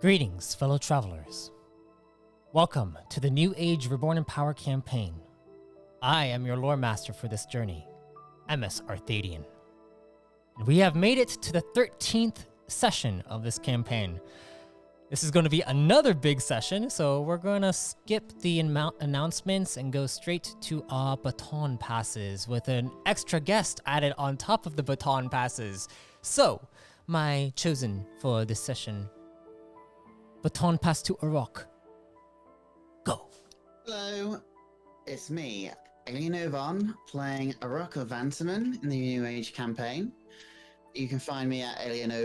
Greetings, fellow travelers. Welcome to the New Age Reborn in Power campaign. I am your lore master for this journey, MS Arthadian. And we have made it to the 13th session of this campaign. This is going to be another big session, so we're going to skip the announcements and go straight to our baton passes with an extra guest added on top of the baton passes. So, my chosen for this session, baton pass to Arok. Go. Hello, it's me, Rento Run, playing Arok of Vantaman in the New Age campaign. You can find me at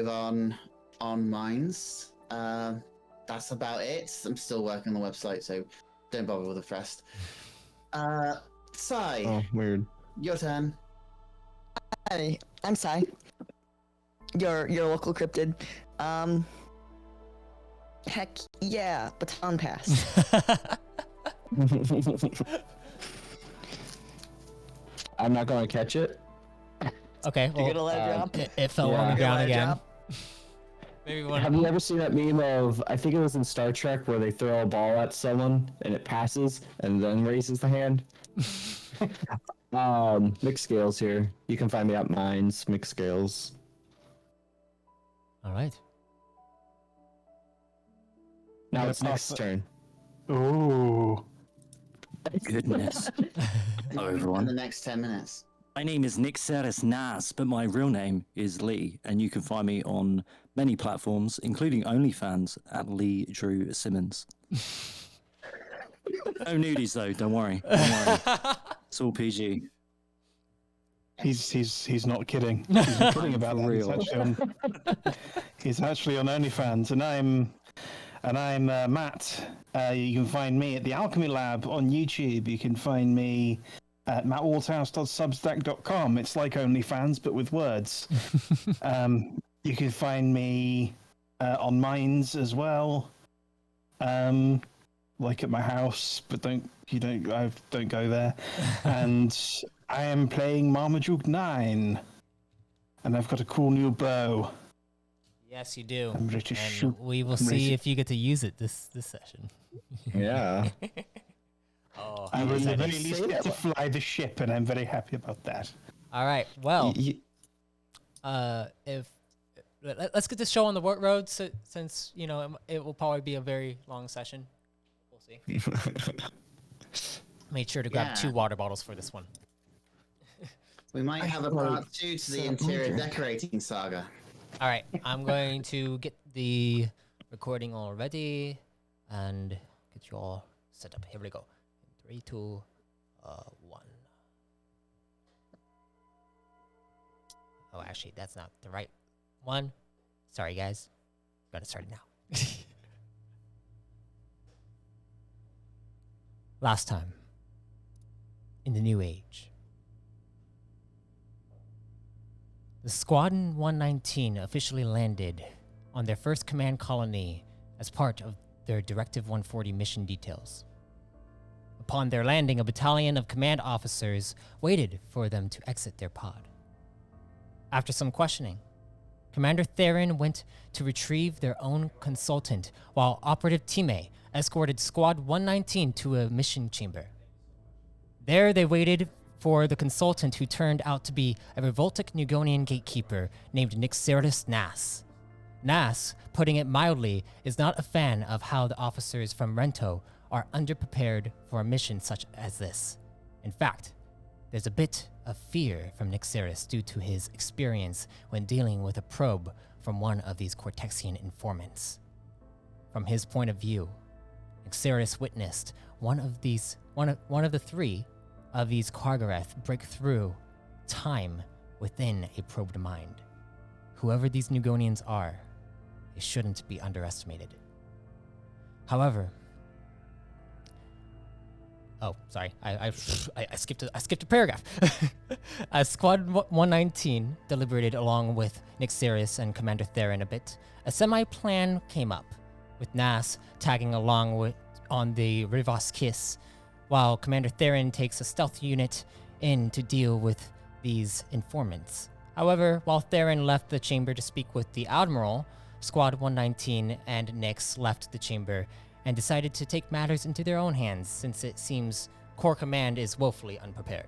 Run on Minds. That's about it. I'm still working on the website, so don't bother with the rest. Sai. Oh, weird. Your turn. Hi, I'm Sai. Your local cryptid. Heck yeah, baton pass. I'm not going to catch it. Okay, You're gonna let it drop? it fell on Yeah. the ground again. Drop? Maybe Have you ever seen that meme of, I think it was in Star Trek, where they throw a ball at someone and it passes and then raises the hand? Mixed Scales here. You can find me at Mines, Mixed Scales. All right. Now it's next turn. Ooh. Goodness. Hello, In the everyone. next 10 minutes. My name is Nyxeris Nass, but my real name is Lee, and you can find me on many platforms, including OnlyFans, at Lee Drew Simmons. No nudies, though. Don't worry. It's all PG. He's not kidding. He's not kidding about that. Real. He's actually on OnlyFans, and I'm Matt. You can find me at the Alchemy Lab on YouTube. You can find me at mattwalthouse.substack.com. It's like OnlyFans, but with words. You can find me on Minds as well. Like at my house, but don't go there. And I am playing Marmaduke 9, and I've got a cool new bow. Yes, you do. I'm ready to And shoot. we will I'm see ready to- if you get to use it this session. Yeah. Oh, I will at the very Say least get that to one. fly the ship, and I'm very happy about that. all right. Well, Y- let's get this show on the road, since it will probably be a very long session. We'll see. Made sure to grab Yeah. 2 water bottles for this one. We might have a part 2 to the interior decorating saga. All right, I'm going to get the recording all ready and get you all set up. Here we go. 3, 2, 1. Oh, actually, that's not the right one. Sorry, guys. Gotta start it now. Last time, in the New Age, the Squadron 119 officially landed on their first command colony as part of their Directive 140 mission details. Upon their landing, a battalion of command officers waited for them to exit their pod. After some questioning, Commander Theron went to retrieve their own consultant, while Operative Time escorted Squad 119 to a mission chamber. There they waited for the consultant, who turned out to be a revoltic Nugonian gatekeeper named Nyxeris Nass. Nass, putting it mildly, is not a fan of how the officers from Rento are underprepared for a mission such as this. In fact, there's a bit of fear from Nyxeris due to his experience when dealing with a probe from one of these Cortexian informants. From his point of view, Nyxeris witnessed one of the 3 of these Kargareth break through time within a probed mind. Whoever these Nugonians are, they shouldn't be underestimated. However, oh, sorry, I skipped a paragraph. As Squad 119 deliberated along with Nyxeris and Commander Theron a bit, a semi-plan came up, with Nass tagging along on the Rivos Kiss, while Commander Theron takes a stealth unit in to deal with these informants. However, while Theron left the chamber to speak with the Admiral, Squad 119 and Nyx left the chamber and decided to take matters into their own hands since it seems Core Command is woefully unprepared.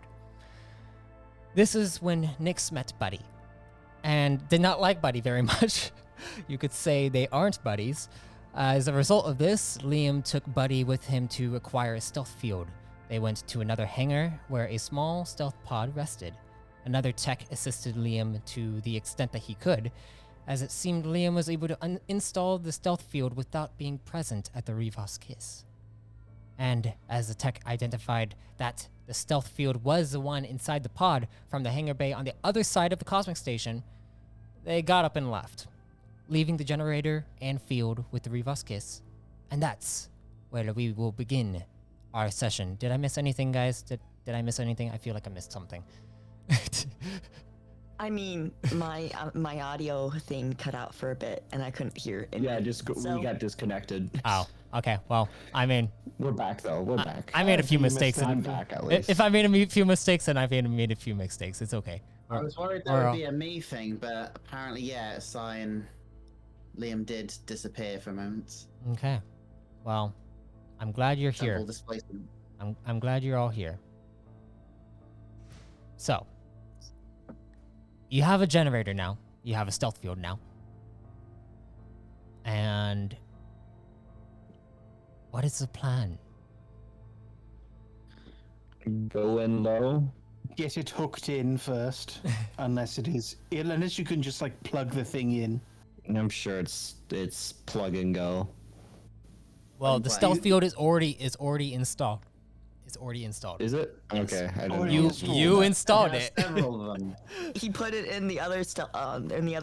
This is when Nyx met Buddy and did not like Buddy very much. You could say they aren't buddies. As a result of this, Liam took Buddy with him to acquire a stealth field. They went to another hangar where a small stealth pod rested. Another tech assisted Liam to the extent that he could, as it seemed Liam was able to install the stealth field without being present at the Rivos Kiss. And as the tech identified that the stealth field was the one inside the pod from the hangar bay on the other side of the cosmic station, they got up and left, leaving the generator and field with the Rivos Kiss. And that's where we will begin our session. Did I miss anything, guys? Did I miss anything? I feel like I missed something. I mean, my audio thing cut out for a bit, and I couldn't hear it. Yeah, we got disconnected. Oh, okay. Well, I mean, We're back though. We're back. I made a few mistakes. I'm And back at least. if I made a few mistakes, then I've made a few mistakes. It's okay. I was worried that would be a me thing, but apparently, yeah, Sai and Liam did disappear for moments. Okay. Well, I'm glad you're here. Double displacement. I'm glad you're all here. So, you have a generator now. You have a stealth field now. And what is the plan? Go in low. Get it hooked in first, unless you can just like plug the thing in. I'm sure it's plug and go. Well, the Why? stealth field is already installed. It's already installed. Is it? Okay, I don't Already know. installed. You installed There are it. several of them. He put it in the other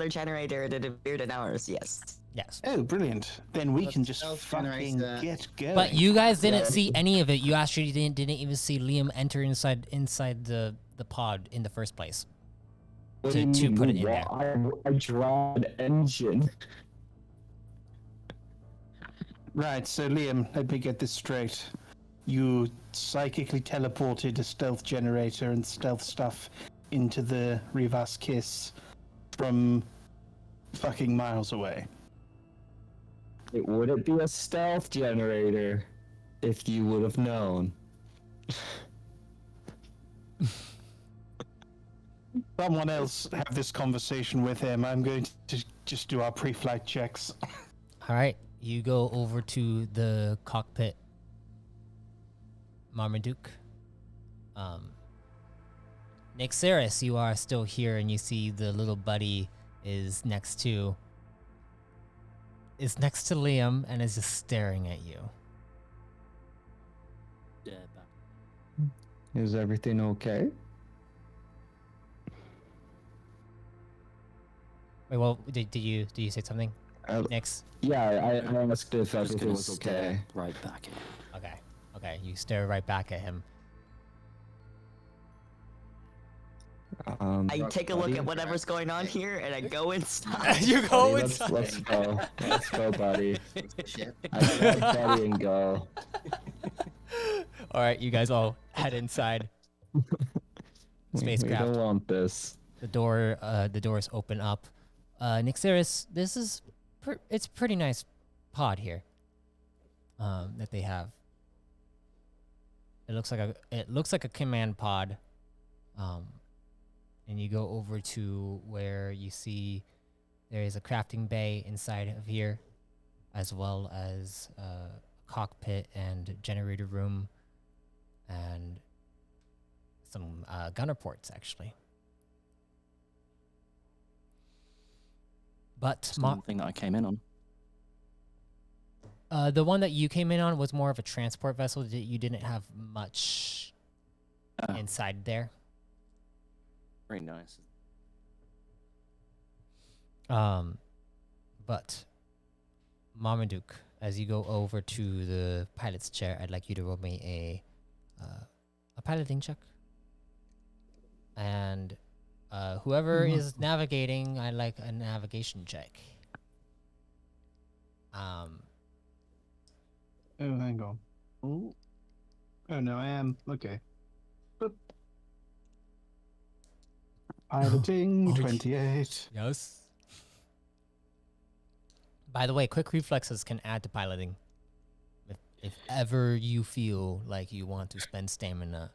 generator that appeared in ours. Yes. Yes. Oh, brilliant! Then we But can just stealth fucking generator- get going. But you guys didn't see any of it. You actually didn't even see Liam enter inside the pod in the first place. What to- do you to mean, put it in there. I draw an engine. Right, so Liam, let me get this straight. You psychically teleported a stealth generator and stealth stuff into the Rivos Kiss from fucking miles away. It wouldn't be a stealth generator if you would have known. Someone else have this conversation with him. I'm going to just do our pre-flight checks. All right, you go over to the cockpit, Marmaduke. Nyxeris, you are still here, and you see the little buddy is next to Liam and is just staring at you. Yeah, Is everything okay? Wait, well, did you say something, Nyx? Yeah, I asked if just everything gonna was stare okay. right back at him. Okay, you stare right back at him. I take a look at whatever's going on here, and I go inside. You go Buddy, inside. let's go. Let's go, buddy. Ship. I grab buddy and go. All right, you guys all head inside. We Spacecraft. don't want this. The doors open up. Nyxeris, this is it's a pretty nice pod here. That they have. It looks like a command pod. And you go over to where you see there is a crafting bay inside of here, as well as a cockpit and generator room, and some gunner ports actually. But It's the one thing that I came in on. the one that you came in on was more of a transport vessel. You didn't have much inside there. Very nice. But Marmaduke, as you go over to the pilot's chair, I'd like you to roll me a piloting check. And whoever is navigating, I'd like a navigation check. Oh, hang on. Oh no, I am. Okay. Boop. Piloting, Okay. 28. Yes. By the way, quick reflexes can add to piloting. If ever you feel like you want to spend stamina.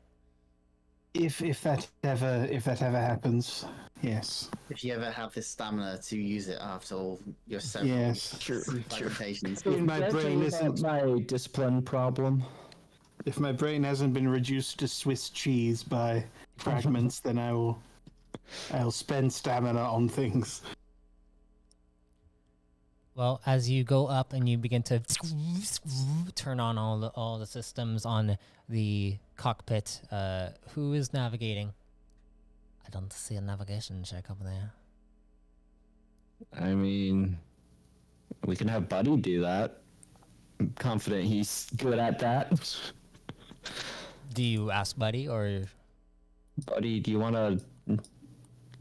If that ever happens, yes. If you ever have this stamina to use it after all your several Yes. fragmentations. If my That's brain about isn't, my discipline problem. if my brain hasn't been reduced to Swiss cheese by fragments, then I'll spend stamina on things. Well, as you go up and you begin to turn on all the systems on the cockpit, who is navigating? I don't see a navigation check up there. I mean, we can have Buddy do that. I'm confident he's good at that. Do you ask Buddy or? Buddy, do you want to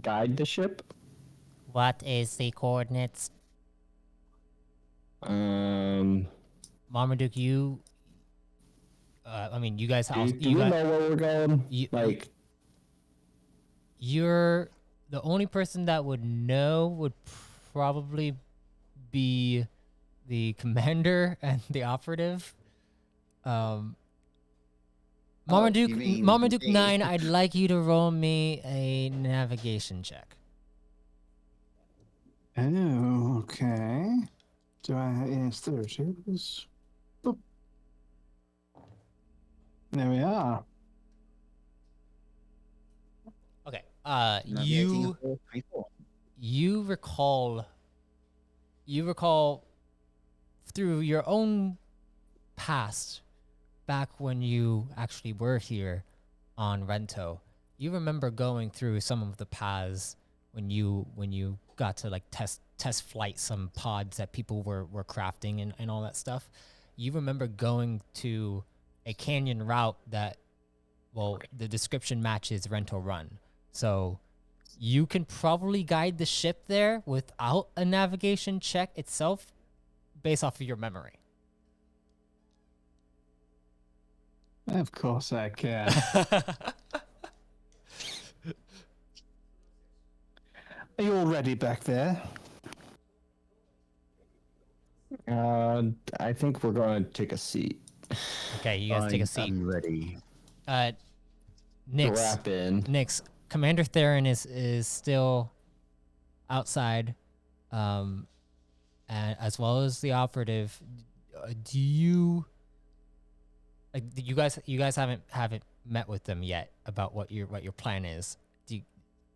guide the ship? What is the coordinates? Marmaduke, you. I mean, you guys. Do you know where we're going? You're the only person that would know would probably be the commander and the operative. Marmaduke, you mean Marmaduke me? 9, I'd like you to roll me a navigation check. Oh, okay. Do I? Yes, there it is. Boop. There we are. Okay. Navigating a 434. You recall through your own past, back when you actually were here on Rento, you remember going through some of the paths when you got to like test flight some pods that people were crafting and all that stuff. You remember going to a canyon route that, well, the description matches Rento Run. So you can probably guide the ship there without a navigation check itself based off of your memory. Of course I can. Are you all ready back there? I think we're going to take a seat. Okay, you guys take a seat. I'm ready. Nyx, in. Commander Theron is still outside, and as well as the operative. Do you you guys haven't met with them yet about what your plan is? Do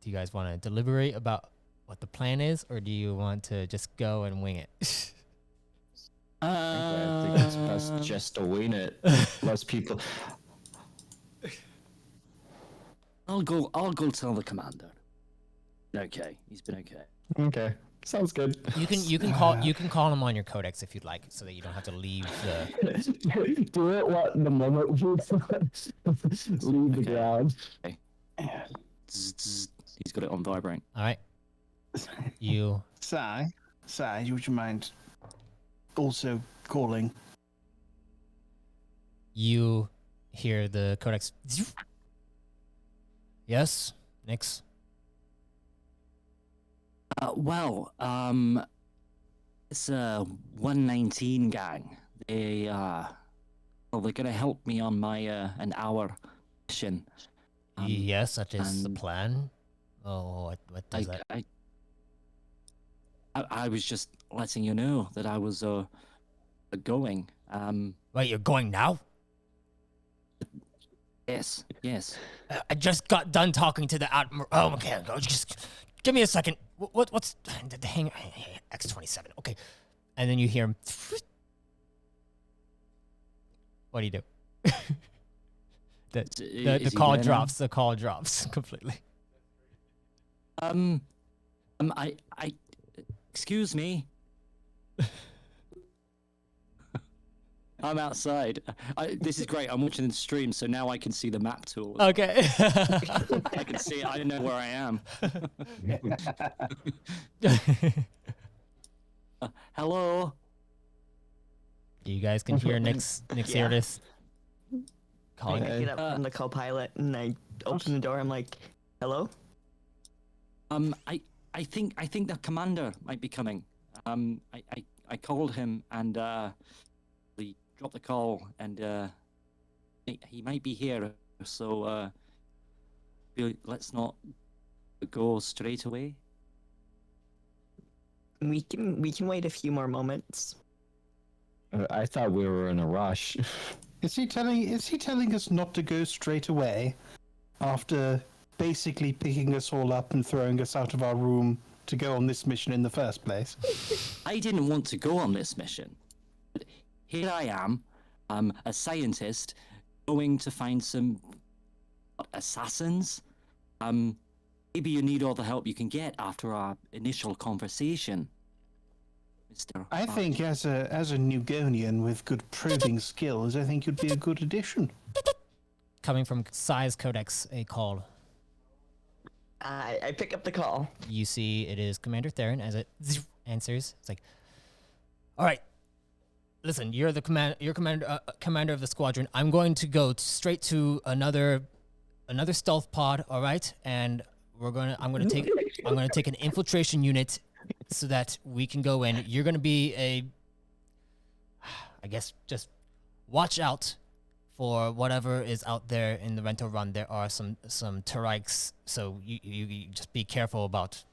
you guys want to deliberate about what the plan is, or do you want to just go and wing it? I think it's best just to wing it. Most people. I'll go tell the commander. Okay, he's been okay. Okay, sounds good. You can call him on your codex if you'd like, so that you don't have to leave the. Do it the moment we leave the ground. Okay. He's got it on vibrate. All right. You. Sai, would you mind also calling? You hear the codex. Yes, Nyx. It's a 119 gang. They're gonna help me on my an hour mission. Yes, that is the plan. Oh, what does that? I was just letting you know that I was going. Wait, you're going now? Yes. I just got done talking to the admiral. Oh, okay, just give me a second. What's the hangar? X-27. Okay, and then you hear him. What do you do? The call drops. The call drops completely. Excuse me. I'm outside. This is great. I'm watching the stream, so now I can see the map tool. Okay. I can see it. I know where I am. Hello. You guys can hear Nyxeris calling. I get up from the co-pilot and I open the door. I'm like, "Hello." I think the commander might be coming. I called him and he dropped the call, and he might be here. So let's not go straight away. We can wait a few more moments. I thought we were in a rush. Is he telling us not to go straight away after basically picking us all up and throwing us out of our room to go on this mission in the first place? I didn't want to go on this mission. But here I am, a scientist going to find some assassins. Maybe you need all the help you can get after our initial conversation, Mr. I think as a Newgonian with good probing skills, I think you'd be a good addition. Coming from Size Codex, a call. I pick up the call. You see it is Commander Theron as it answers. It's like, all right, listen, you're commander of the squadron. I'm going to go straight to another stealth pod, all right? And I'm gonna take an infiltration unit so that we can go in. You're gonna be I guess just watch out for whatever is out there in the Rento Run. There are some Terikes, so you just be careful about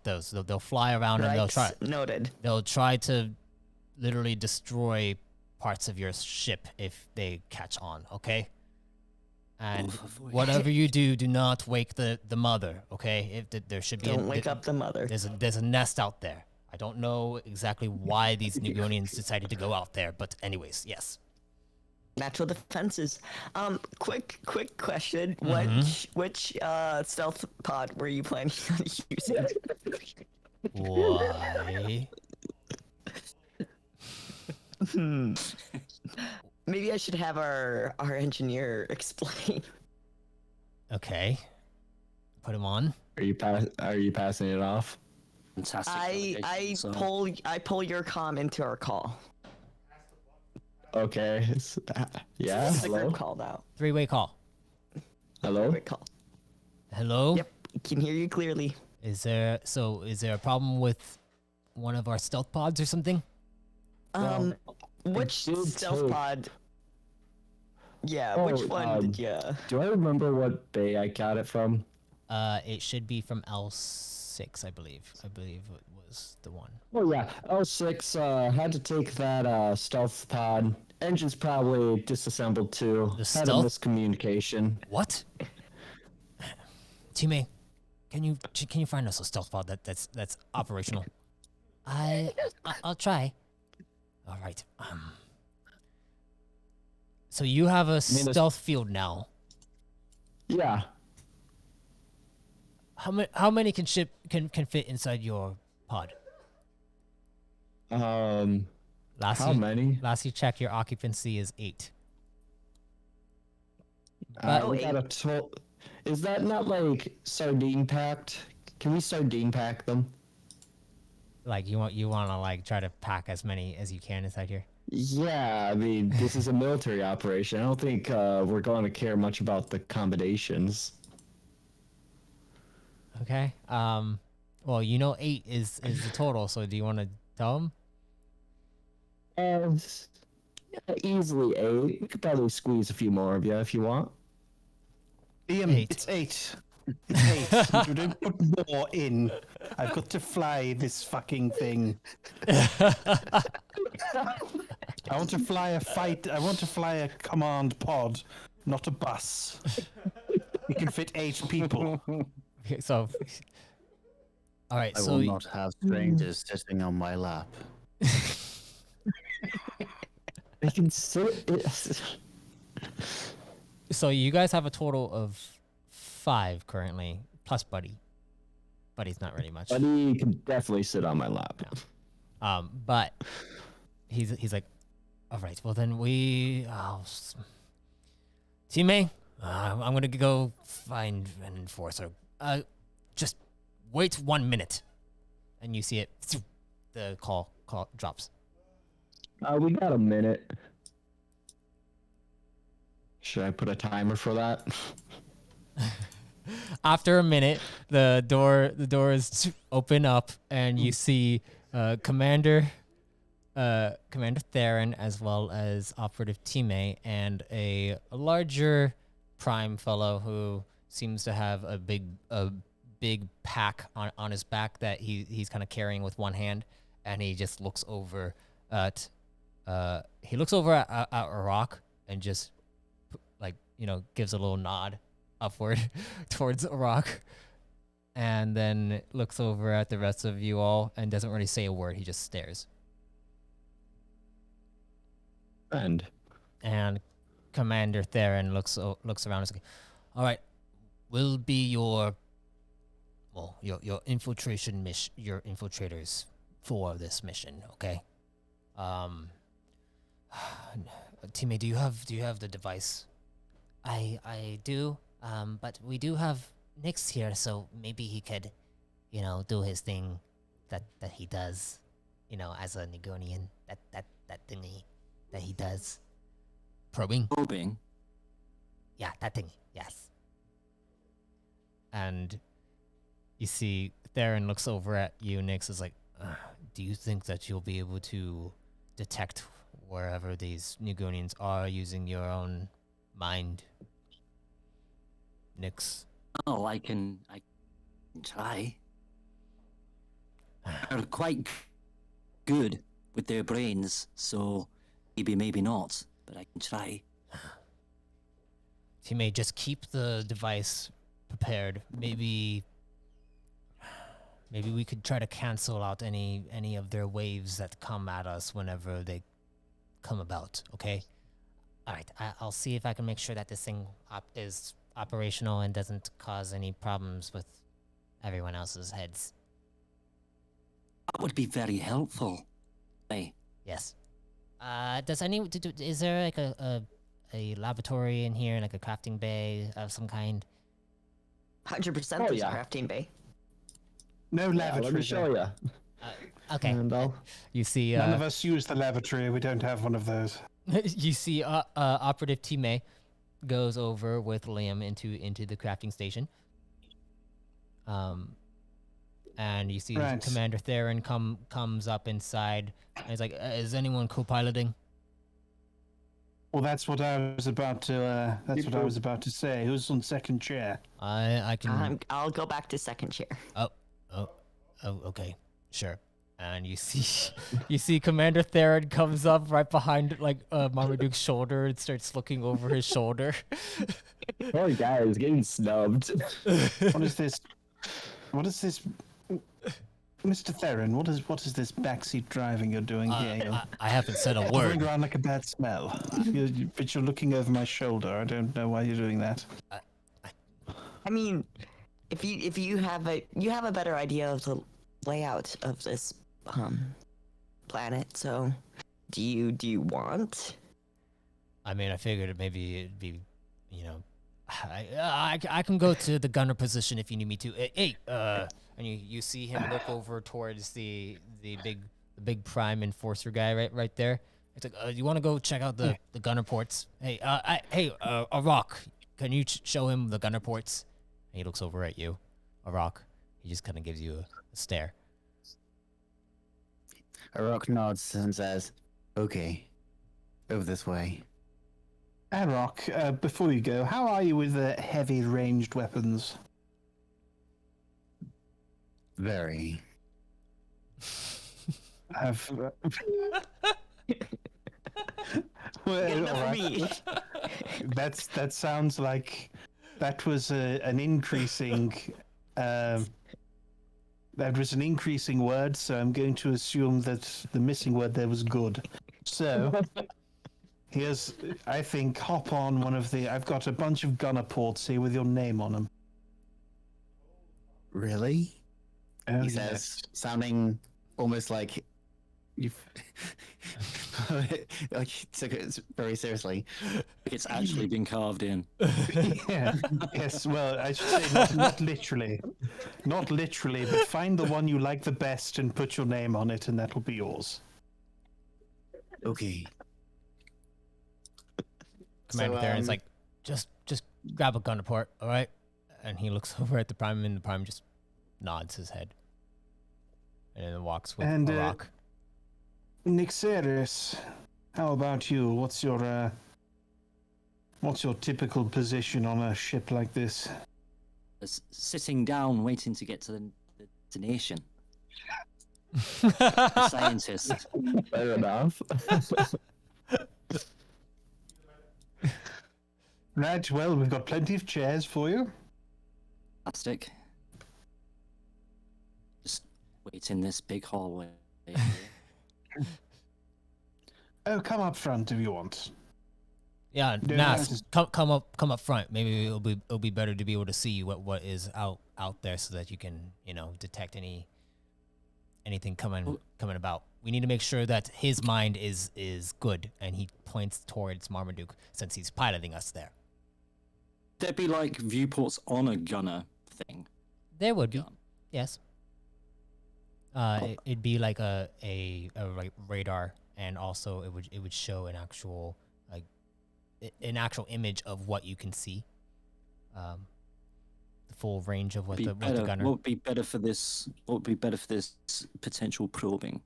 those. They'll fly around and they'll try to literally destroy parts of your ship if they catch on, okay? And whatever you do not wake the mother, okay? There should be Don't wake up the mother. There's a nest out there. I don't know exactly why these Nugonians decided to go out there, but anyways, yes. Natural defenses. Quick question. Which stealth pod were you planning on using? Why? Maybe I should have our engineer explain. Okay. Put him on. Are you passing it off? Fantastic. I pull your comm into our call. Okay. Yeah. It's the Hello. group call now. Three-way call. Hello. Quick call. Hello? Yep, can hear you clearly. Is there a problem with one of our stealth pods or something? Which did stealth take- pod? Yeah, Oh, which one did you? Do I remember what bay I got it from? It should be from L6, I believe. I believe it was the one. Oh yeah, L6 had to take that stealth pod. Engine's probably disassembled too. The Had stealth? a miscommunication. What? Teammate, can you find us a stealth pod that's operational? I'll try. All right. So you have a stealth field now. Yeah. How many can fit inside your pod? How many? Last you check, your occupancy is 8. We got a Is that not like sardine packed? Can we sardine pack them? Like you want to like try to pack as many as you can inside here. Yeah, I mean this is a military operation. I don't think we're going to care much about the accommodations. Okay. Well, 8 is the total. So do you want to tell them? Easily 8. We could probably squeeze a few more of you if you want. Liam, 8. it's 8. It's 8. You don't put more in. I've got to fly this fucking thing. I want to fly a command pod, not a bus. We can fit 8 people. Okay, so. All right. I So will not have strangers sitting on my lap. They can sit. So you guys have a total of 5 currently, plus Buddy. Buddy's not really much. Buddy can definitely sit on my lap. But he's like, all right, well then teammate, I'm gonna go find an enforcer. Just wait 1 minute, and you see it. The call drops. We got a minute. Should I put a timer for that? After a minute, the doors open up, and you see Commander Commander Theron, as well as Operative Time, and a larger Prime fellow who seems to have a big pack on his back that he's kind of carrying with one hand, and he just looks over at a rock and just gives a little nod upward towards a rock, and then looks over at the rest of you all and doesn't really say a word. He just stares. And Commander Theron looks around and is like, all right, will be your infiltration mission, your infiltrators for this mission, okay? Teammate, do you have the device? I do, but we do have Nyx here, so maybe he could, do his thing that he does, as a Nigonian, that thingy that he does. Probing? Yeah, that thingy, yes. And you see Theron looks over at you, Nyx, is like, do you think that you'll be able to detect wherever these Nigonians are using your own mind, Nyx? Oh, I can try. They're quite good with their brains, so maybe not, but I can try. You may just keep the device prepared. Maybe we could try to cancel out any of their waves that come at us whenever they come about, okay? All right, I'll see if I can make sure that this thing is operational and doesn't cause any problems with everyone else's heads. That would be very helpful. Hey. Yes. Is there like a laboratory in here, like a crafting bay of some kind? 100% there's a crafting bay. No lavatory. Let me show you. Okay. And You see, none of us use the lavatory. We don't have one of those. you see, Operative Time goes over with Liam into the crafting station. And you see Commander Theron comes up inside, and he's like, "Is anyone co-piloting?" Well, that's what I was about to. Say. Who's on second chair? I can. I'll go back to second chair. Oh, okay, sure. And you see Commander Theron comes up right behind Marmaduke's shoulder and starts looking over his shoulder. Poor guy is getting snubbed. What is this? Mr. Theron, what is this backseat driving you're doing here? I haven't said a word. Going around like a bad smell. But you're looking over my shoulder. I don't know why you're doing that. I mean, if you have a better idea of the layout of this planet, so do you want? I mean, I figured maybe it'd be, I can go to the gunner position if you need me to. Hey, and you see him look over towards the big Prime Enforcer guy right there. It's like, you want to go check out the gunner ports? Hey, a rock. Can you show him the gunner ports? And he looks over at you, a rock. He just kind of gives you a stare. A rock nods and says, "Okay, over this way." Arok, before you go, how are you with heavy ranged weapons? Very. Well, all right. That sounds like that was an increasing. That was an increasing word, so I'm going to assume that the missing word there was good. So, I think, hop on one of the... I've got a bunch of gunner ports here with your name on them. Really? Oh, He says, sounding almost like you like he took it very seriously. It's actually been carved in. Yeah. Yes, well, I should say not literally. Not literally, but find the one you like the best and put your name on it, and that'll be yours. Okay. Commander Theron's like, just grab a gunner port, all right? And he looks over at the Prime, and the Prime just nods his head. And then walks with a rock. Nyxeris, how about you? What's your typical position on a ship like this? Sitting down, waiting to get to the destination. A scientist. Fair enough. Right, well, we've got plenty of chairs for you. Fantastic. Just wait in this big hallway. Oh, come up front if you want. Yeah, Yeah, Nass, just- come up front. Maybe it'll be better to be able to see what is out there, so that you can detect anything coming about. We need to make sure that his mind is good, and he points towards Marmaduke since he's piloting us there. There'd be like viewports on a gunner thing. There would be, Gun. yes. It'd be like a radar, and also it would show an actual image of what you can see. The full range of what the gunner. What would be better for this? What would be better for this potential probing?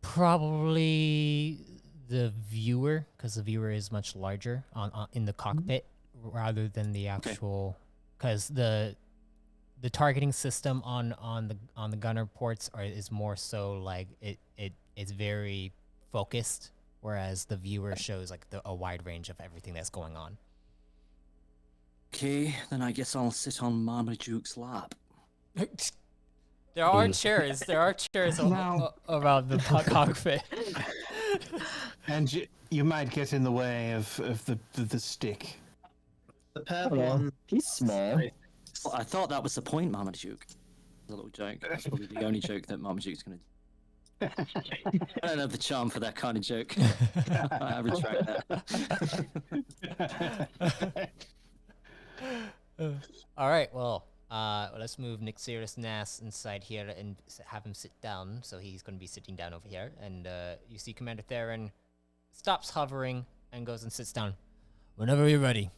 Probably the viewer, because the viewer is much larger in the cockpit rather than the actual. Because the targeting system on the gunner ports is more so like it's very focused, whereas the viewer shows like a wide range of everything that's going on. Okay, then I guess I'll sit on Marmaduke's lap. There are chairs. There are chairs around the cockpit. And you might get in the way of the stick. The purple Hello. one. He's small. Well, I thought that was the point, Marmaduke. A little joke. That's probably the only joke that Marmaduke's going to do. I don't have the charm for that kind of joke. I retract that. All right. Well, let's move Nyxeris Nass inside here and have him sit down. So he's going to be sitting down over here, and you see Commander Theron stops hovering and goes and sits down. Whenever you're ready.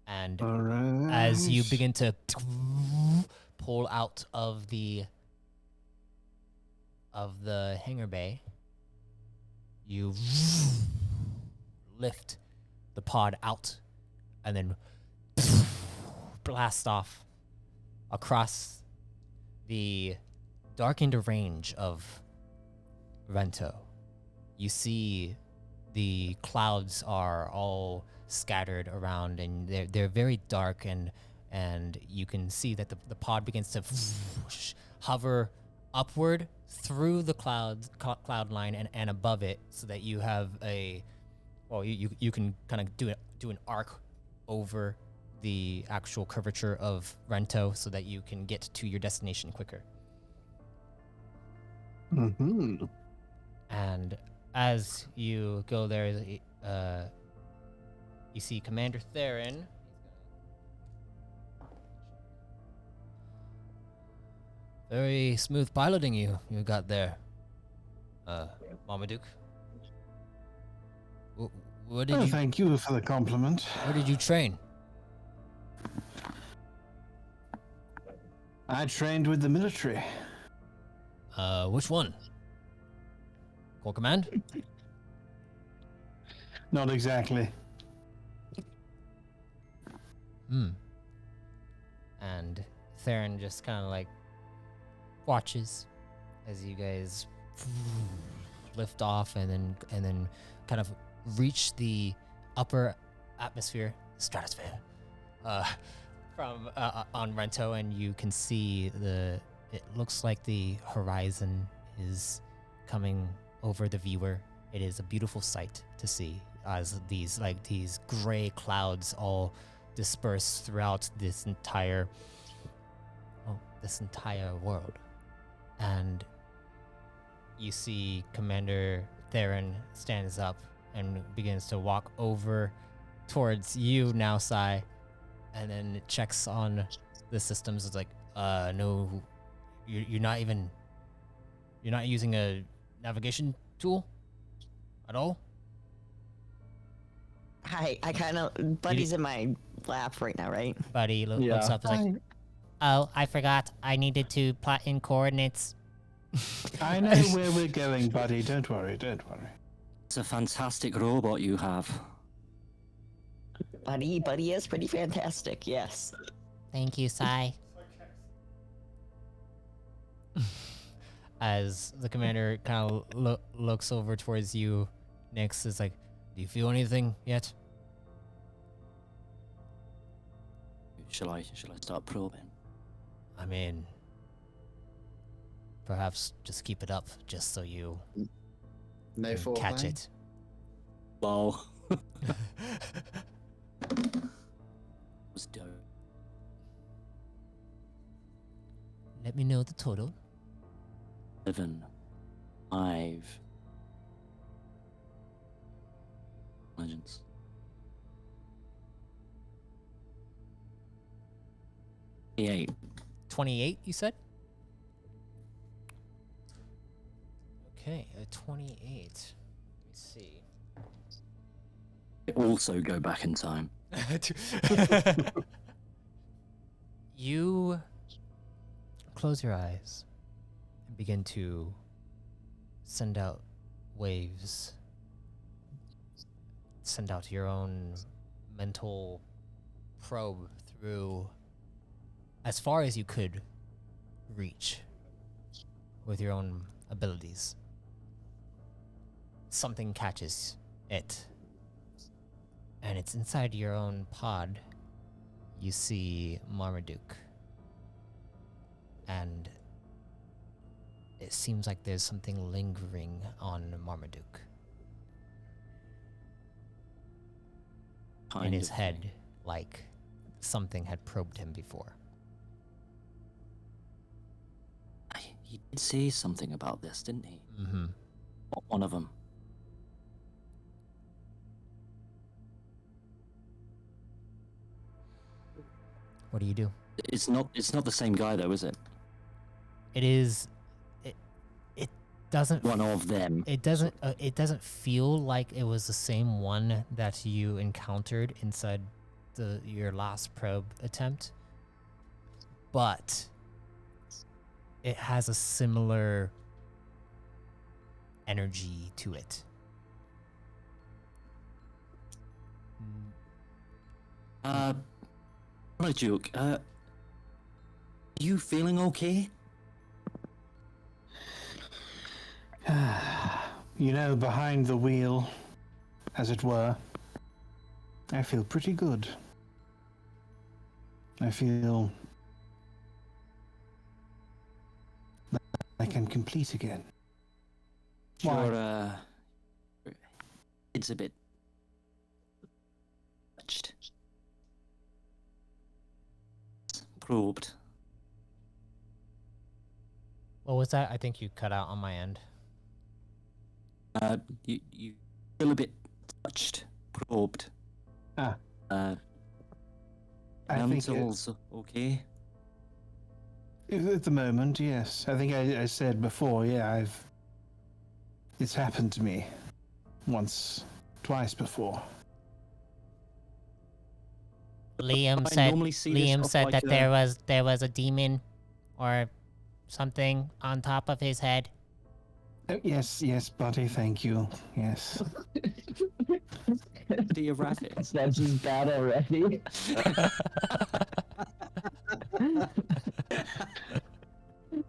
And All right. as you begin to pull out of the hangar bay, you lift the pod out and then blast off across the darkened range of Rento. You see the clouds are all scattered around, and they're very dark, and you can see that the pod begins to hover upward through the cloud line and above it, so that you have you can kind of do an arc over the actual curvature of Rento, so that you can get to your destination quicker. Mm-hmm. And as you go there, you see Commander Theron. Very smooth piloting you got there, Marmaduke. Where did you? Thank you for the compliment. Where did you train? I trained with the military. Which one? Corps Command? Not exactly. And Theron just kind of like watches as you guys lift off and then kind of reach the upper stratosphere, from on Rento, and you can see it looks like the horizon is coming over the viewer. It is a beautiful sight to see, as these gray clouds all disperse throughout this entire world. And you see Commander Theron stands up and begins to walk over towards you now, Sai, and then checks on the systems. It's like, no, you're not using a navigation tool at all? Hi, I kind of... Buddy's in my lap right now, right? Buddy looks up, is like, Oh, I forgot. I needed to plot in coordinates. I know where we're going, buddy. Don't worry. It's a fantastic robot you have. Buddy is pretty fantastic. Yes. Thank you, Sai. As the commander kind of looks over towards you, Nyx is like, "Do you feel anything yet?" Shall I start probing? I mean, perhaps just keep it up, just so you No can catch foreplay? it. Wow. Was dope. Let me know the total. 7, 5. Legends. 28. 28, you said? Okay, a 28. Let me see. Also go back in time. You close your eyes and begin to send out waves. Send out your own mental probe through as far as you could reach with your own abilities. Something catches it, and it's inside your own pod. You see Marmaduke, and it seems like there's something lingering on Marmaduke in Kind his of head, thing. like something had probed him before. He did say something about this, didn't he? Mm-hmm. One of them. What do you do? It's not the same guy though, is it? It is. It doesn't. One of them. It doesn't. It doesn't feel like it was the same one that you encountered inside your last probe attempt, but it has a similar energy to it. Not a joke. You feeling okay? You know, behind the wheel, as it were, I feel pretty good. I feel like I'm complete again. Why? Your it's a bit touched. Probed. What was that? I think you cut out on my end. You feel a bit touched, probed. I think Mental's okay. at the moment, yes. I think I said before, yeah, it's happened to me twice before. Liam I normally see this Liam stuff said like, that there was a demon or something on top of his head. Oh, yes, buddy, thank you. Yes. Do you wrap it? That's just bad already.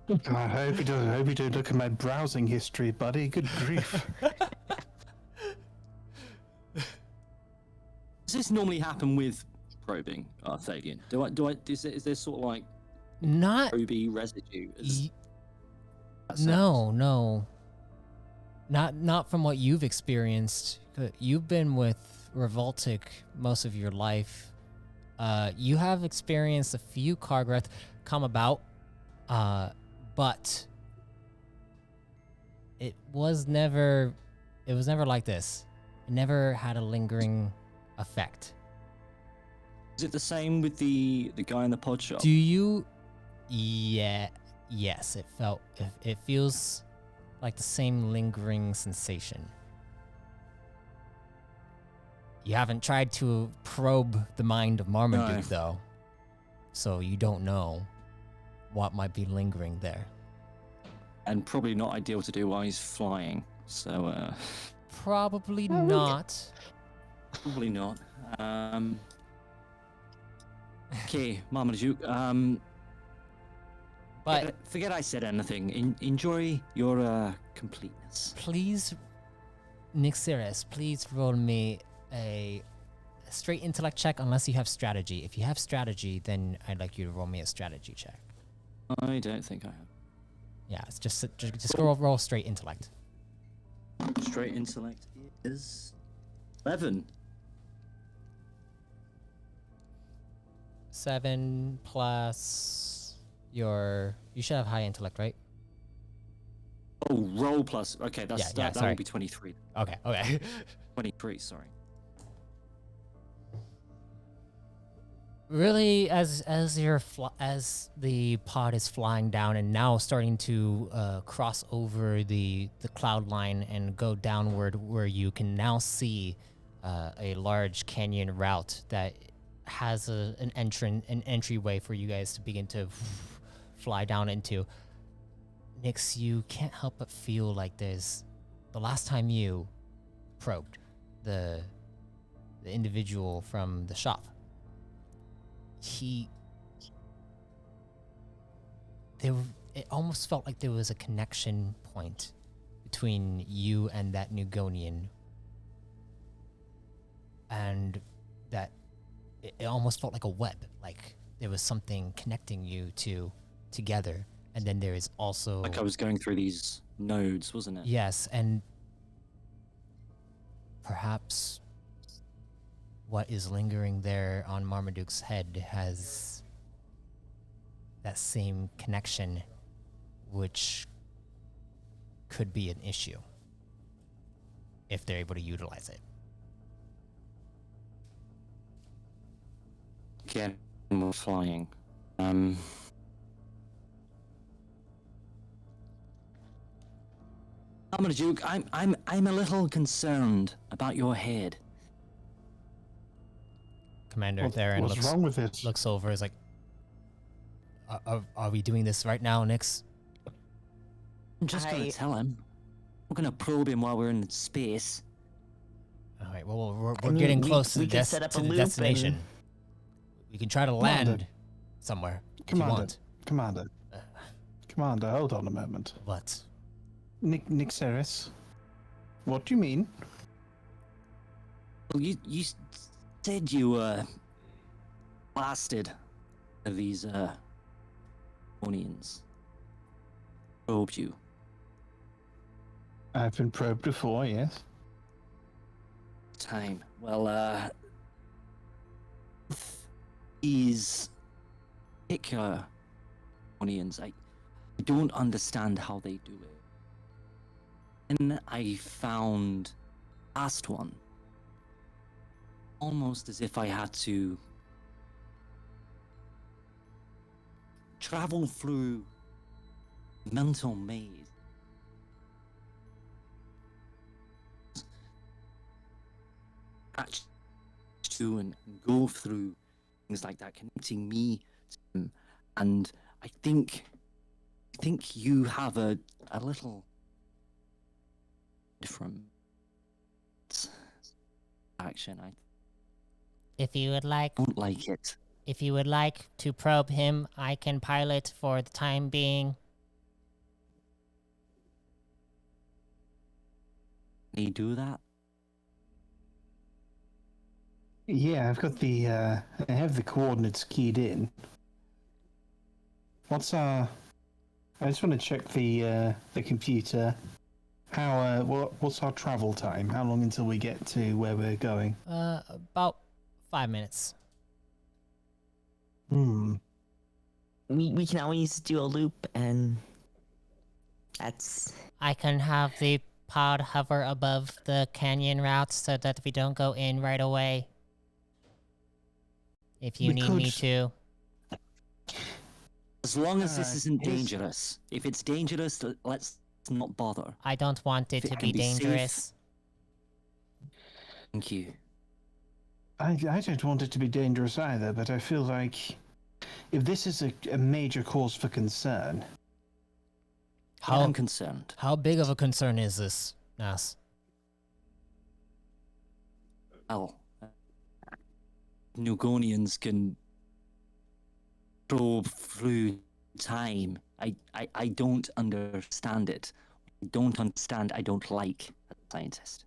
God, I hope you don't look at my browsing history, buddy. Good grief. Does this normally happen with probing, Thadian? Is there sort of like Not. proby residue? No. Not from what you've experienced. You've been with Revoltic most of your life. You have experienced a few Kargrath come about, but it was never like this. It never had a lingering effect. Is it the same with the guy in the pod shop? Do you? Yeah. Yes. It feels like the same lingering sensation. You haven't tried to probe the mind of Marmaduke, though, so you don't know. what might be lingering there. And probably not ideal to do while he's flying. So, Probably not. probably not. Okay, Marmaduke. But Forget I said anything. Enjoy your completeness. please, Nyxeris, please roll me a straight intellect check unless you have strategy. If you have strategy, then I'd like you to roll me a strategy check. I don't think I have. Yeah, it's just roll straight intellect. Straight intellect is 11. 7 plus you should have high intellect, right? Oh, roll plus. Okay, that sorry. will be 23. Okay. 23, sorry. Really, as the pod is flying down and now starting to cross over the cloud line and go downward, where you can now see a large canyon route that has an entryway for you guys to begin to fly down into. Nyx, you can't help but feel like there's the last time you probed the individual from the shop. It almost felt like there was a connection point between you and that Nugonian, and that it almost felt like a web, like there was something connecting you two together. And then there is also, Like I was going through these nodes, wasn't it? yes, and perhaps what is lingering there on Marmaduke's head has that same connection, which could be an issue if they're able to utilize it. Again, we're flying. Marmaduke, I'm a little concerned about your head. Commander Theron What's wrong with it? looks over, is like, are we doing this right now, Nyx? I'm just gonna tell him. We're gonna probe him while we're in space. All right, well, we're I mean, getting we- close to we the can set up a the loop destination. and- We can try to Commander. land somewhere if you Commander, want. Commander, hold on a moment. What? Nyxeris, what do you mean? Well, you said you were blasted of these Onions. Probed you. I've been probed before, yes. Time. Well, these particular Onions, I don't understand how they do it. And I found last one almost as if I had to travel through mental maze. To and go through things like that, connecting me to him. And I think you have a little different action. I If you would like don't like it. to probe him, I can pilot for the time being. Can you do that? Yeah, I've got I have the coordinates keyed in. I just want to check the computer. What's our travel time? How long until we get to where we're going? About 5 minutes. We can always do a loop, and that's I can have the pod hover above the canyon route so that we don't go in right away. If you We need me could- to. As long as this Alright, isn't here's- dangerous. If it's dangerous, let's not bother. I don't want it If it to can be be safe. dangerous. Thank you. I don't want it to be dangerous either, but I feel like if this is a major cause for concern, I'm concerned. How big of a concern is this, Nass? Well, Nugonians can probe through time. I don't understand it. I don't understand. I don't like a scientist.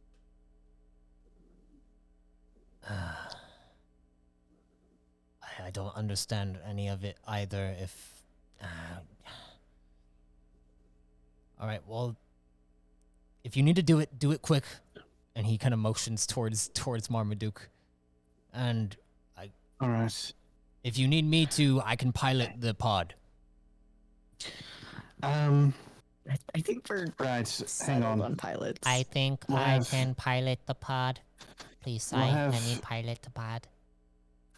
I don't understand any of it either. If all right, well, if you need to do it quick. And he kind of motions towards Marmaduke, and all right. if you need me to, I can pilot the pod. I think we're Right. Hang settled on. pilots. I think We'll I have- can pilot the pod. Please, We'll have- let me pilot the pod.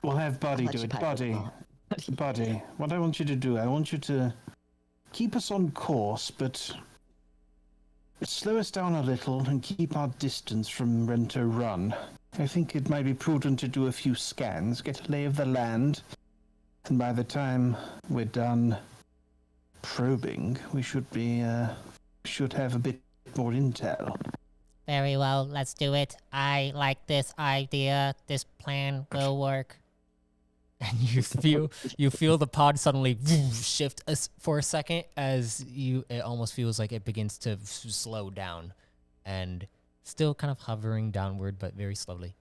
We'll have Buddy I'll let do you it. pilot the Buddy. Buddy, what I want you to do, I want you to keep us on course, but slow us down a little and keep our distance from Rento Run. I think it might be prudent to do a few scans, get a lay of the land, and by the time we're done probing, we should have a bit more intel. Very well, let's do it. I like this idea. This plan will work. And you feel the pod suddenly shift for a second as it almost feels like it begins to slow down, and still kind of hovering downward, but very slowly.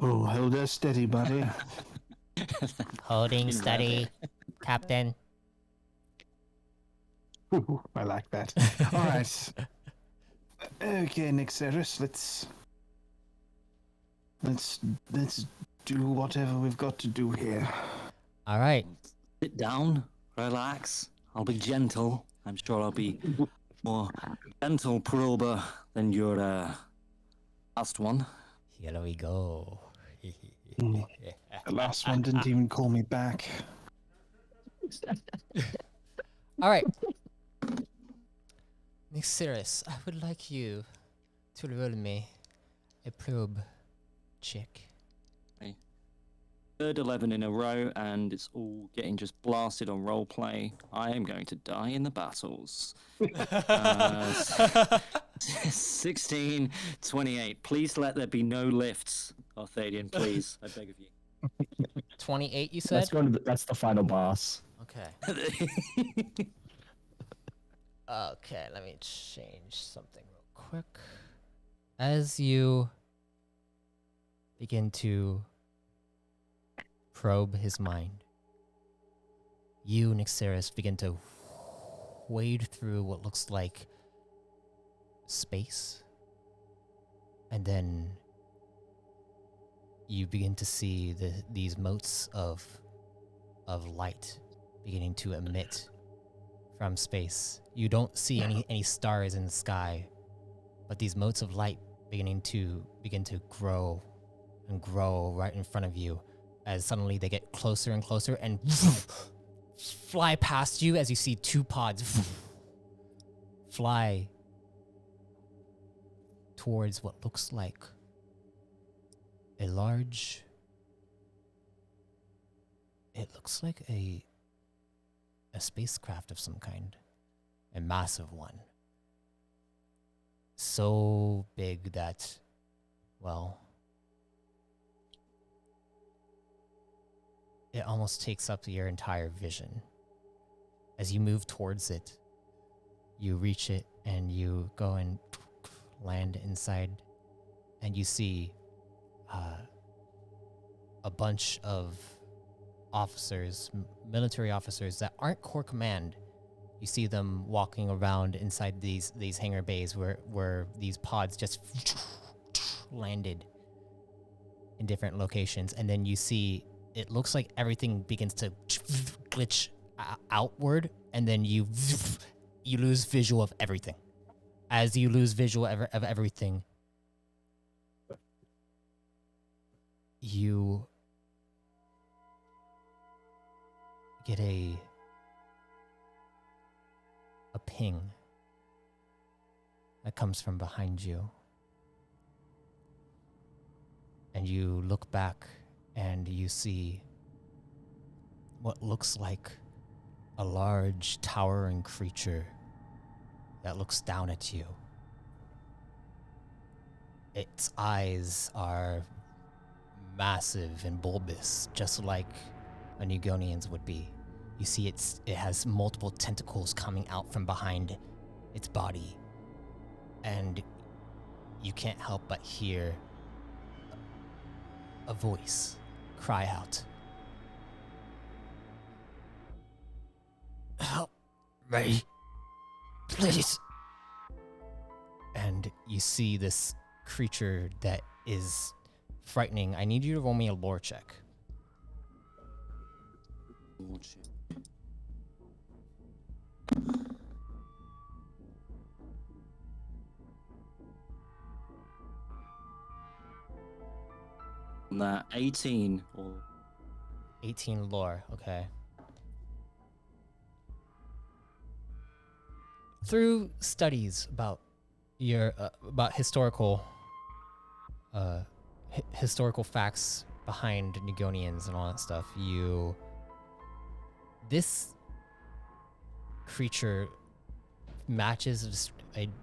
Oh, hold us steady, buddy. Holding steady, Captain. Ooh, I like that. All right. Okay, Nyxeris, let's do whatever we've got to do here. All right. Sit down, relax. I'll be gentle. I'm sure I'll be more gentle prober than your last one. Here we go. The last one didn't even call me back. All right. Nyxeris, I would like you to roll me a probe check. Third 11 in a row, and it's all getting just blasted on roleplay. I am going to die in the battles. 16, 28. Please let there be no lifts, Arthadian, please. I beg of you. 28, you said? That's the final boss. Okay. Okay, let me change something real quick. As you begin to probe his mind, you, Nyxeris, begin to wade through what looks like space, and then you begin to see these motes of light beginning to emit from space. You don't see any stars in the sky, but these motes of light begin to grow and grow right in front of you, as suddenly they get closer and closer and fly past you as you see two pods fly towards what looks like a large... It looks like a spacecraft of some kind. A massive one. So big that, well, it almost takes up your entire vision. As you move towards it, you reach it and you go and land inside, and you see a bunch of officers, military officers that aren't Corps Command. You see them walking around inside these hangar bays where these pods just landed in different locations, and then you see it looks like everything begins to glitch outward, and then you lose visual of everything. As you lose visual of everything, you get a ping that comes from behind you. and you look back and you see what looks like a large towering creature that looks down at you. Its eyes are massive and bulbous, just like a Nugonian's would be. You see it has multiple tentacles coming out from behind its body, and you can't help but hear a voice cry out, "Help me, please." And you see this creature that is frightening. I need you to roll me a lore check. That 18 or 18 lore, okay. Through studies about your about historical historical facts behind Nugonians and all that stuff, this creature matches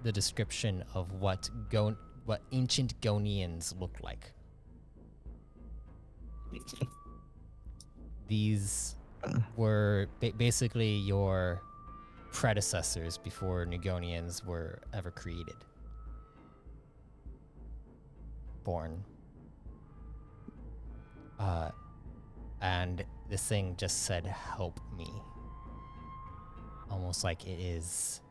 the description of what ancient Gonians look like. These were basically your predecessors before Nugonians were ever created. Born. And this thing just said, "Help me." Almost like it is...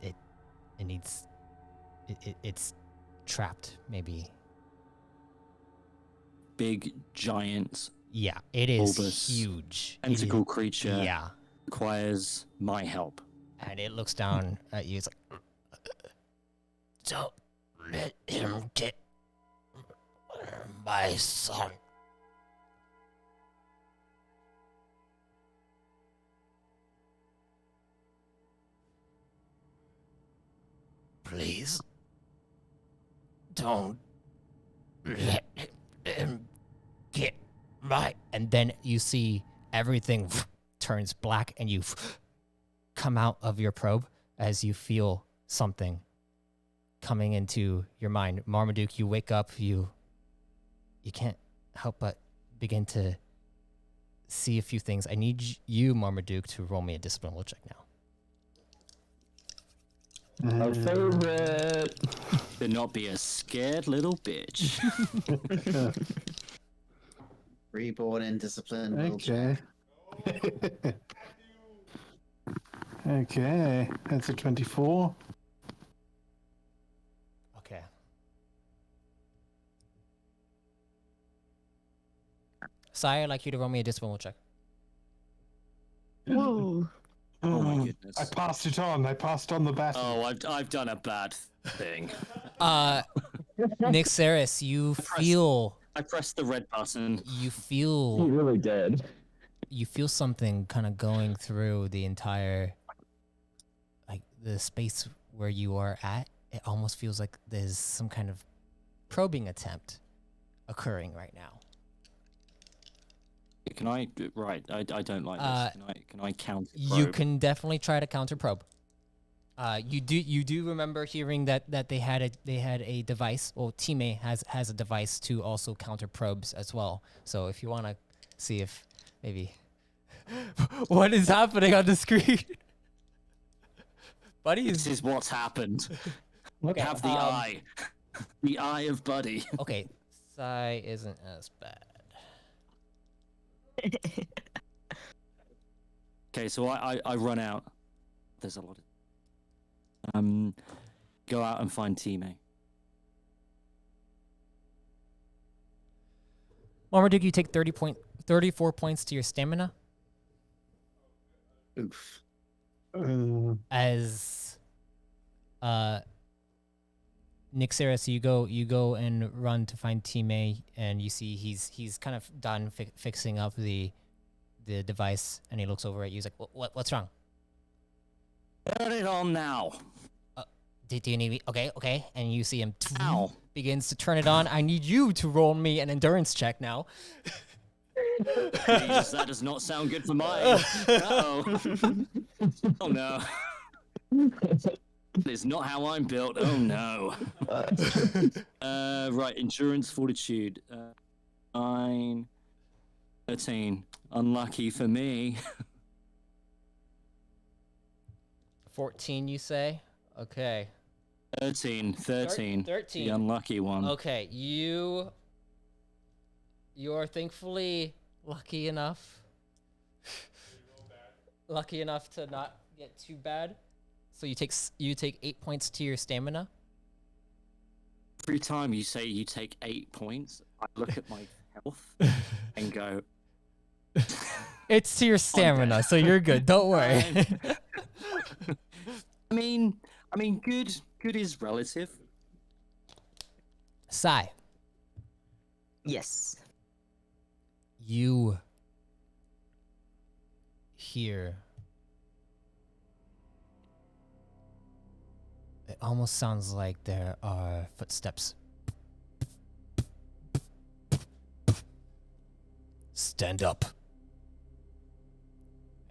It needs... It's trapped, maybe. big, giant, Yeah, it is bulbous, huge. tentacle creature. Yeah. Requires my help. And it looks down at you. It's like, "Don't let him get my son." Please, don't let him get my... And then you see everything turns black and you come out of your probe as you feel something coming into your mind. Marmaduke, you wake up, you can't help but begin to see a few things. I need you, Marmaduke, to roll me a discipline will check now. Our favorite. Do not be a scared little bitch. Reborn in discipline. will Okay. Okay, that's a 24. Okay. Sire, I'd like you to roll me a discipline will check. Whoa. Oh my goodness. I passed it on. I passed on the battle. Oh, I've done a bad thing. Nyxeris, you feel... I pressed the red button. You He feel... really did. You feel something kind of going through the entire... Like, the space where you are at. It almost feels like there's some kind of probing attempt occurring right now. Can I? Right, I don't like this. Can I counter? You can definitely try to counter probe. You do remember hearing that they had a device. Well, Time has a device to also counter probes as well. So if you want to see if maybe what is happening on the screen, Buddy This is what's happened. We have the eye, the eye of Buddy. Okay, Psy isn't as bad. Okay, so I run out. There's a lot of... Go out and find Time. Marmaduke, you take 34 points to your stamina Oof. as Nyxeris, you go and run to find Time, and you see he's kind of done fixing up the device, and he looks over at you. He's like, what's wrong? Turn it on now. Do you need me? Okay. And you see him Ow. begins to turn it on. I need you to roll me an endurance check now. Jesus, that does not sound good for mine. Uh-oh. Oh no. That is not how I'm built. Oh no. Right, endurance, fortitude. 9, 13. Unlucky for me. 14, you say? Okay. 13. 13. The unlucky one. Okay, you are thankfully lucky enough to not get too bad. So you take 8 points to your stamina. Every time you say you take 8 points, I look at my health and go, It's to your stamina, so you're good. Don't worry. I mean, good is relative. Sai, Yes. you hear. It almost sounds like there are footsteps. Stand up.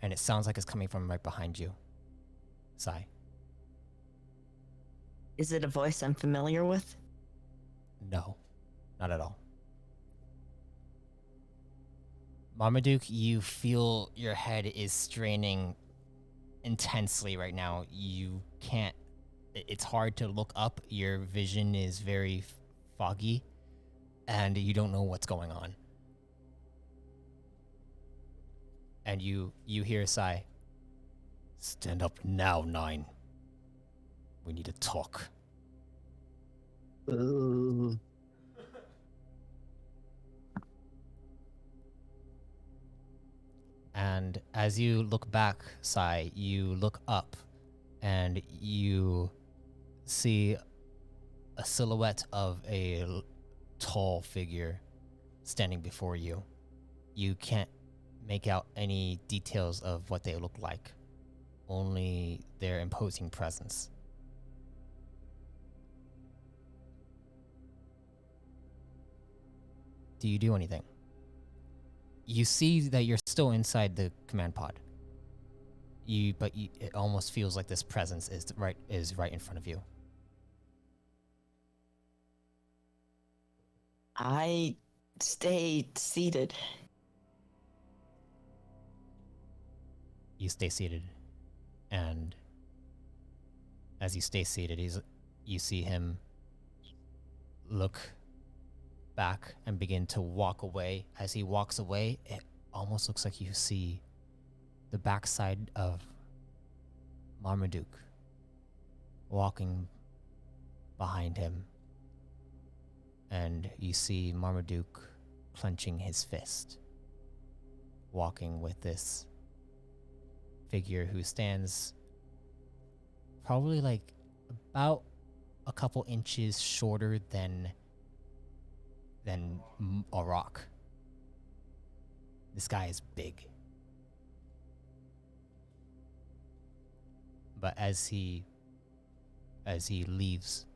And it sounds like it's coming from right behind you. Sai. Is it a voice I'm familiar with? No, not at all. Marmaduke, you feel your head is straining intensely right now. You can't, it's hard to look up. Your vision is very foggy, and you don't know what's going on. And you hear Sai. Stand up now, 9. We need to talk. And as you look back, Sai, you look up and you see a silhouette of a tall figure standing before you. You can't make out any details of what they look like, only their imposing presence. Do you do anything? You see that you're still inside the command pod. It almost feels like this presence is right in front of you. I stay seated. You stay seated, and as you stay seated, you see him look back and begin to walk away. As he walks away, it almost looks like you see the backside of Marmaduke walking behind him, and you see Marmaduke clenching his fist, walking with this figure who stands probably like about a couple inches shorter than a rock. This guy is big. But as he leaves,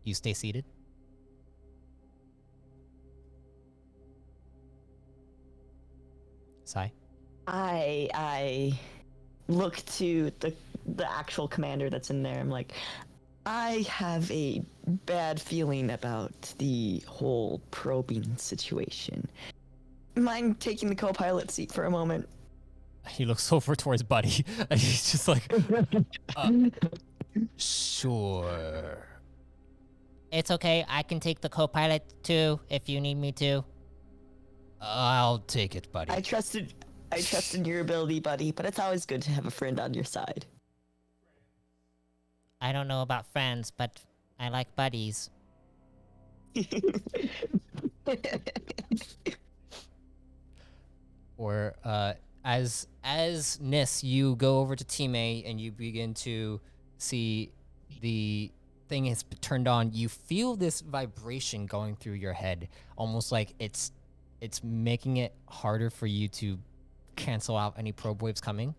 you stay seated? Sai? I look to the actual commander that's in there. I'm like, I have a bad feeling about the whole probing situation. Mind taking the co-pilot seat for a moment? He looks over towards Buddy, and he's just like, sure. It's okay. I can take the co-pilot too if you need me to. I'll take it, Buddy. I trust in your ability, Buddy, but it's always good to have a friend on your side. I don't know about friends, but I like buddies. Or as Nis, you go over to Team A and you begin to see the thing has turned on. You feel this vibration going through your head, almost like it's making it harder for you to cancel out any probe waves coming.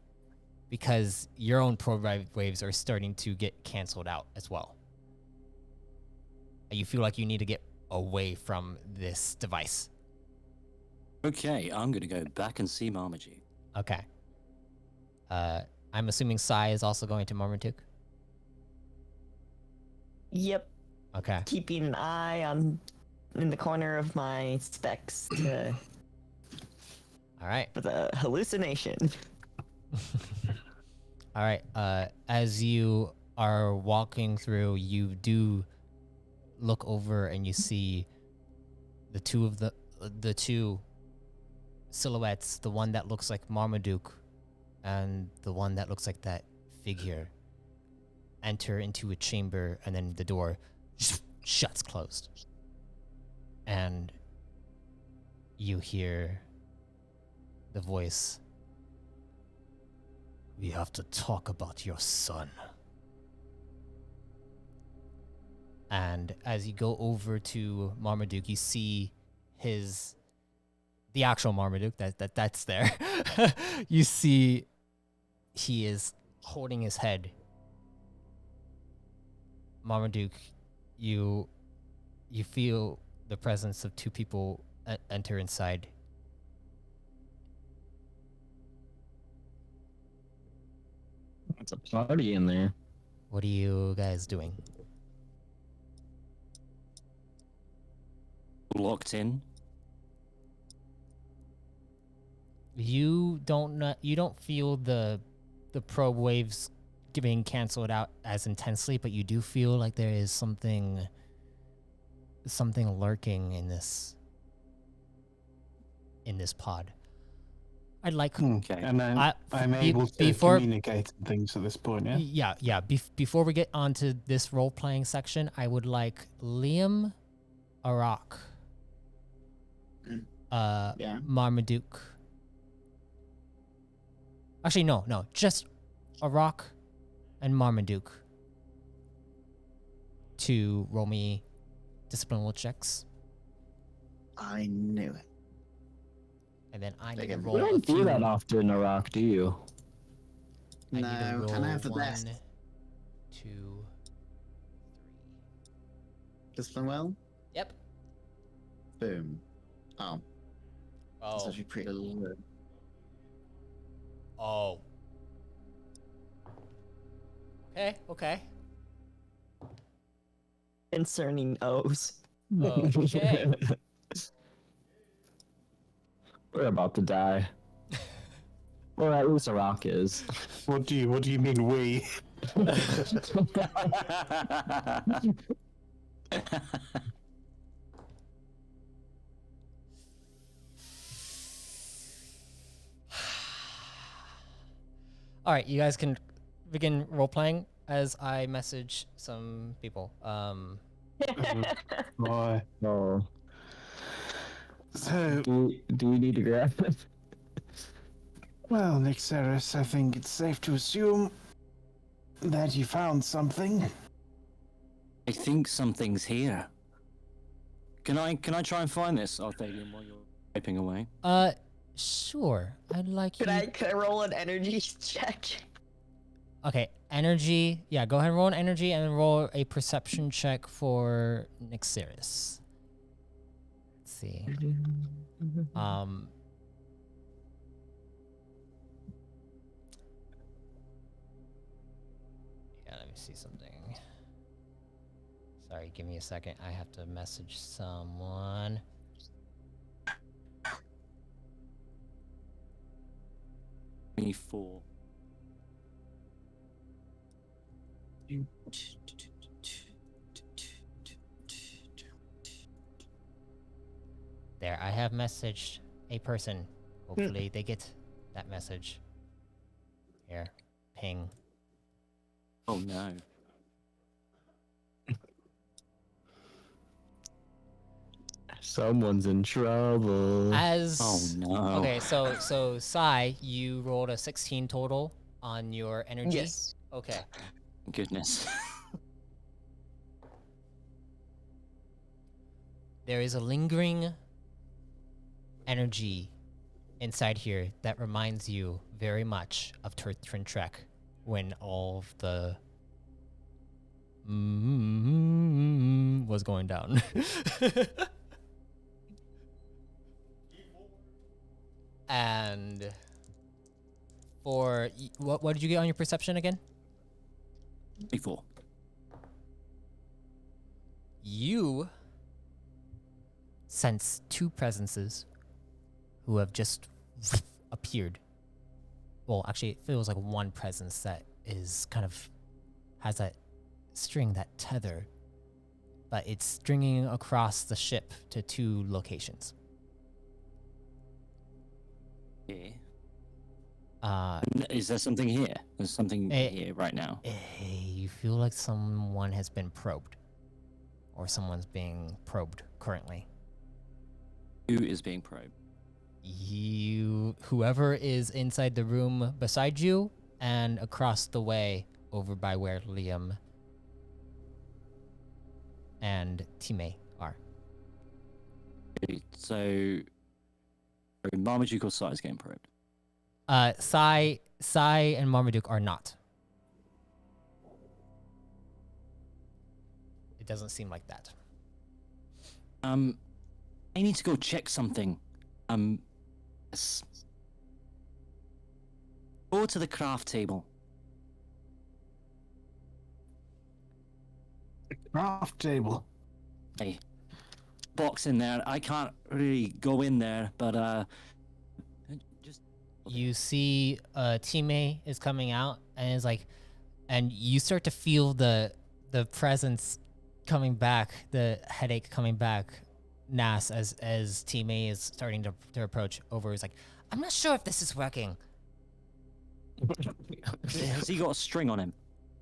because your own probe waves are starting to get canceled out as well. You feel like you need to get away from this device. Okay, I'm gonna go back and see Marmaduke. Okay. I'm assuming Sai is also going to Marmaduke. Yep. Okay. Keeping an eye on in the corner of my specs to All right. for the hallucination. All right. As you are walking through, you do look over and you see the two silhouettes, the one that looks like Marmaduke and the one that looks like that figure, enter into a chamber, and then the door shuts closed. And you hear the voice. We have to talk about your son. And as you go over to Marmaduke, you see the actual Marmaduke that's there. You see he is holding his head. Marmaduke, you feel the presence of two people enter inside. It's a party in there. What are you guys doing? Locked in. You don't feel the probe waves being canceled out as intensely, but you do feel like there is something lurking in this pod. I'd like Okay. And then I'm able to before- communicate and things at this point, yeah? Yeah. Before we get onto this role-playing section, I would like Liam, Arak, Yeah. Marmaduke. Actually, no, just Arak and Marmaduke to roll me disciplinary checks, I knew it. and then I need Okay. to We roll You a don't do few. that often in Iraq, do you? I need to No, roll and I have the 1, best. 2, 3. Discipline well? Yep. Boom. Oh, that's Oh. actually pretty low. Oh. Okay. Concerning O's. Okay. We're about to die. Or at least Iraq is. What do you mean we? All right, you guys can begin role playing as I message some people. Why? Oh. So, Do we need to grab it? well, Nyxeris, I think it's safe to assume that you found something. I think something's here. Can I try and find this, Arthadian, while you're typing away? Sure. I'd like Could you. I roll an energy check? Okay, energy. Yeah, go ahead and roll an energy and roll a perception check for Nyxeris. Let's see. Yeah, let me see something. Sorry, give me a second. I have to message someone. Me 4. There, I have messaged a person. Hopefully they get that message. Here, ping. Oh no. Someone's in trouble. As Oh no. Okay, so Sai, you rolled a 16 total on your energy. Yes. Okay. Goodness. There is a lingering energy inside here that reminds you very much of Turtrin Trek when all of the was going down. And for what did you get on your perception again? Before. You sense two presences who have just appeared. Well, actually, it feels like one presence that is kind of has that string, that tether, but it's stringing across the ship to two locations. Yeah. Uh, Is there something here? There's something here right now. You feel like someone has been probed, or someone's being probed currently. Who is being probed? Whoever is inside the room beside you and across the way over by where Liam and Time are. So, Marmaduke or Sai is getting probed? Sai and Marmaduke are not. It doesn't seem like that. I need to go check something. Go to the craft table. Craft table. Hey, box in there. I can't really go in there, but just. You see Time is coming out and is like, and you start to feel the presence coming back, the headache coming back. Nass, as Time is starting to approach over, is like, I'm not sure if this is working. Has he got a string on him?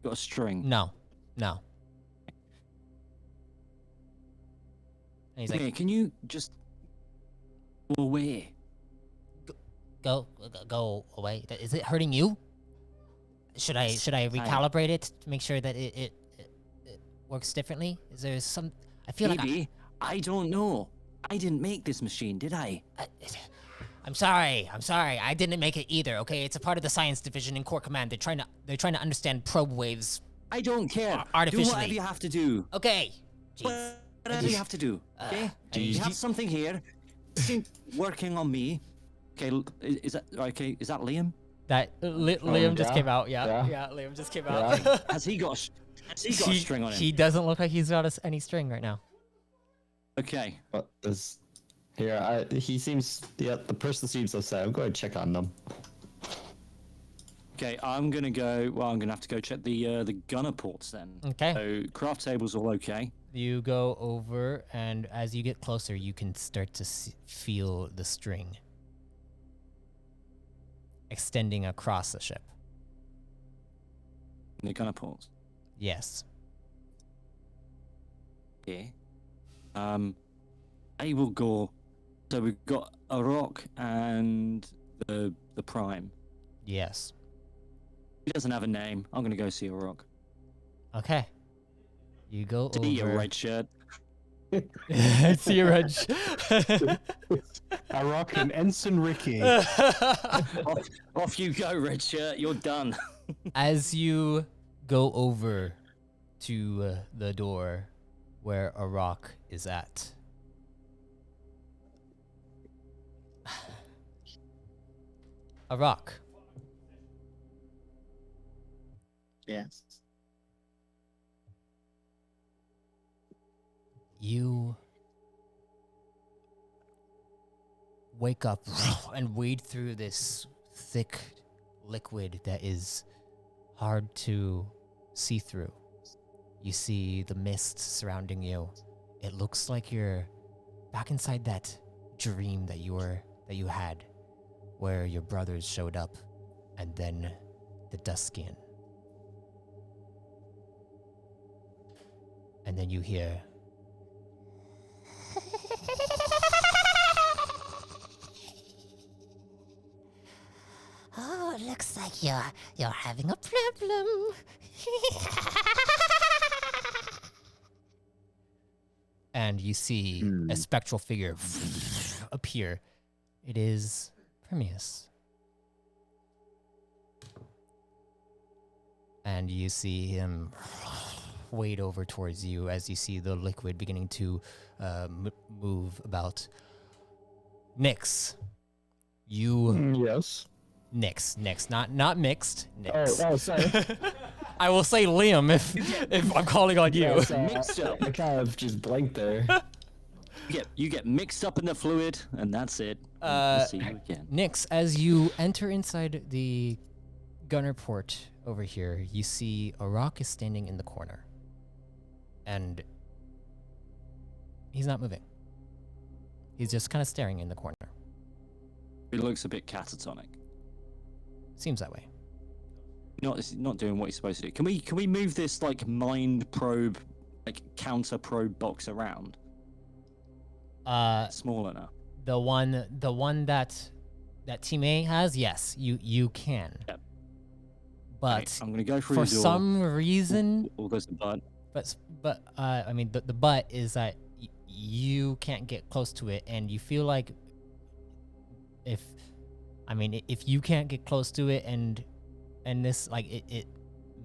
Got a string? No. And he's Okay, like, can you just go away? go away. Is it hurting you? Should I recalibrate it to make sure that it works differently? Is there some? I feel Maybe. I don't know. I didn't make this machine, did I? I'm sorry. I didn't make it either. Okay, it's a part of the science division in Core Command. They're trying to understand probe waves. I don't care. Artificially. Do whatever you have to do. Okay. Jeez. Whatever you have to do. Okay. You have something here. Working on me. Okay. Is that okay? Is that Liam? That Liam just yeah. came out. Yeah. Yeah. Liam just came out. Has he got a string on him? He doesn't look like he's got any string right now. Okay. What is here? He seems. The person seems upset. I'm going to check on them. Okay, I'm gonna go. Well, I'm gonna have to go check the gunner ports then. Okay. So craft table's all okay. You go over, and as you get closer, you can start to feel the string extending across the ship. The gunner ports. Yes. Okay. I will go. So we've got a rock and the prime. Yes. He doesn't have a name. I'm gonna go see a rock. Okay. You go See over. a red shirt. See a red. I rock an Ensign Ricky. Off you go, red shirt. You're done. As you go over to the door where a rock is at. A rock. Yes. You wake up and wade through this thick liquid that is hard to see through. You see the mist surrounding you. It looks like you're back inside that dream that you had, where your brothers showed up, and then the Duskian. And then you hear, Oh, looks like you're having a problem. and you see a spectral figure appear. It is Premius. And you see him wade over towards you as you see the liquid beginning to move about. Nyx, you Yes. Nyx, not mixed. Nyx. Oh, sorry. I will say Liam if I'm calling on you. Yes, Mixed up. I kind of just blanked there. You get mixed up in the fluid, and that's it. We'll see you again. Nyx, as you enter inside the gunner port over here, you see a rock is standing in the corner. And he's not moving. He's just kind of staring in the corner. It looks a bit catatonic. Seems that way. Not doing what he's supposed to do. Can we move this like mind probe, like counter probe box around? Small enough. The one that Team A has, yes, you can. Yep. But Right, I'm gonna go through for the door. some reason, All goes to butt. but I mean the but is that you can't get close to it, and you feel like if you can't get close to it, and this like it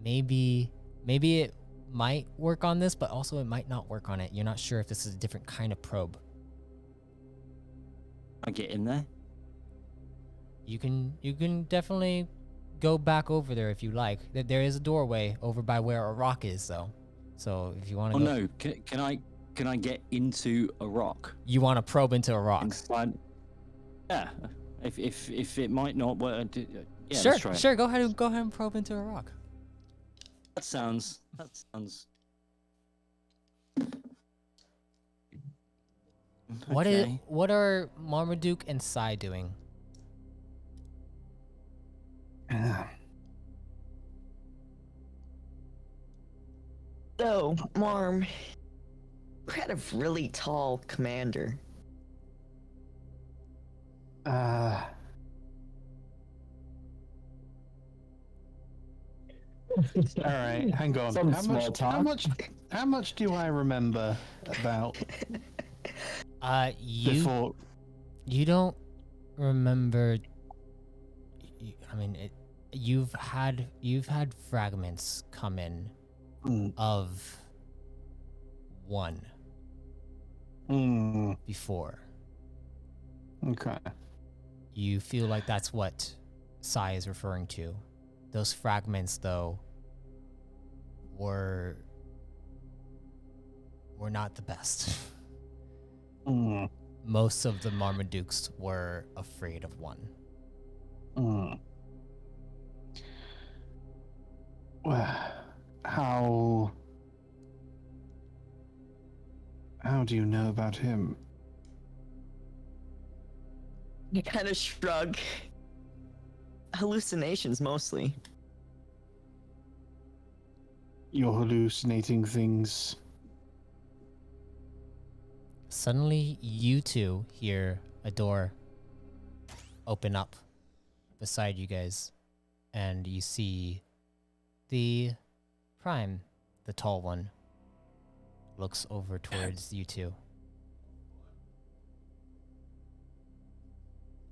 maybe it might work on this, but also it might not work on it. You're not sure if this is a different kind of probe. I get in there. You can definitely go back over there if you like. There is a doorway over by where a rock is, though. So if you want to, No, can I get into a rock? You want to probe into a rock? Inside? Yeah. If it might not work, yeah. Sure, let's try it. sure. Go ahead and probe into a rock. That sounds. Okay. What are Marmaduke and Sai doing? So, Marm, you had a really tall commander. All right, hang on. Some small talk. How much do I remember about before? You don't remember. You've had fragments come in of one before. Okay. You feel like that's what Sai is referring to. Those fragments, though, were not the best. Most of the Marmadukes were afraid of one. Well, how do you know about him? You kind of shrug. Hallucinations, mostly. You're hallucinating things. Suddenly, you two hear a door open up beside you guys, and you see the Prime, the tall one, looks over towards you two.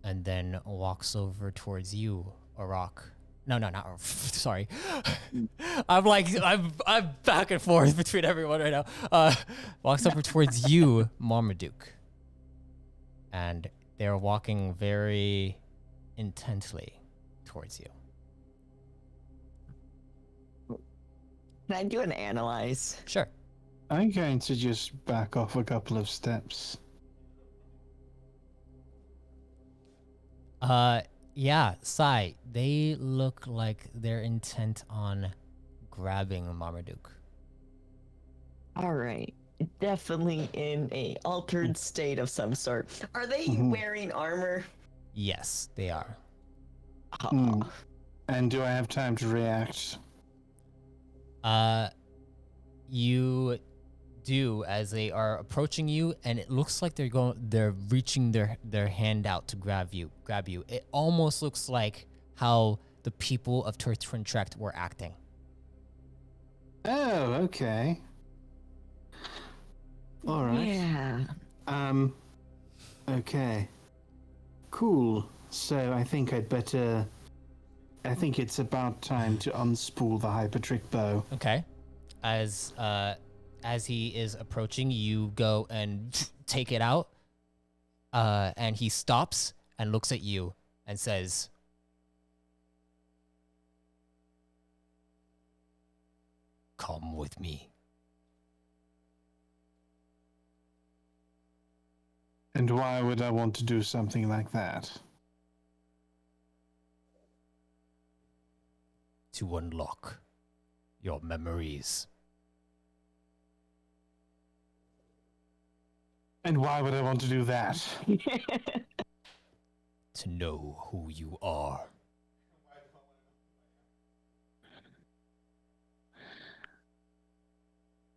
And then walks over towards you, Arak. No, not sorry. I'm back and forth between everyone right now. Walks over towards you, Marmaduke. And they're walking very intently towards you. Can I do an analyze? Sure. I'm going to just back off a couple of steps. Yeah, Sai, they look like they're intent on grabbing Marmaduke. All right. Definitely in a altered state of some sort. Are they wearing armor? Yes, they are. And do I have time to react? You do, as they are approaching you, and it looks like they're reaching their hand out to grab you. It almost looks like how the people of Tethered Pod were acting. Oh, okay. All right. Yeah. Okay. Cool. So I think I'd better. I think it's about time to unspool the hypertrick bow. Okay. As he is approaching, you go and take it out. And he stops and looks at you and says, "Come with me." And why would I want to do something like that? To unlock your memories. And why would I want to do that? To know who you are.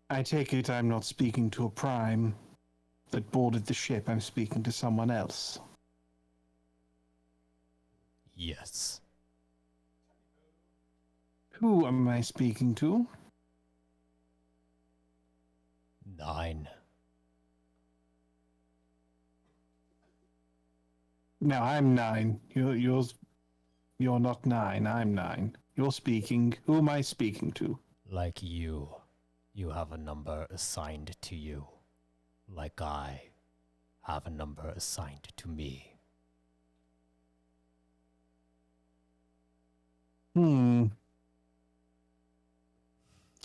I take it I'm not speaking to a prime that boarded the ship. I'm speaking to someone else. Yes. Who am I speaking to? 9. No, I'm 9. You're not 9. I'm 9. You're speaking. Who am I speaking to? Like you have a number assigned to you. Like I have a number assigned to me. Hmm.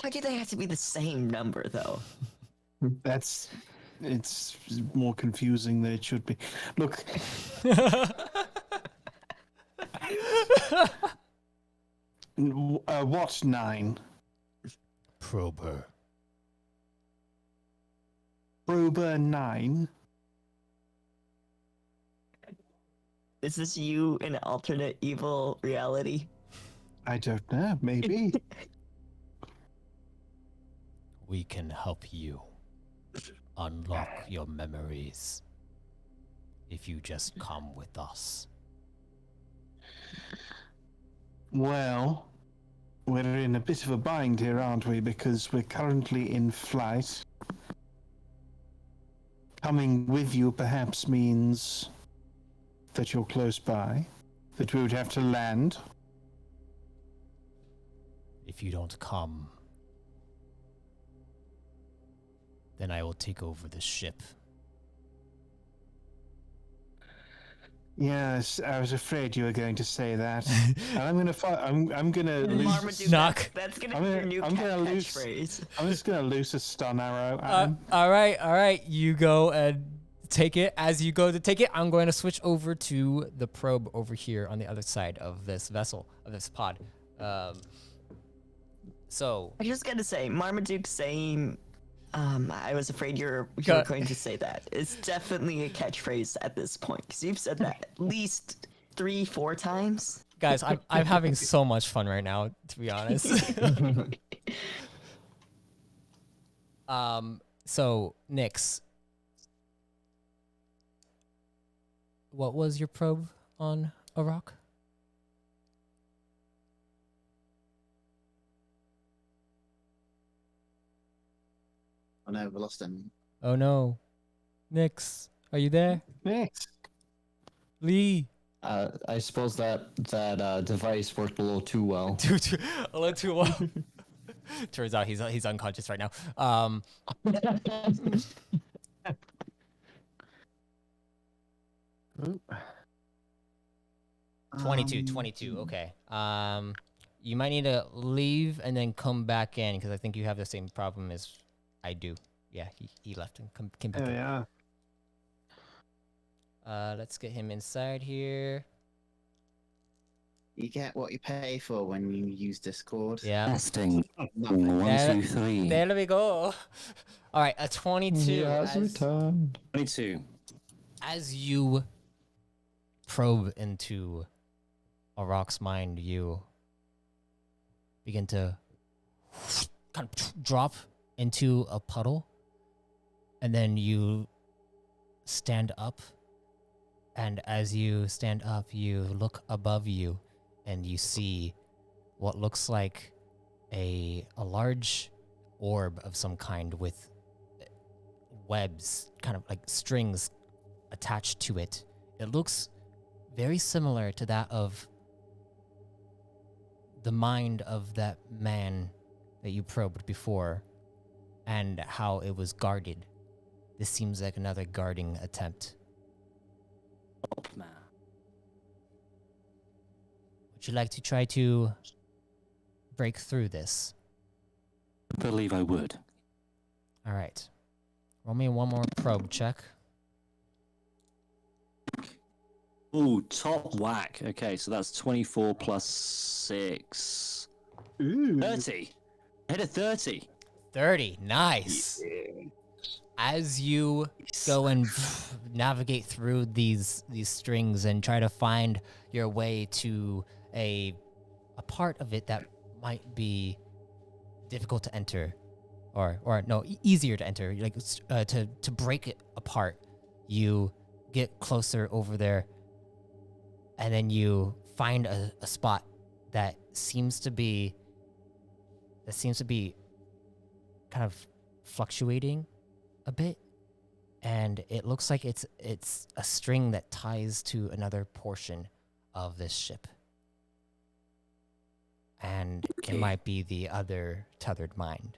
Why do they have to be the same number, though? It's more confusing than it should be. Look. What 9? Prober. Prober 9? Is this you in an alternate evil reality? I don't know. Maybe. We can help you unlock your memories if you just come with us. Well, we're in a bit of a bind here, aren't we? Because we're currently in flight. Coming with you perhaps means that you're close by, that we would have to land. If you don't come, then I will take over the ship. Yes, I was afraid you were going to say that. And I'm gonna lose. Marmaduke, Knock. That's gonna be your new catchphrase. I'm just gonna loose a stun arrow at him. All right. You go and take it. As you go to take it, I'm going to switch over to the probe over here on the other side of this vessel, of this pod. So I just gotta say, Marmaduke saying, I was afraid you were going to say that. It's definitely a catchphrase at this point, because you've said that at least 3-4 times. guys, I'm having so much fun right now, to be honest. So Nyx, what was your probe on a rock? Oh no, we lost him. Oh no. Nyx, are you there? Next. Lee. I suppose that device worked a little too well. A little too well. Turns out he's unconscious right now. 22. Okay. You might need to leave and then come back in because I think you have the same problem as I do. Yeah, he left and came back in. Yeah. Let's get him inside here. You get what you pay for when you use Discord. Yeah. Testing. Nothing. 1, 2, 3. There we go. All right, a 22. Yes, returned. 22. As you probe into a rock's mind, you begin to kind of drop into a puddle, and then you stand up. And as you stand up, you look above you, and you see what looks like a large orb of some kind with webs, kind of like strings attached to it. It looks very similar to that of the mind of that man that you probed before and how it was guarded. This seems like another guarding attempt. Up, man. Would you like to try to break through this? I believe I would. All right. Roll me one more probe check. Ooh, top whack. Okay, so that's 24 plus 6. 30. I hit a 30. 30. Nice. As you go and navigate through these strings and try to find your way to a part of it that might be difficult to enter, or no, easier to enter, like to break it apart, you get closer over there, and then you find a spot that seems to be kind of fluctuating a bit, and it looks like it's a string that ties to another portion of this ship, and it might be the other tethered mind,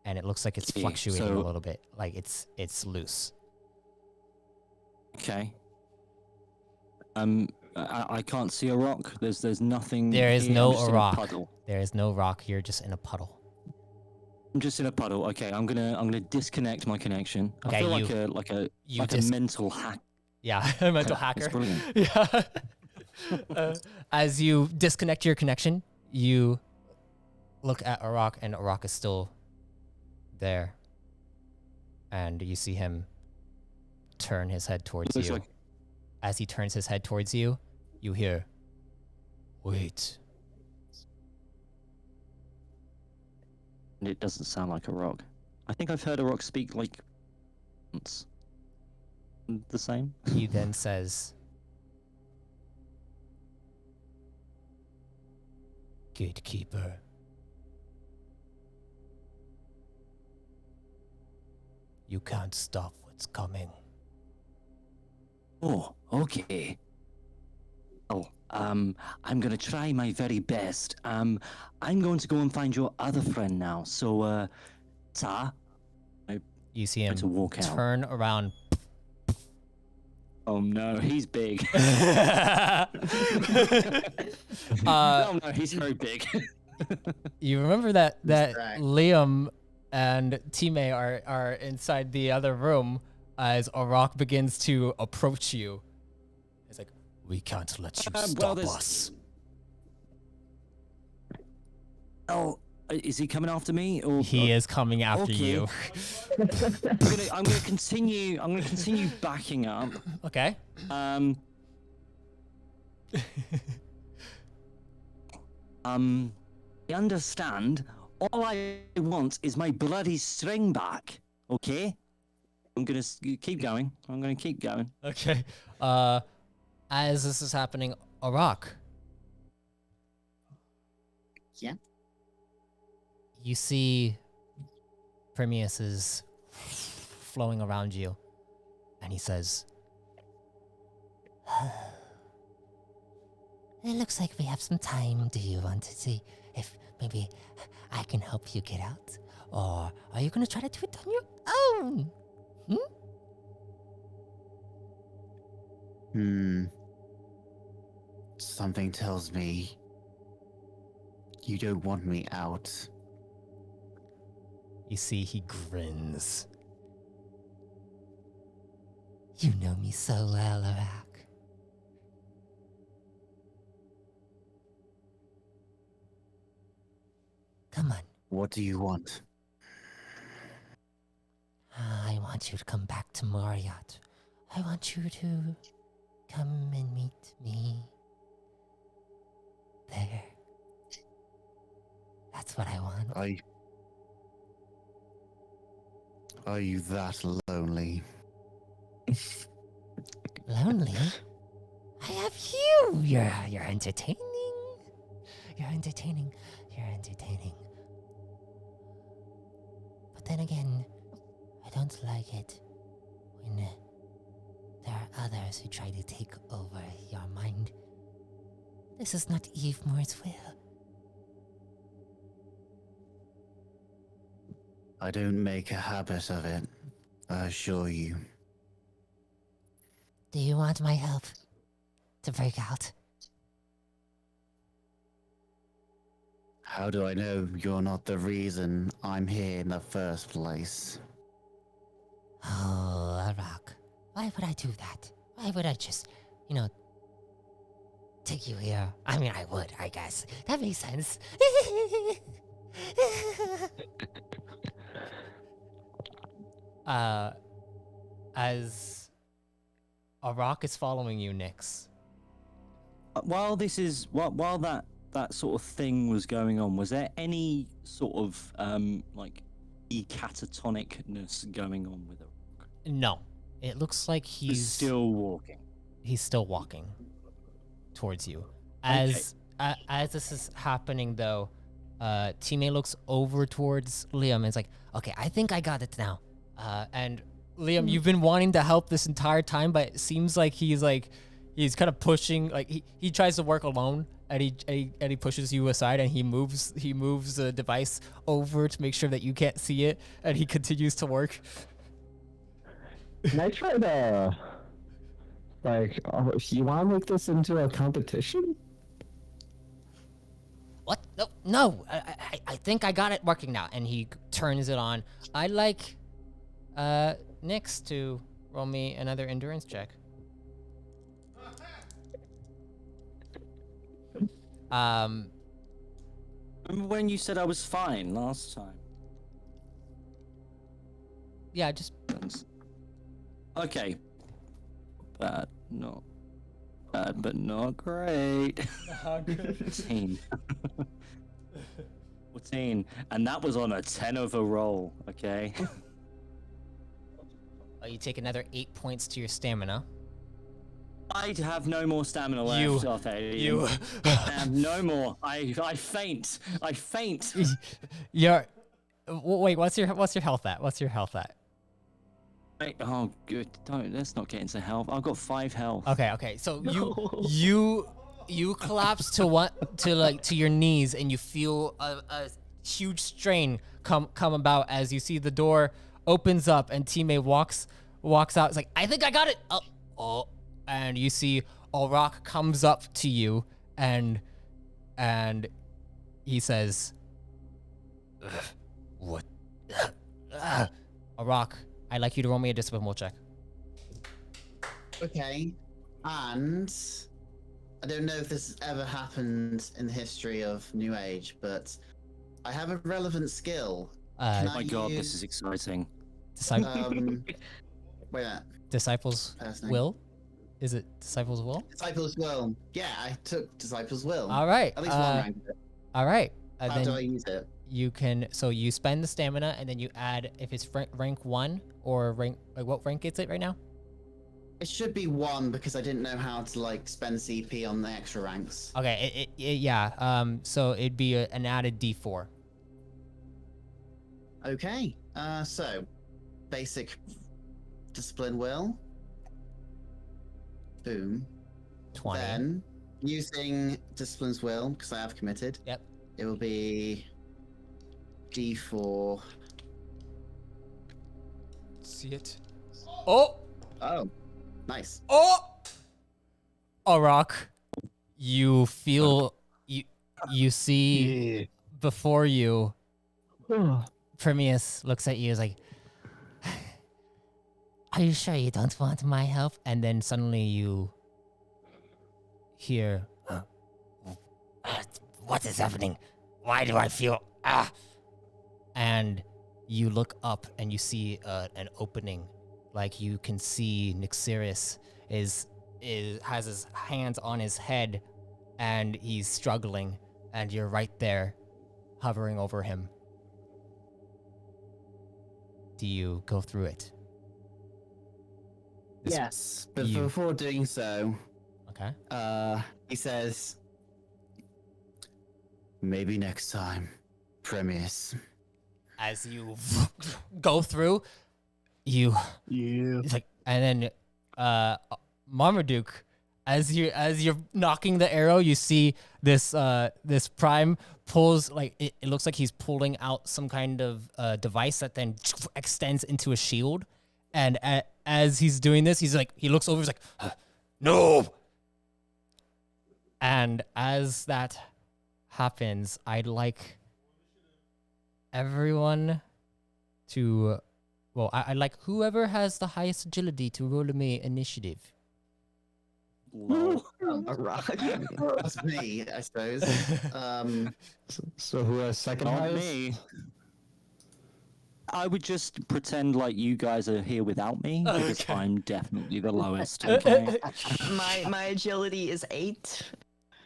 and it looks like it's fluctuating a little bit, like it's loose. Okay. I can't see a rock. There's nothing. There is here. no I'm just in a rock. puddle. There is no rock. You're just in a puddle. I'm just in a puddle. Okay, I'm gonna disconnect my connection. Okay, I feel like a mental hack. Yeah, a mental It's hacker. brilliant. Yeah. As you disconnect your connection, you look at Arak, and Arak is still there. And you see him turn his head towards Looks you. like- As he turns his head towards you, you hear, "Wait." And it doesn't sound like a rock. I think I've heard a rock speak like once. The same. He then says, "Gatekeeper, you can't stop what's coming." Oh, okay. Oh, I'm gonna try my very best. I'm going to go and find your other friend now. So, Ta, You see him to walk out. turn around. Oh no, he's big. Uh, Oh no, he's very big. You remember that Right. Liam and Time are inside the other room as Arak begins to approach you. He's like, "We can't let you well, stop there's- us." Oh, is he coming after me? Or He is coming after okay. you. I'm gonna continue. I'm gonna continue backing up. Okay. I understand. All I want is my bloody string back. Okay. I'm gonna keep going. I'm gonna keep going. Okay. As this is happening, Arak, Yeah. you see Primus is flowing around you, and he says, It looks like we have some time. Do you want to see if maybe I can help you get out? Or are you going to try to do it on your own? Something tells me you don't want me out. you see he grins. You know me so well, Arak. Come on. What do you want? I want you to come back to Moriat. I want you to come and meet me there. That's what I want. Are you that lonely? Lonely? I have you! You're entertaining. You're entertaining. You're entertaining. But then again, I don't like it when there are others who try to take over your mind. This is not Eve Moore's will. I don't make a habit of it, I assure you. Do you want my help to break out? How do I know you're not the reason I'm here in the first place? Oh, Rock. Why would I do that? Why would I just, take you here? I mean, I would, I guess. That makes sense. As a rock is following you, Nyx. While that sort of thing was going on, was there any sort of catatonicness going on with it? No, it looks like he's still walking. He's still walking towards you. As this is happening, though, Teammate looks over towards Liam and is like, "Okay, I think I got it now." And Liam, you've been wanting to help this entire time, but it seems like he's kind of pushing. Like he tries to work alone, and he pushes you aside, and he moves the device over to make sure that you can't see it, and he continues to work. Can I try to, you want to make this into a competition? What? No. I think I got it working now. And he turns it on. I'd like Nyx to roll me another endurance check. Remember when you said I was fine last time? Yeah, just okay. Bad, but not great. 14. 14, and that was on a 10 of a roll. Okay. you take another 8 points to your stamina. I have no more stamina left. I have no more. I faint. I faint. Wait. What's your health at? What's your health at? Oh, good. Let's not get into health. I've got 5 health. Okay. So you collapse to your knees, and you feel a huge strain come about as you see the door opens up and Teammate walks out. It's like, I think I got it. Oh. And you see Rock comes up to you and he says, "What? Rock, I'd like you to roll me a discipline check." Okay. And I don't know if this has ever happened in the history of New Age, but I have a relevant skill. Oh my god, this is exciting. Wait a minute. Disciples will? Is it Disciples Will? Disciples Will. Yeah, I took Disciples Will. All right. At least one rank of it. All right. How do I use it? You can, so you spend the stamina and then you add, if it's rank 1 or rank, what rank is it right now? It should be 1 because I didn't know how to spend CP on the extra ranks. Okay, yeah. So it'd be an added D4. Okay. So basic discipline will. Boom. 20. Then using discipline's will, because I have committed. Yep. It will be D4. See it? Oh, nice. Rock, you feel you see before you. Primus looks at you as like, "Are you sure you don't want my help?" And then suddenly you hear, "What is happening? Why do I feel And you look up and you see an opening. Like you can see Nyxeris has his hands on his head and he's struggling, and you're right there hovering over him. Do you go through it? Yes, but you- before doing so, Okay. he says, Maybe next time. Premise. As you go through, it's like, and then Marmaduke, as you're knocking the arrow, you see this prime pulls like it looks like he's pulling out some kind of device that then extends into a shield, and as he's doing this, he looks over, he's like, no. And as that happens, I'd like everyone to, well, I'd like whoever has the highest agility to roll me initiative. Lol. A rock. That's me, I suppose. So who has second Not highest? me. I would just pretend like you guys are here without me, because Okay. I'm definitely the lowest. Okay. My agility is 8.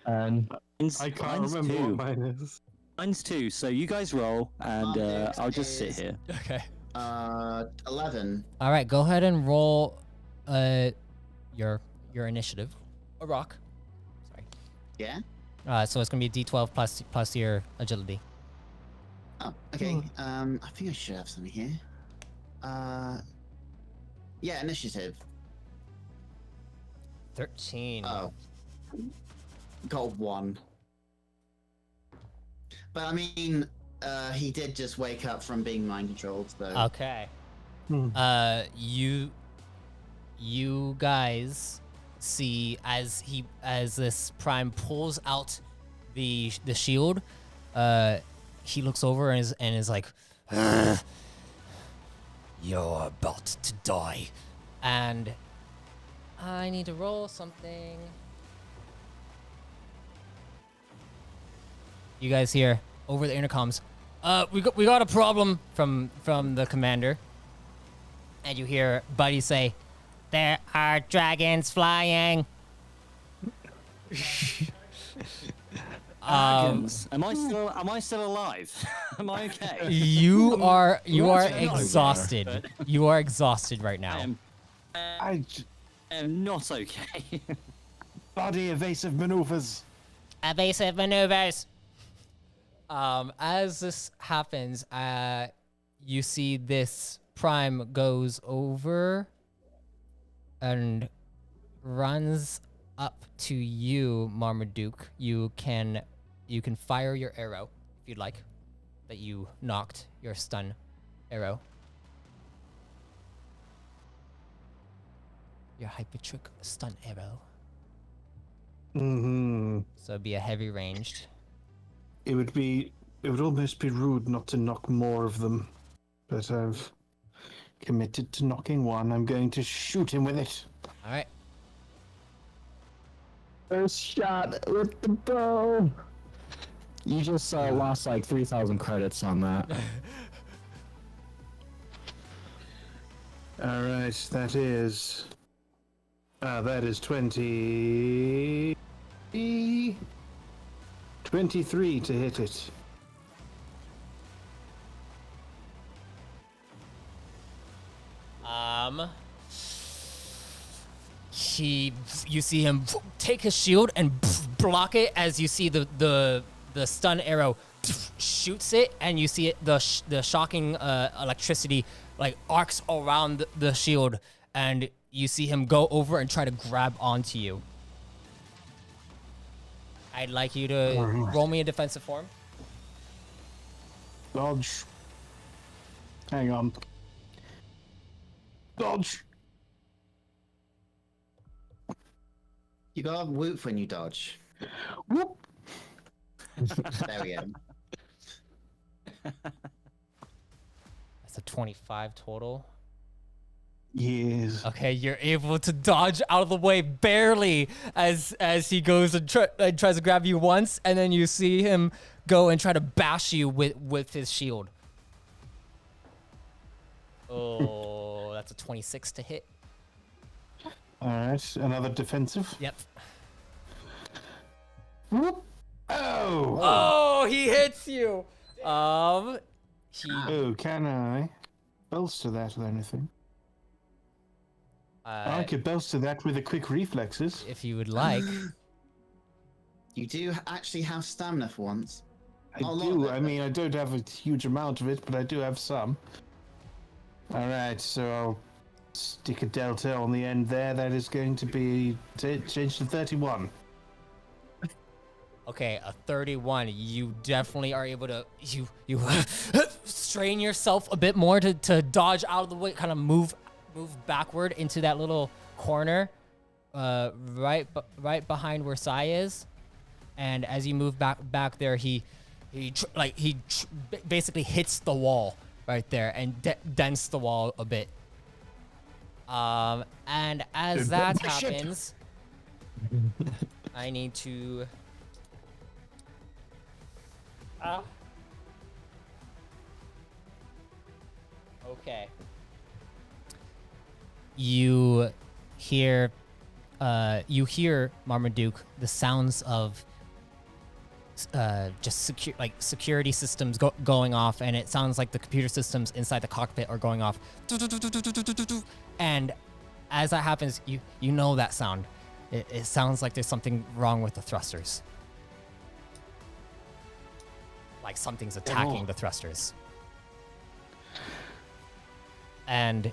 And Mine's, I can't mine's remember two. what mine is. Mine's 2. So you guys roll, and Marmaduke's I'll just sit is- here. Okay. 11. All right, go ahead and roll your initiative. A rock. Sorry. Yeah? So it's gonna be a D12 plus your agility. Oh, okay. I think I should have something here. Yeah, initiative. 13. Oh. Got 1. But I mean, he did just wake up from being mind controlled, so. Okay. You guys see as this prime pulls out the shield, he looks over and is like, "You're about to die," and I need to roll something. You guys hear over the intercoms, we got a problem from the commander. And you hear Buddy say, "There are dragons flying." Dragons. Am I still alive? Am I okay? You are actually not exhausted. You are exhausted right now. I am not okay. Bloody evasive maneuvers. Evasive maneuvers. As this happens, you see this prime goes over and runs up to you, Marmaduke. You can fire your arrow if you'd like, that you knocked your stun arrow. Your hypertrick stun arrow. Mm-hmm. So it'd be a heavy ranged. It would almost be rude not to knock more of them. But I've committed to knocking one. I'm going to shoot him with it. All right. first shot with the bow. You just lost like 3,000 credits on that. All right, that is 20. 23 to hit it. You see him take his shield and block it as you see the stun arrow shoots it, and you see it the shocking electricity like arcs around the shield, and you see him go over and try to grab onto you. I'd like you to roll me a defensive form. Dodge. Hang on. Dodge. You gotta whoop when you dodge. Whoop. There we go. That's a 25 total. Yes. Okay, you're able to dodge out of the way barely as he goes and tries to grab you once, and then you see him go and try to bash you with his shield. Oh, that's a 26 to hit. All right, another defensive. Yep. Whoop. Oh. Oh, he hits you. He Oh, can I bolster that with anything? I could bolster that with a quick reflexes. if you would like. You do actually have stamina for once. I Not a lot do. of it, I mean, I don't have a huge amount of it, but I do have some. All right, so I'll stick a delta on the end there. That is going to be changed to 31. Okay, a 31. You definitely are able to you strain yourself a bit more to dodge out of the way, kind of move backward into that little corner, right behind where Sai is. And as you move back there, he basically hits the wall right there and dents the wall a bit. And as that happens, I need to. Okay. You hear Marmaduke, the sounds of just security systems going off, and it sounds like the computer systems inside the cockpit are going off. And as that happens, you know that sound. It sounds like there's something wrong with the thrusters. Like something's attacking the thrusters. And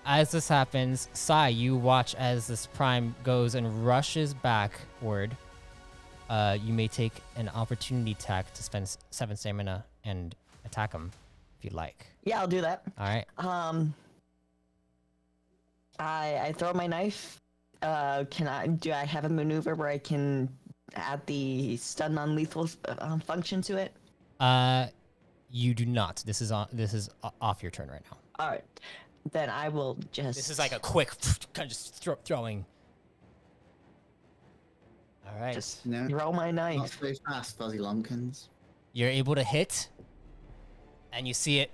as this happens, Sai, you watch as this prime goes and rushes backward. You may take an opportunity attack to spend 7 stamina and attack him if you'd like. Yeah, I'll do that. All right. I throw my knife. Do I have a maneuver where I can add the stun non-lethal function to it? You do not. This is off your turn right now. All right, then I will just. This is like a quick kind of just throwing. All right. Just No, throw my not knife. so fast, Fuzzy Lumpkins. You're able to hit, and you see it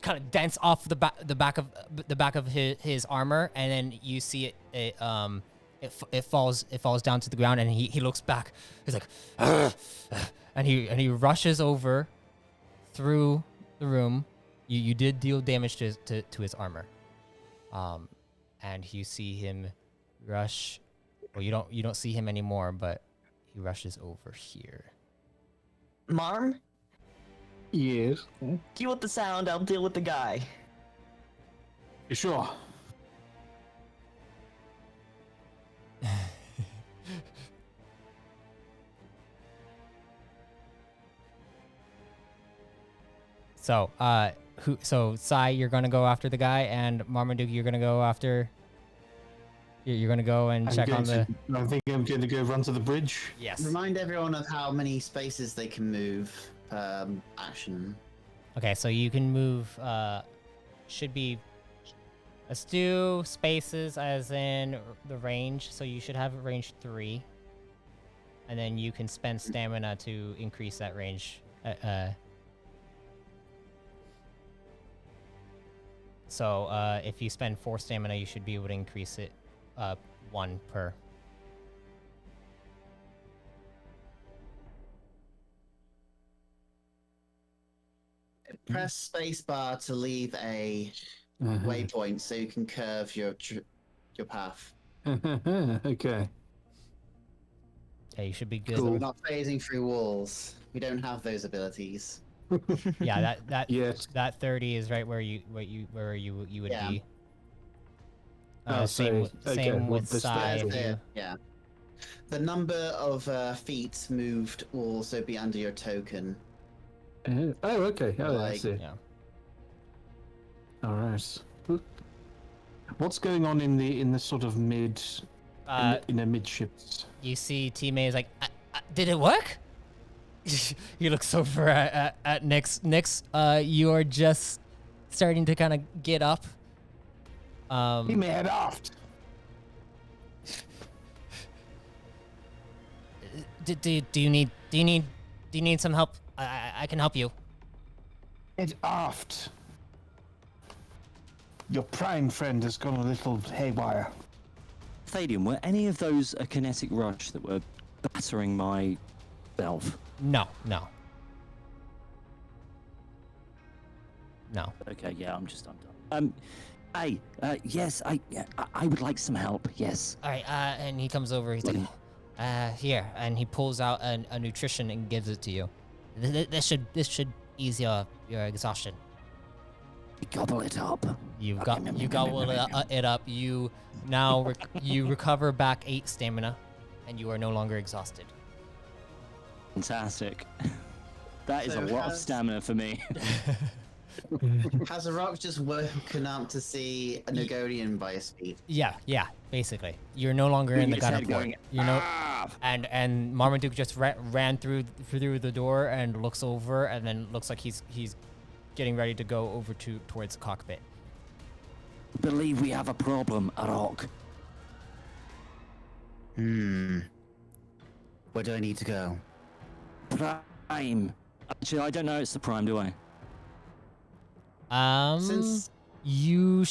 kind of dents off the back of his armor, and then you see it falls down to the ground, and he looks back. He's like, "Ugh," and he rushes over through the room. You did deal damage to his armor, and you see him rush. Well, you don't see him anymore, but he rushes over here. Marm, Yes. deal with the sound. I'll deal with the guy. You sure? So, So Sai, you're gonna go after the guy, and Marmaduke, you're gonna go after. You're gonna go and check on the. I think I'm going to go run to the bridge. Yes. Remind everyone of how many spaces they can move per action. Okay, so you can move. Should be. Let's do spaces as in the range. So you should have range 3, and then you can spend stamina to increase that range. So if you spend 4 stamina, you should be able to increase it 1 per. Press spacebar to leave a waypoint so you can curve your path. Okay. Yeah, you should be good. So we're not phasing through walls. We don't have those abilities. Yeah, that Yes. that 30 is right where you would Yeah. be. Oh, Same so- okay, same well, with the Sai. stairs if you- Yeah. The number of feet moved will also be under your token. Oh, okay. Oh, I Like- see. Yeah. All right. What's going on in the sort of mid in the midships? You see, T-May is like, did it work? He looks over at Nyx. Nyx, you are just starting to kind of get up. He may head aft. Do you need some help? I can help you. Head aft. Your prime friend has gone a little haywire. Thadian, were any of those a kinetic rush that were battering my self? No. Okay, yeah, I'm done. Hey, yes, I would like some help. Yes. All right. And he comes over. He's like, here, and he pulls out a nutrition and gives it to you. This should ease your exhaustion. Gobble it up. You gobble it up. You now you recover back 8 stamina, and you are no longer exhausted. Fantastic. That is So a lot of has- stamina for me. Has the rock just woken up to see a Nogodian by his feet? Yeah, basically. You're no longer in the His head gutter port. going, You know, "Ah!" and Marmaduke just ran through the door and looks over, and then looks like he's getting ready to go over towards the cockpit. Believe we have a problem, Arok. Where do I need to go? Prime. Actually, I don't know it's the Prime, do I? Since you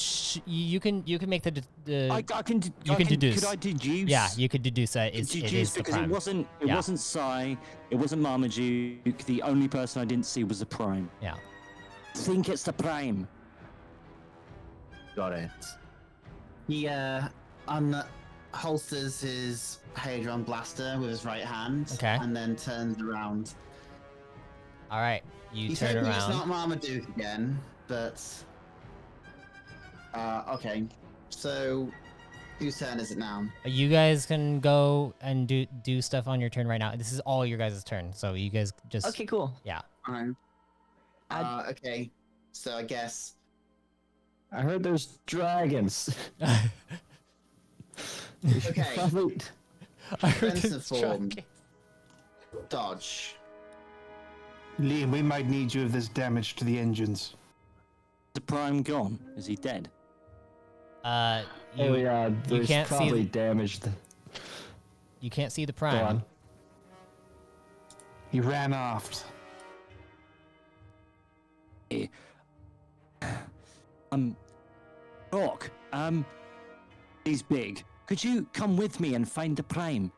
can make the I can deduce. Could I deduce? Yeah, you could deduce that it deduce is the because Prime. it Yeah. wasn't Sai, it wasn't Marmaduke. The only person I didn't see was the Prime. Yeah. I think it's the Prime. Got it. he holsters his Hadron blaster with his right hand, Okay. and then turns around. All right, you He's turn hoping it's around. not Marmaduke again, but okay. So whose turn is it now? You guys can go and do stuff on your turn right now. This is all your guys' turn, so you guys just Okay, cool. yeah. Alright. Okay. So I guess I heard there's dragons. okay. Probably. I heard Defensive this form. truck. Dodge. Liam, we might need you if there's damage to the engines. The Prime gone? Is he dead? Oh yeah, there's can't see probably the- damage. You can't see the Go Prime. on. He ran aft. Rock. He's big. Could you come with me and find the Prime?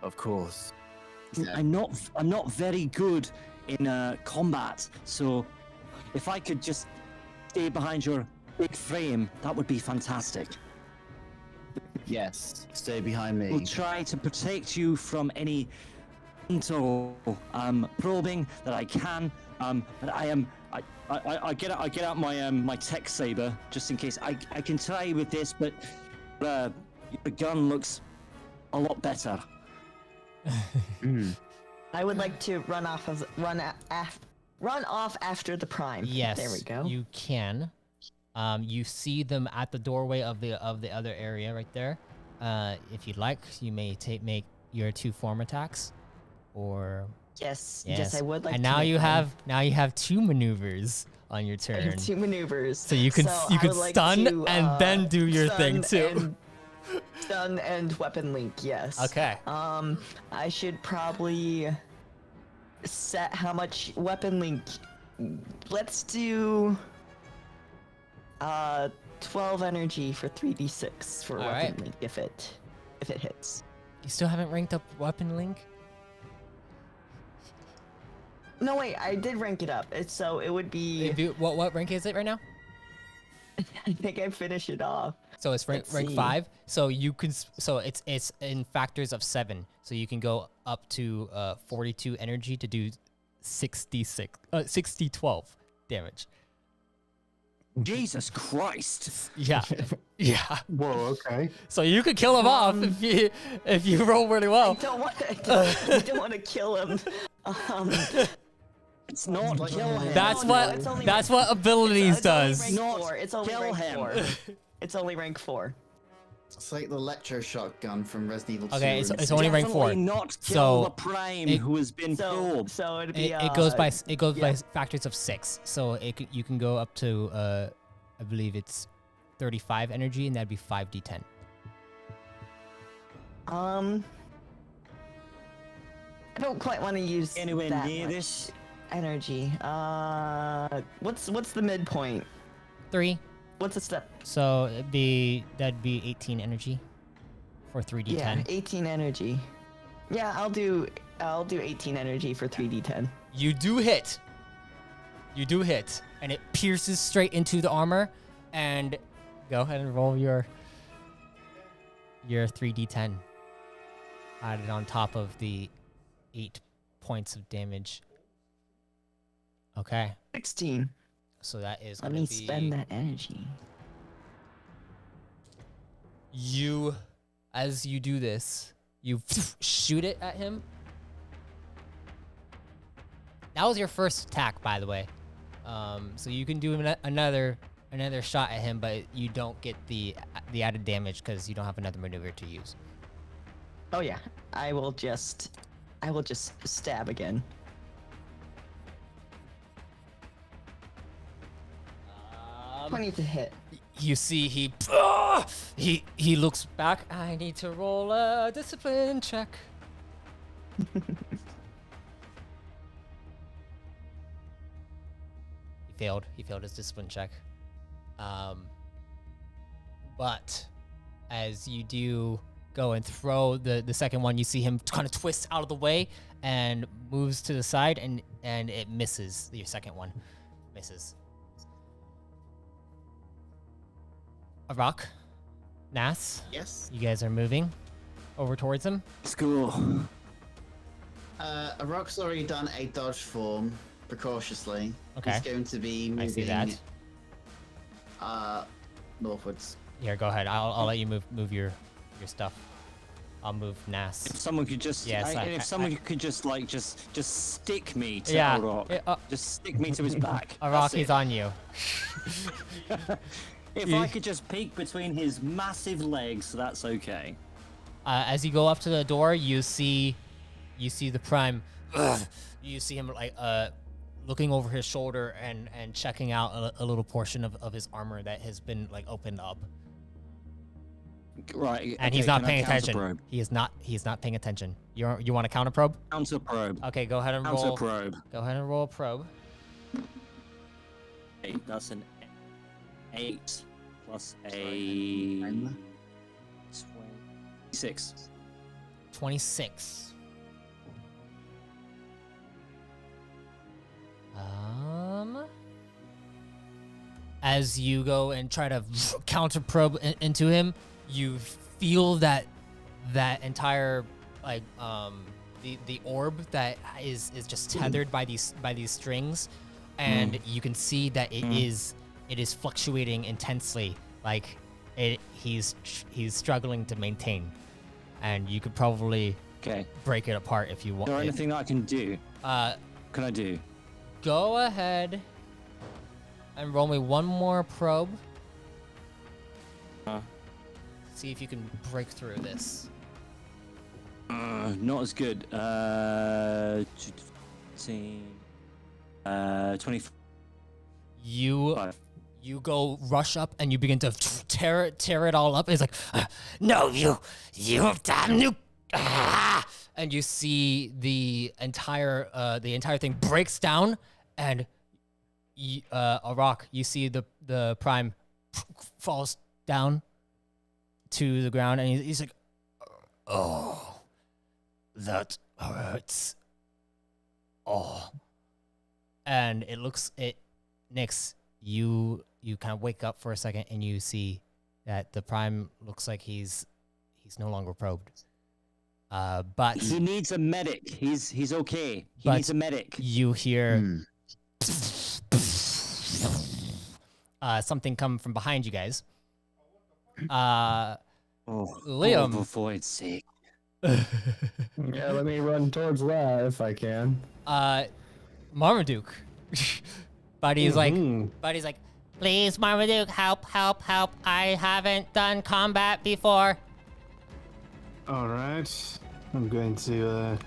Of course. Yeah. I'm not very good in combat, so if I could just stay behind your big frame, that would be fantastic. Yes. Stay behind me. We'll try to protect you from any mental probing that I can. But I get out my tech saber just in case. I can try with this, but your gun looks a lot better. I would like to run off after the Prime. Yes. There we go. You can. You see them at the doorway of the other area right there. If you'd like, you may make your 2 form attacks, or Yes, I would like And to. now make you one. have 2 maneuvers on your I turn. have 2 maneuvers. So you can I could would like stun to, and then do your thing stun too. Stun and weapon link, yes. Okay. I should probably set how much weapon link. Let's do 12 energy for 3d6 for All weapon right. link if it hits. You still haven't ranked up weapon link? No wait, I did rank it up. So it would be. What rank is it right now? I think I finish it off. So it's rank Let's see. 5. So you can it's in factors of 7. So you can go up to 42 energy to do 12 damage. Jesus Christ! Yeah. Yeah. Whoa, okay. So you could kill him off if you roll really well. I don't want to kill him. It's not Like- kill him. That's No, what it's only that's rank- what abilities It's only does. rank Not 4. It's only kill rank him. 4. It's only rank 4. It's like the electro shotgun from Resident Evil 2. Okay, it's only rank 4. Definitely not kill So, the Prime it- who has been probed. So it'd be. It goes by yeah. factors of 6. So you can go up to I believe it's 35 energy, and that'd be 5d10. I don't quite want to use Anywhere that near much this? energy. What's the midpoint? 3. What's the step? So that'd be 18 energy for 3d10. Yeah, 18 energy. Yeah, I'll do 18 energy for 3d10. You do hit. You do hit, and it pierces straight into the armor. And go ahead and roll your 3d10. Added on top of the 8 points of damage. Okay. 16. So that is Let gonna me be spend that energy. you. As you do this, you shoot it at him. That was your first attack, by the way. So you can do another shot at him, but you don't get the added damage because you don't have another maneuver to use. Oh yeah, I will just stab again. Um, 20 to hit. You see he looks back. I need to roll a discipline check. He failed his discipline check. But as you do go and throw the second one, you see him kind of twist out of the way and moves to the side, and it misses. Your second one misses. Arak, Nass, Yes. you guys are moving over towards him. School. Rock's already done a dodge form precautiously. Okay. He's going to be moving. I see that. Northwards. Here, go ahead. I'll let you move your stuff. I'll move Nass. If someone could just, Yes, if someone could just stick me to Yeah, Arak, just stick me to his back. Arak, That's he's it. on you. If I could just peek between his massive legs, that's okay. As you go up to the door, you see the Prime. You see him like looking over his shoulder and checking out a little portion of his armor that has been like opened up. Right. And okay, he's not can I paying attention. counter-probe? He is not paying attention. You want to counter probe? Counter probe. Okay, go ahead and Counter roll. probe. Go ahead and roll a probe. Hey, that's an 8 plus a 26. 26. As you go and try to counter probe into him, you feel that entire like the orb that is just tethered by these strings, and you can see that it is fluctuating intensely. Like he's struggling to maintain, and you could probably break it apart if you want. Is there anything that I can do? Can I do? Go ahead and roll me one more probe. See if you can break through this. Not as good. 15, 25. You go rush up and you begin to tear it all up. It's like, no, you damn you. And you see the entire thing breaks down, and Arak, you see the Prime falls down to the ground, and he's like, oh, that hurts. Oh. And Nyx, you kind of wake up for a second and you see that the Prime looks like he's no longer probed. But he needs a medic. He's okay. He but needs a medic. You hear something come from behind you guys. Liam, for void's sake. Yeah, let me run towards that if I can. Marmaduke. Buddy's like, please, Marmaduke, help. I haven't done combat before. All right, I'm going to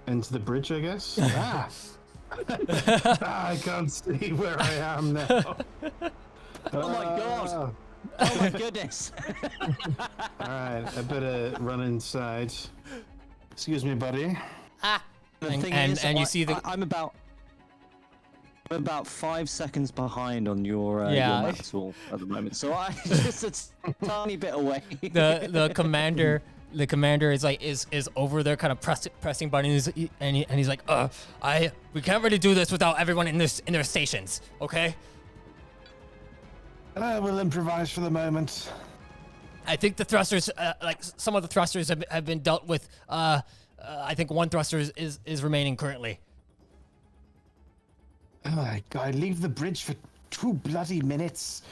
into the bridge, I guess. I can't see where I am now. Oh my god! Oh my goodness! All right, I better run inside. Excuse me, buddy. And you see I'm about 5 seconds behind on your maxwell at the moment, so I just a tiny bit away. The commander is over there, kind of pressing buttons, and he's like, we can't really do this without everyone in their stations, okay? We'll improvise for the moment. I think the thrusters, some of the thrusters have been dealt with. I think one thruster is remaining currently. Oh my god, leave the bridge for 2 bloody minutes.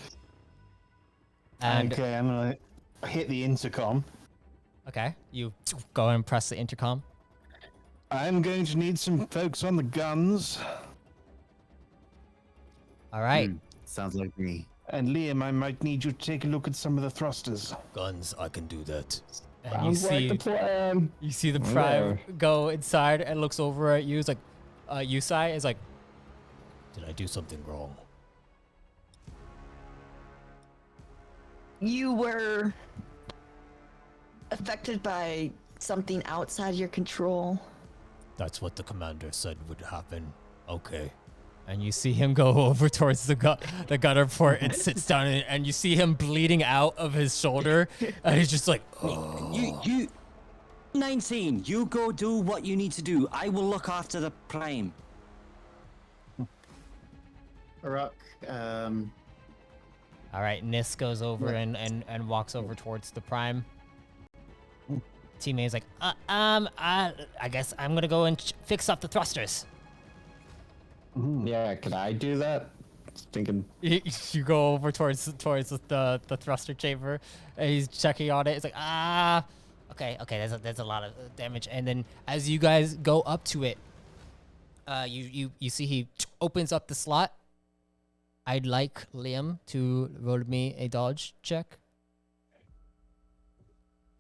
And Okay, I'm gonna hit the intercom. okay, you go and press the intercom. I'm going to need some folks on the guns. All right, Sounds like me. And Liam, I might need you to take a look at some of the thrusters. guns. I can do that. And Sounds like the plan. you see the prime go inside and looks over at you. It's like, Yusai is like, did I do something wrong? You were affected by something outside your control. That's what the commander said would happen. Okay. And you see him go over towards the gunner port and sits down, and you see him bleeding out of his shoulder, and he's just like, oh. You 19, you go do what you need to do. I will look after the prime. Rock, All right, Nis goes over and walks over towards the prime. Teammate's like, I guess I'm gonna go and fix up the thrusters. Yeah, could I do that? Thinking. You go over towards the thruster chamber, and he's checking on it. It's like, okay, there's a lot of damage. And then as you guys go up to it, you see he opens up the slot. I'd like Liam to roll me a dodge check.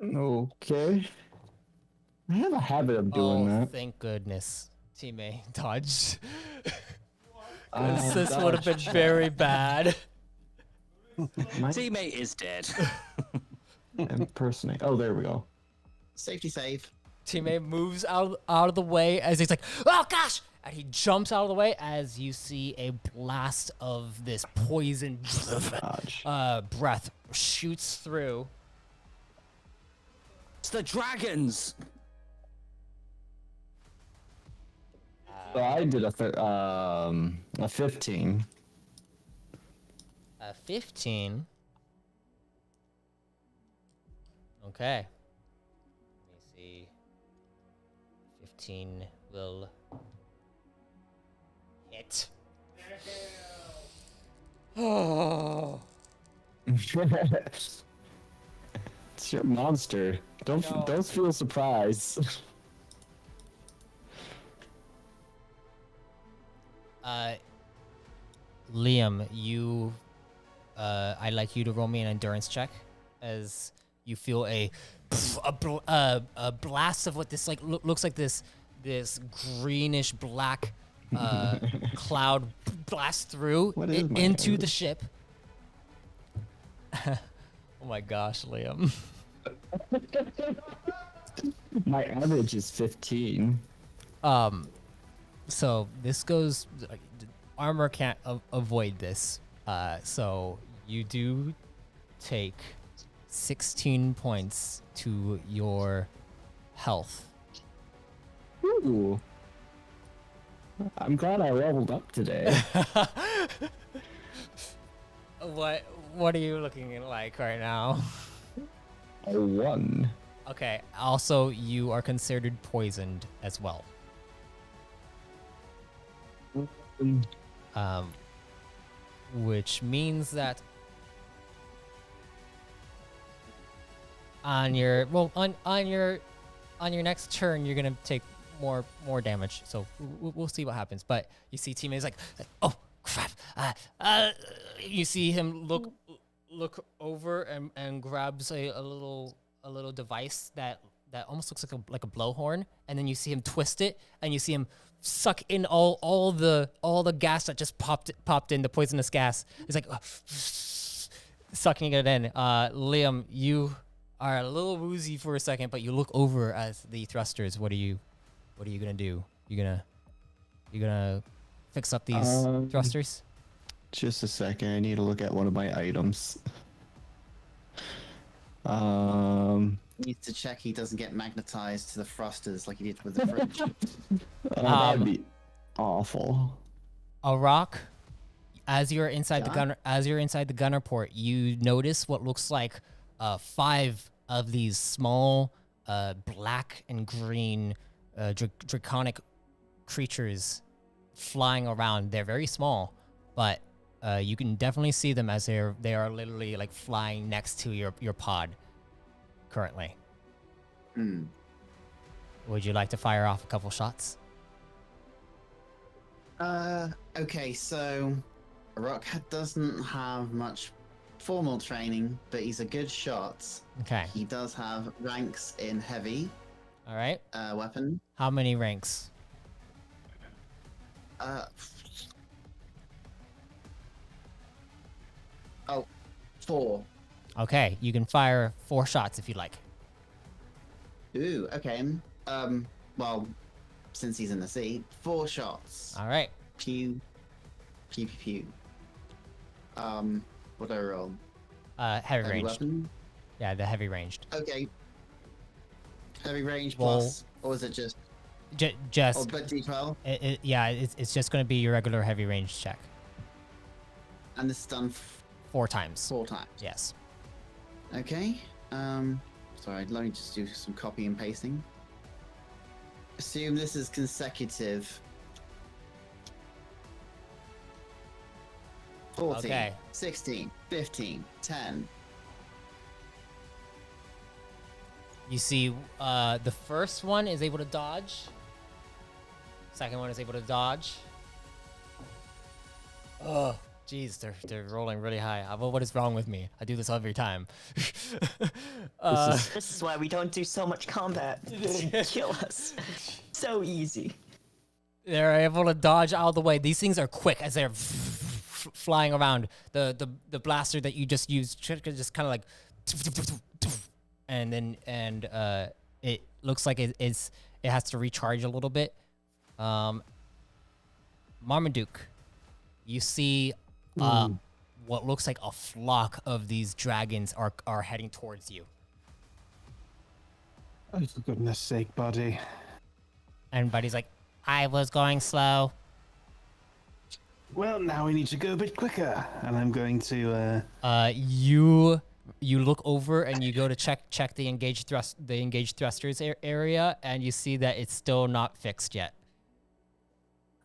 Okay. I have a habit of doing that. Thank goodness, teammate dodge. Oh, This would have been very bad. My Teammate is dead. impersonate. Oh, there we go. safety save. Teammate moves out of the way as he's like, oh gosh! And he jumps out of the way as you see a blast of this poison Dodge. breath shoots through. It's the dragons. So I did a 15. A 15. Okay. Let me see. 15 will hit. Oh. It's your monster. Don't feel surprised. Liam, I'd like you to roll me an endurance check as you feel a blast of what this looks like this greenish black cloud blast through What is my into average? the ship. Oh my gosh, Liam. My average is 15. So this goes. Armor can't avoid this. So you do take 16 points to your health. Ooh. I'm glad I leveled up today. What are you looking like right now? I won. Okay. Also, you are considered poisoned as well. Which means that on your next turn you're gonna take more damage. So we'll see what happens. But you see, teammates like, oh crap! You see him look over and grabs a little device that almost looks like a blowhorn, and then you see him twist it, and you see him suck in all the gas that just popped in, the poisonous gas. It's like sucking it in. Liam, you are a little woozy for a second, but you look over as the thrusters. What are you gonna do? You gonna fix up these thrusters? Just a second. I need to look at one of my items. Needs to check he doesn't get magnetized to the thrusters like he did with the fridge. That'd be awful. A rock. As you're inside the gunner port, you notice what looks like 5 of these small black and green draconic creatures flying around. They're very small, but you can definitely see them as they are literally like flying next to your pod currently. Would you like to fire off a couple shots? Okay, so Rock doesn't have much formal training, but he's a good shot. Okay. He does have ranks in heavy All right. weapon. How many ranks? Oh, 4. Okay, you can fire 4 shots if you like. Ooh, okay. Well, since he's in the sea, 4 shots. All right. Pew, pew, pew, pew. What do I roll? Heavy ranged. Weapon? Yeah, the heavy ranged. Okay. Heavy range Roll. plus, or is it just? Just. Or but D12, Yeah, it's just going to be your regular heavy range check. and this is done 4 times. 4 times. Yes. Okay. Sorry, let me just do some copy and pasting. Assume this is consecutive. 14, Okay. 16, 15, 10. You see, the first one is able to dodge. Second one is able to dodge. Oh, jeez, they're rolling really high. What is wrong with me? I do this every time. This is why we don't do so much combat. Kill us. So easy. They're able to dodge out of the way. These things are quick as they're flying around. The blaster that you just used just kind of like, and then it looks like it has to recharge a little bit. Marmaduke, you see what looks like a flock of these dragons are heading towards you. Oh, for goodness sake, buddy. And Buddy's like, I was going slow. Well, now we need to go a bit quicker, and I'm going to. You look over and you go to check the engaged thrusters area, and you see that it's still not fixed yet.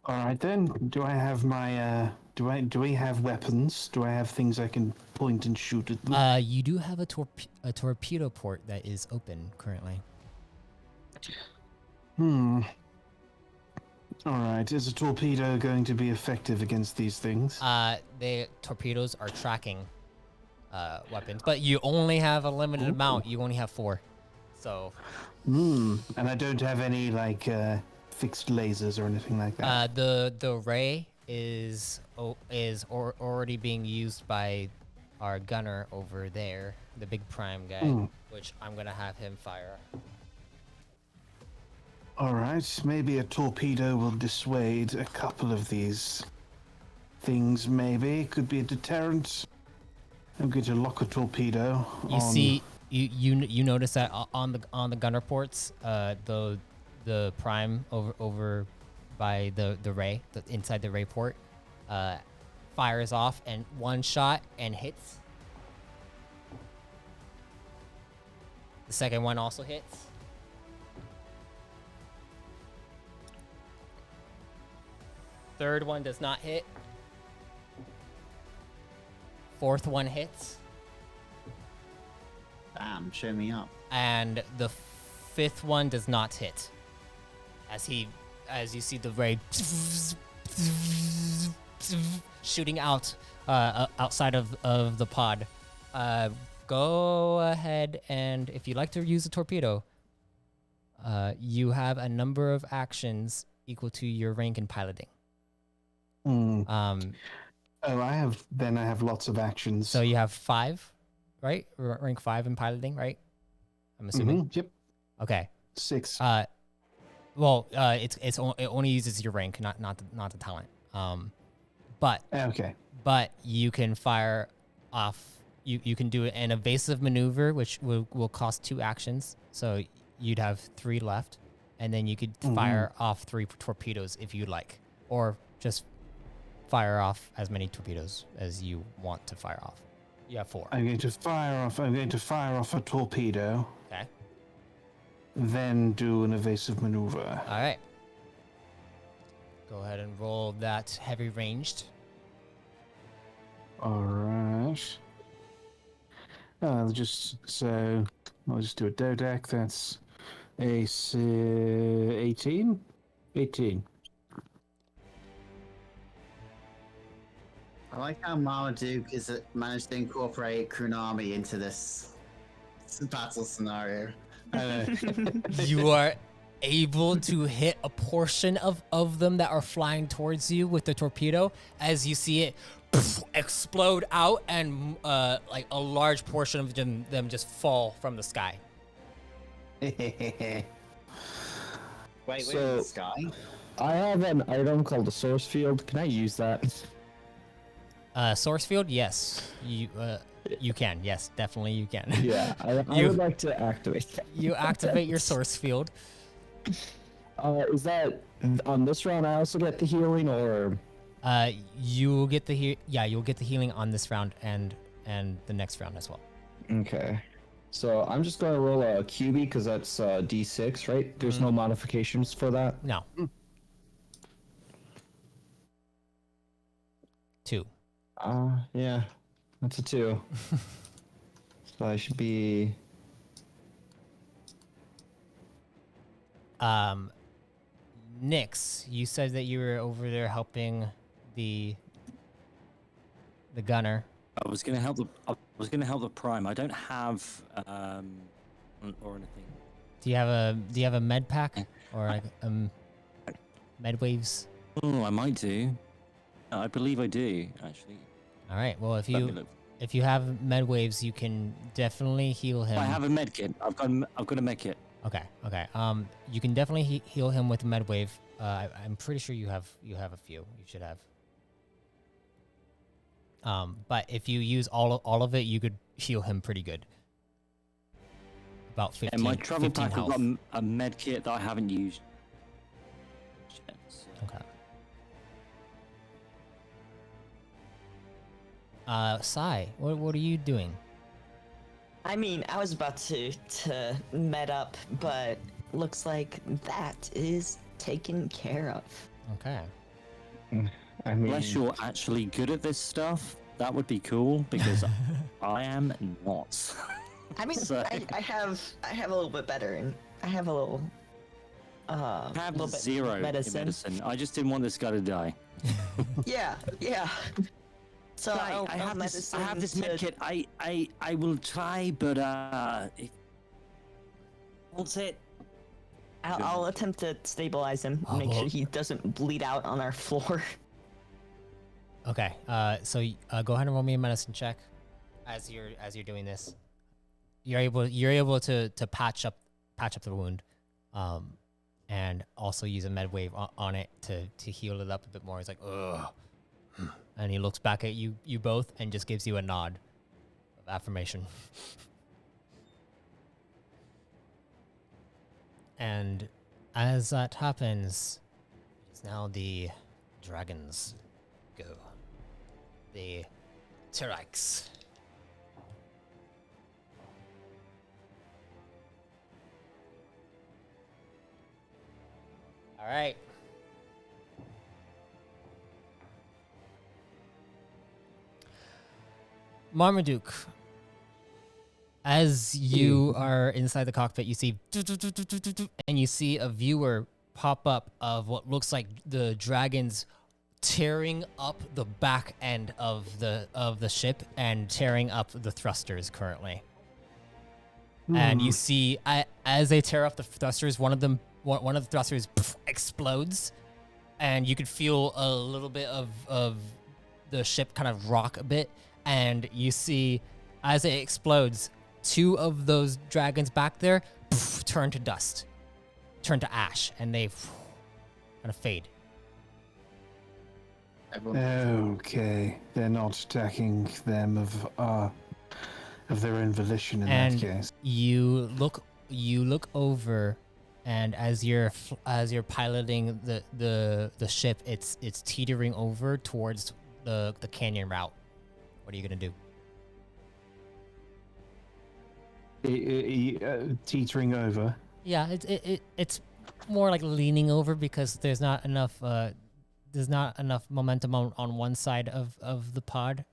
All right then. Do I have my? Do we have weapons? Do I have things I can point and shoot at them? You do have a torpedo port that is open currently. All right. Is a torpedo going to be effective against these things? The torpedoes are tracking weapons, but you only have a limited amount. You only have 4, so. And I don't have any like fixed lasers or anything like that. The ray is already being used by our gunner over there, the big prime guy, which I'm gonna have him fire. All right. Maybe a torpedo will dissuade a couple of these things. Maybe could be a deterrent. I'm going to lock a torpedo. You notice that on the gunner ports, the prime over by the ray, inside the ray port, fires off and 1 shot and hits. The second one also hits. Third one does not hit. Fourth one hits. Damn, show me up. And the 5th one does not hit. As you see the ray shooting out outside of the pod. Go ahead, and if you'd like to use a torpedo, you have a number of actions equal to your rank in piloting. I have lots of actions. So you have 5, right? Rank 5 in piloting, right? I'm assuming. Yep. Okay. 6. Well, it only uses your rank, not the talent. But okay. But you can fire off. You can do an evasive maneuver, which will cost 2 actions. So you'd have 3 left, and then you could fire off 3 torpedoes if you'd like, or just fire off as many torpedoes as you want to fire off. You have 4. I'm going to fire off a torpedo. Okay. Then do an evasive maneuver. All right. go ahead and roll that heavy ranged. All right. I'll just do a dodeck. That's AC 18. 18. I like how Marmaduke has managed to incorporate Kunami into this battle scenario. You are able to hit a portion of them that are flying towards you with the torpedo as you see it explode out and like a large portion of them just fall from the sky. Wait, So- the sky? I have an item called the source field. Can I use that? Source field, yes. You can. Yes, definitely you can. Yeah, I You- would like to activate that. You activate your source field. Is that on this round? I also get the healing, or You'll get the you'll get the healing on this round and the next round as well. okay. So I'm just going to roll a QB because that's D6, right? There's no modifications for that. No. 2. Yeah, that's a 2. So I should be. Nyx, you said that you were over there helping the gunner. I was gonna help the prime. I don't have or anything. Do you have a med pack or like med waves? Oh, I might do. I believe I do actually. All right. Well, if Let me you look. if you have med waves, you can definitely heal him. I have a med kit. I've got a med kit. Okay. You can definitely heal him with med wave. I'm pretty sure you have a few. You should have. But if you use all of it, you could heal him pretty good. About 15. And my travel 15 pack, I've health. got a med kit that I haven't used. Yet, so- Okay. Sai, what are you doing? I mean, I was about to med up, but looks like that is taken care of. Okay. I mean, Unless you're actually good at this stuff, that would be cool because I am not. I mean, So- I have a little bit better, and I have a little I have little bit 0 in medicine. medicine. I just didn't want this guy to die. Yeah. So Right, I'll I have this medicine med kit. I will try, but if what's it? I'll attempt to stabilize him, Oh, make well- sure he doesn't bleed out on our floor. Okay. So go ahead and roll me a medicine check as you're doing this. You're able to patch up the wound, and also use a med wave on it to heal it up a bit more. He's like, ugh, and he looks back at you both and just gives you a nod of affirmation. And as that happens, it's now the dragons go. The Tyrax. All right. Marmaduke, as you are inside the cockpit, you see and you see a viewer pop up of what looks like the dragons tearing up the back end of the ship and tearing up the thrusters currently. And you see, as they tear up the thrusters, one of the thrusters explodes, and you could feel a little bit of the ship kind of rock a bit. And you see, as it explodes, 2 of those dragons back there turn to dust, turn to ash, and they kind of fade. Okay, they're not attacking them of their own volition in And that case. you look over, and as you're piloting the ship, it's teetering over towards the canyon route. What are you gonna do? Teetering over. Yeah, it's more like leaning over because there's not enough there's not enough momentum on one side of the pod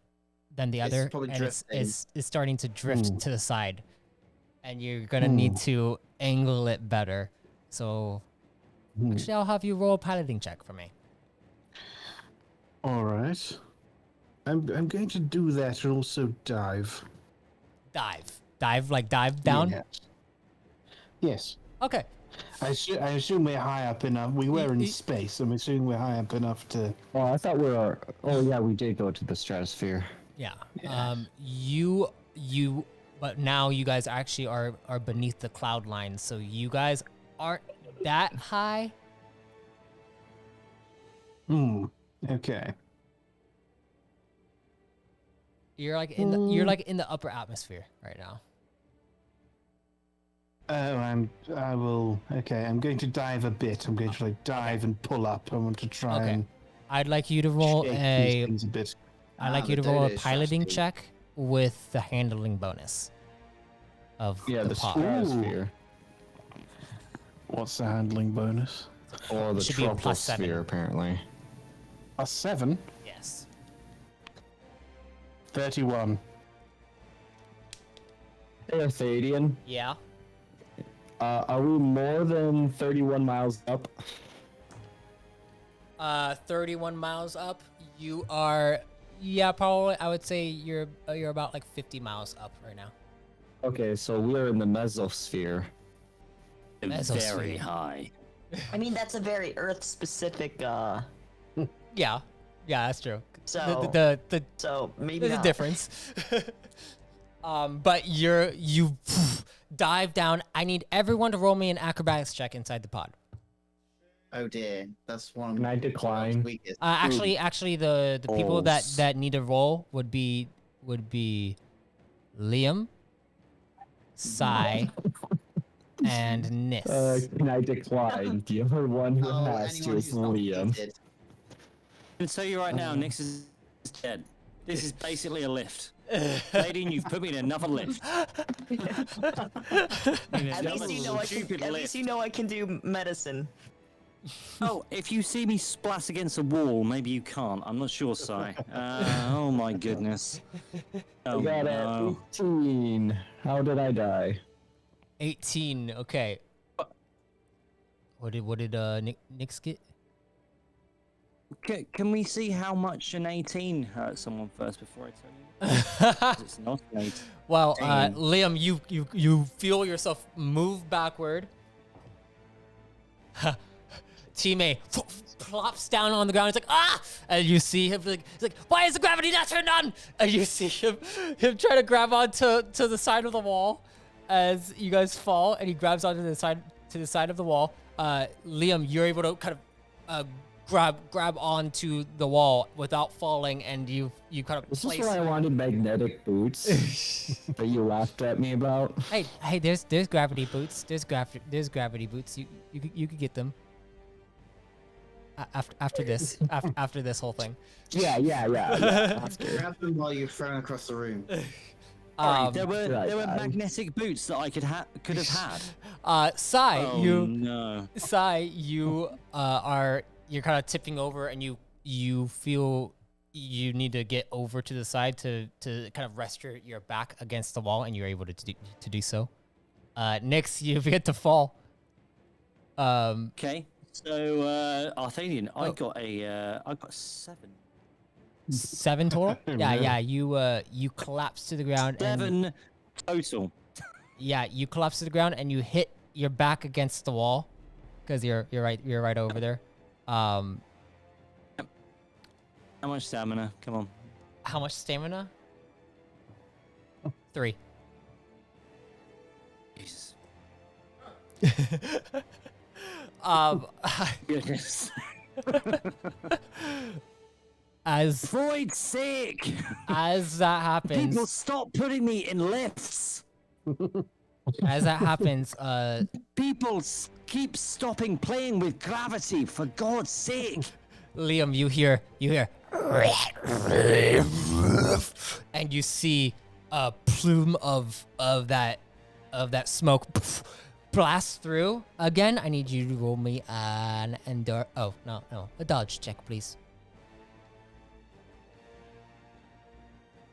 than the It's other, probably and drifting. it's starting to drift to the side, and you're gonna need to angle it better. So actually, I'll have you roll a piloting check for me. All right. I'm going to do that and also dive. Dive, like dive down. Yes. Okay. I assume we're high up enough. We were in y- space. I'm assuming we're high up enough to. Oh, I thought we were. Oh, yeah, we did go to the stratosphere. Yeah. But now you guys actually are beneath the cloud line, so you guys aren't that high. Okay. You're like in the upper atmosphere right now. Oh, I will. Okay, I'm going to dive a bit. I'm going to like dive and pull up. I want to try Okay. and I'd like you to roll shake these a things a bit. I'd like the you to roll a dodo's piloting trusty. check with the handling bonus of Yeah, the pod. stratosphere. What's the handling bonus? Or the Should be a +7. troposphere, apparently. A 7. Yes. 31. Hey, Arthadian. Yeah. Are we more than 31 miles up? 31 miles up. You are, yeah, probably. I would say you're about like 50 miles up right now. Okay, so we are in the mesosphere. Mesosphere. Very high. I mean, that's a very Earth-specific. Yeah, that's true. So the so maybe there's a not. difference. But you dive down. I need everyone to roll me an acrobatics check inside the pod. Oh dear, that's one. Can I of decline? the weakest. Actually, the people Balls. that need a roll would be Liam, Sai, and Nis. Can I decline? The other one who Oh, has to anyone is who's not Liam. seated. I can tell you right now, Nyx is dead. This is basically a lift. Lady, you've put me in another lift. At least you know I can. Stupid At lift. least you know I can do medicine. Oh, if you see me splash against a wall, maybe you can't. I'm not sure, Si. Oh my goodness. Oh I got no. 18. How did I die? 18. Okay. What did Nyx get? Can we see how much an 18 hurt someone first before I tell you? 'Cause it's not an 8. Well, Dang. Liam, you feel yourself move backward. Teammate plops down on the ground. It's like, ah! And you see him like, he's like, why is the gravity not turned on? And you see him try to grab onto the side of the wall as you guys fall, and he grabs onto the side of the wall. Liam, you're able to kind of grab onto the wall without falling, and you kind of This place. is why I wanted magnetic boots that you laughed at me about. Hey, there's gravity boots. There's gravity boots. You could get them. After this whole thing. Yeah. After. Grab them while you're thrown across the room. There were Right, there were guys. magnetic boots that I could have had. Sai, Oh no. you're kind of tipping over, and you feel you need to get over to the side to kind of rest your back against the wall, and you're able to do so. Nyx, you get to fall. Okay. So Arthadian, I got 7. 7 total. Yeah. You collapse to the ground. 7 total. Yeah, you collapse to the ground and you hit your back against the wall because you're right over there. How much stamina? Come on. How much stamina? 3. Jesus. Goodness. As Freud's sick. as that happens, People stop putting me in lifts. as that happens, People keep stopping playing with gravity. For God's sake. Liam, you hear, and you see a plume of that smoke blast through. Again, I need you to roll me an a dodge check, please.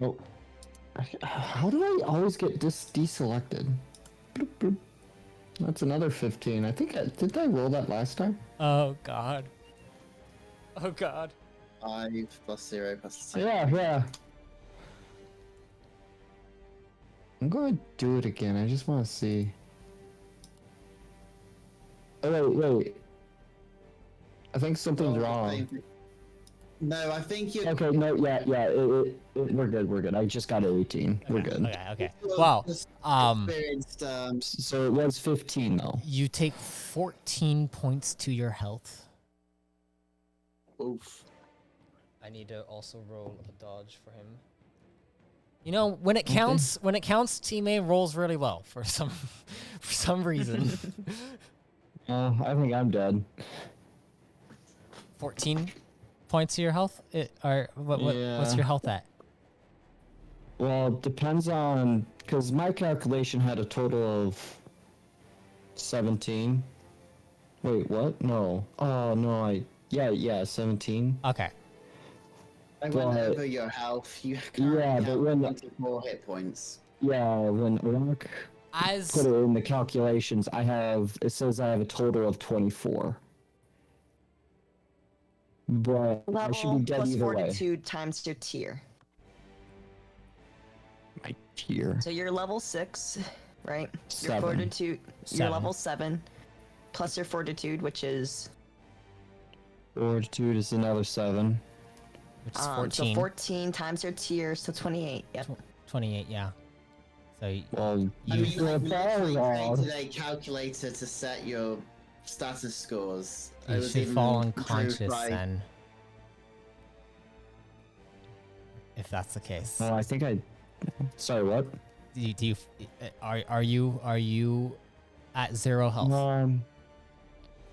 Oh, how do I always get deselected? Bloop, bloop. That's another 15. I think did I roll that last time? Oh god. Oh god. 5 plus 0 plus 2. Yeah. I'm going to do it again. I just want to see. Oh, wait. I think something's wrong. No, I think you. Okay, no, yeah. We're good. I just got an 18. We're good. Okay. Wow. Experienced, So it was 15 though. You take 14 points to your health. oof. I need to also roll a dodge for him. You know, when it counts, Team A rolls really well for some reason. I think I'm dead. 14 points to your health? What's your health at? Well, it depends on, because my calculation had a total of 17. Wait, what? No. Oh, no, yeah, 17. Okay. I went over your health. You Yeah, but when 24 hit points. yeah, when Rock put it in the calculations, it says I have a total of 24. But I should be Level dead plus either way. fortitude times your tier. My tier. So you're level 6, right? Your 7. fortitude. You're 7. level 7, plus your fortitude, which is Fortitude is another 7. Which is so 14. 14 times your tier, so 28. Yep. 28, yeah. So Well, I mean, you're literally wrong. created a calculator to set your status scores. It you was should even fall improved unconscious by- then. If that's the case. Oh, I think I. Sorry, what? Are you at 0 health?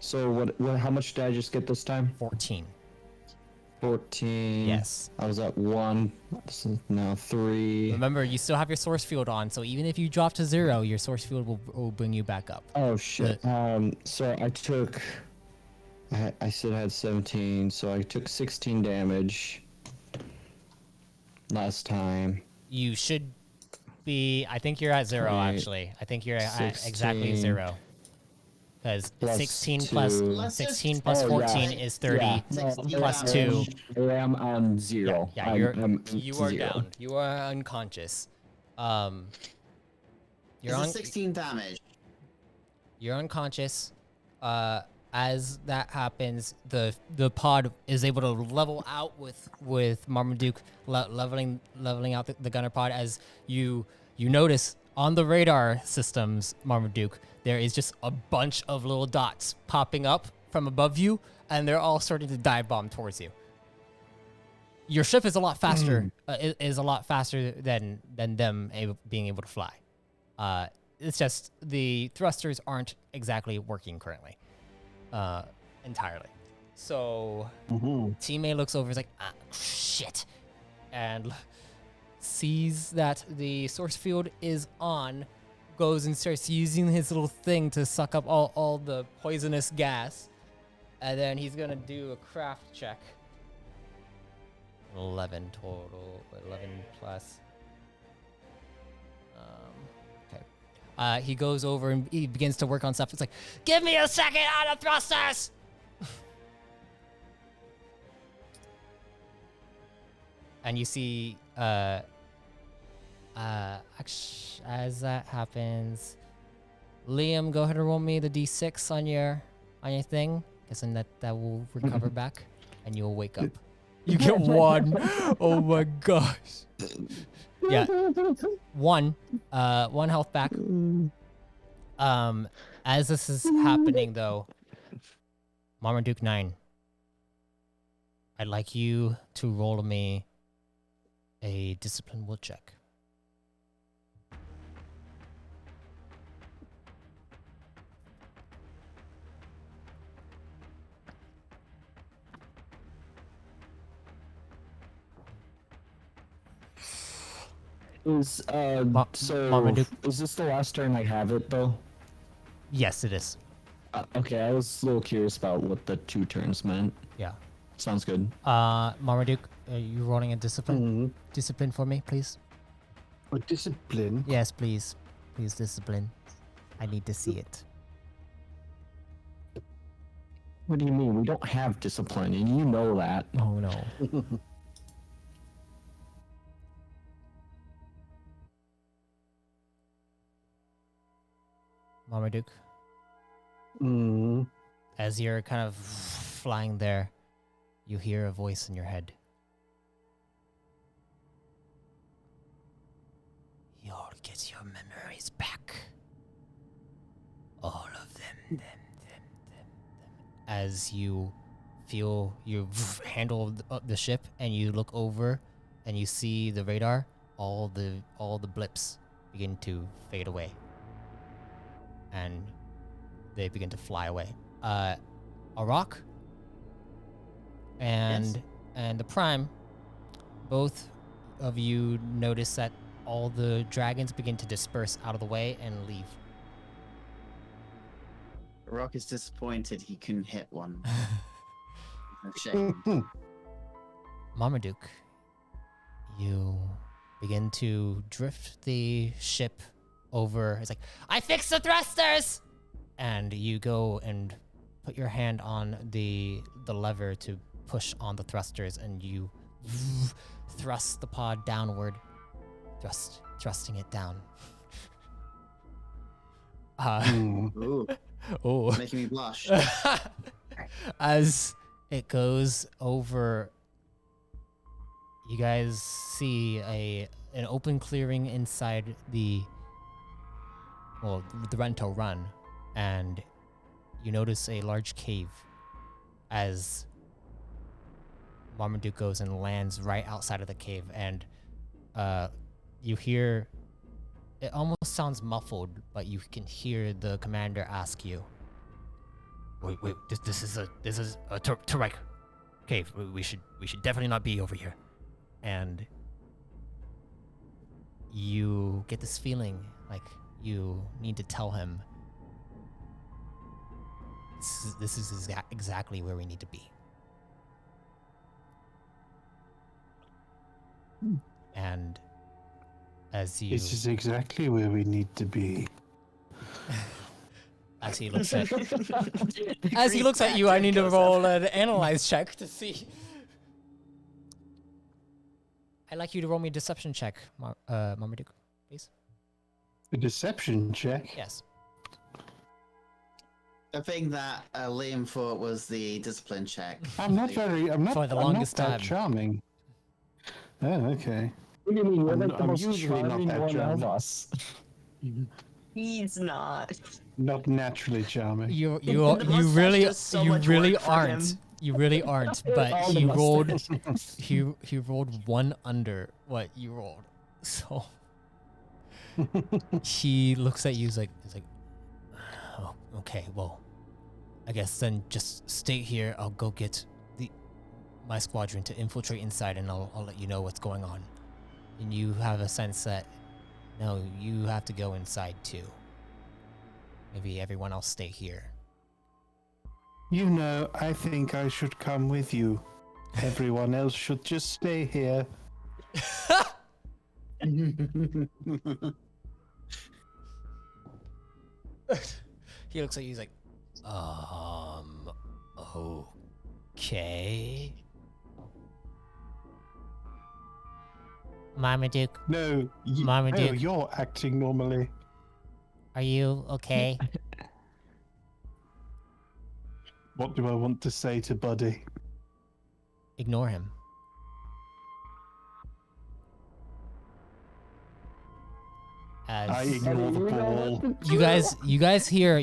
So what? How much did I just get this time? 14. 14. Yes. I was at 1. This is now 3. Remember, you still have your source field on, so even if you drop to 0, your source field will bring you back up. Oh shit. So I took. I said I had 17, so I took 16 damage last time. You should be. I think you're at 0 28, actually. I think you're at exactly 16 0. Because plus 16 2. plus 16 plus 14 is 30. Yeah, no, plus 2. I am on 0. Yeah, you are 0. down. You are unconscious. You're It's 16 damage. You're unconscious. As that happens, the pod is able to level out with Marmaduke leveling out the gunner pod. As you notice on the radar systems, Marmaduke, there is just a bunch of little dots popping up from above you, and they're all starting to dive bomb towards you. Your ship is a lot faster. Is a lot faster than them being able to fly. It's just the thrusters aren't exactly working currently, entirely. So Team A looks over, is like, shit, and sees that the source field is on. Goes and starts using his little thing to suck up all the poisonous gas, and then he's gonna do a craft check. 11 total. 11 plus. Okay. He goes over and he begins to work on stuff. It's like, give me a second on the thrusters. And you see, as that happens, Liam, go ahead and roll me the d6 on your thing, guessing that will recover back, and you'll wake up. You get 1. Oh my gosh. Yeah, 1 health back. As this is happening though, Marmaduke 9, I'd like you to roll me a discipline will check. Is Marmaduke. is this the last turn I have it though? Yes, it is. Okay, I was a little curious about what the 2 turns meant. Yeah. Sounds good. Marmaduke, are you rolling a discipline? Discipline for me, please. A discipline? Yes, please. Please, discipline. I need to see it. What do you mean? We don't have discipline, and you know that. Oh no. Marmaduke, as you're kind of flying there, you hear a voice in your head. You'll get your memories back. All of them. As you feel you handle the ship and you look over and you see the radar, all the blips begin to fade away. And they begin to fly away. Arak and the Prime, both of you notice that all the dragons begin to disperse out of the way and leave. Rock is disappointed he couldn't hit one. No shame. Marmaduke, you begin to drift the ship over. It's like, I fixed the thrusters! And you go and put your hand on the lever to push on the thrusters, and you thrust the pod downward. Thrusting it down. Ooh, Oh. making me blush. As it goes over, you guys see an open clearing inside the Rento Run, and you notice a large cave as Marmaduke goes and lands right outside of the cave, and you hear, it almost sounds muffled, but you can hear the commander ask you, Wait, this is a Turek cave. We should definitely not be over here. And you get this feeling like you need to tell him this is exactly where we need to be. And as you... This is exactly where we need to be. As he looks at you, I need to roll an analyze check to see. I'd like you to roll me a deception check, Marmaduke, please. A deception check? Yes. The thing that Liam thought was the discipline check. I'm not For the longest that time. charming. Oh, okay. What do you mean? You're like the I'm most usually not charming that one charming. of us. He's not. Not naturally charming. You The mustache really does so much really work for aren't. him. You really aren't. But All the he rolled mustaches. he rolled one under what you rolled. So he looks at you. He's like, oh, okay, well, I guess then just stay here. I'll go get my squadron to infiltrate inside, and I'll let you know what's going on. And you have a sense that no, you have to go inside too. Maybe everyone else stay here. You know, I think I should come with you. Everyone else should just stay here. He looks at you. He's like, okay. Marmaduke, No, Marmaduke. you're acting normally. are you okay? What do I want to say to Buddy? Ignore him. I As ignore the ball. you guys hear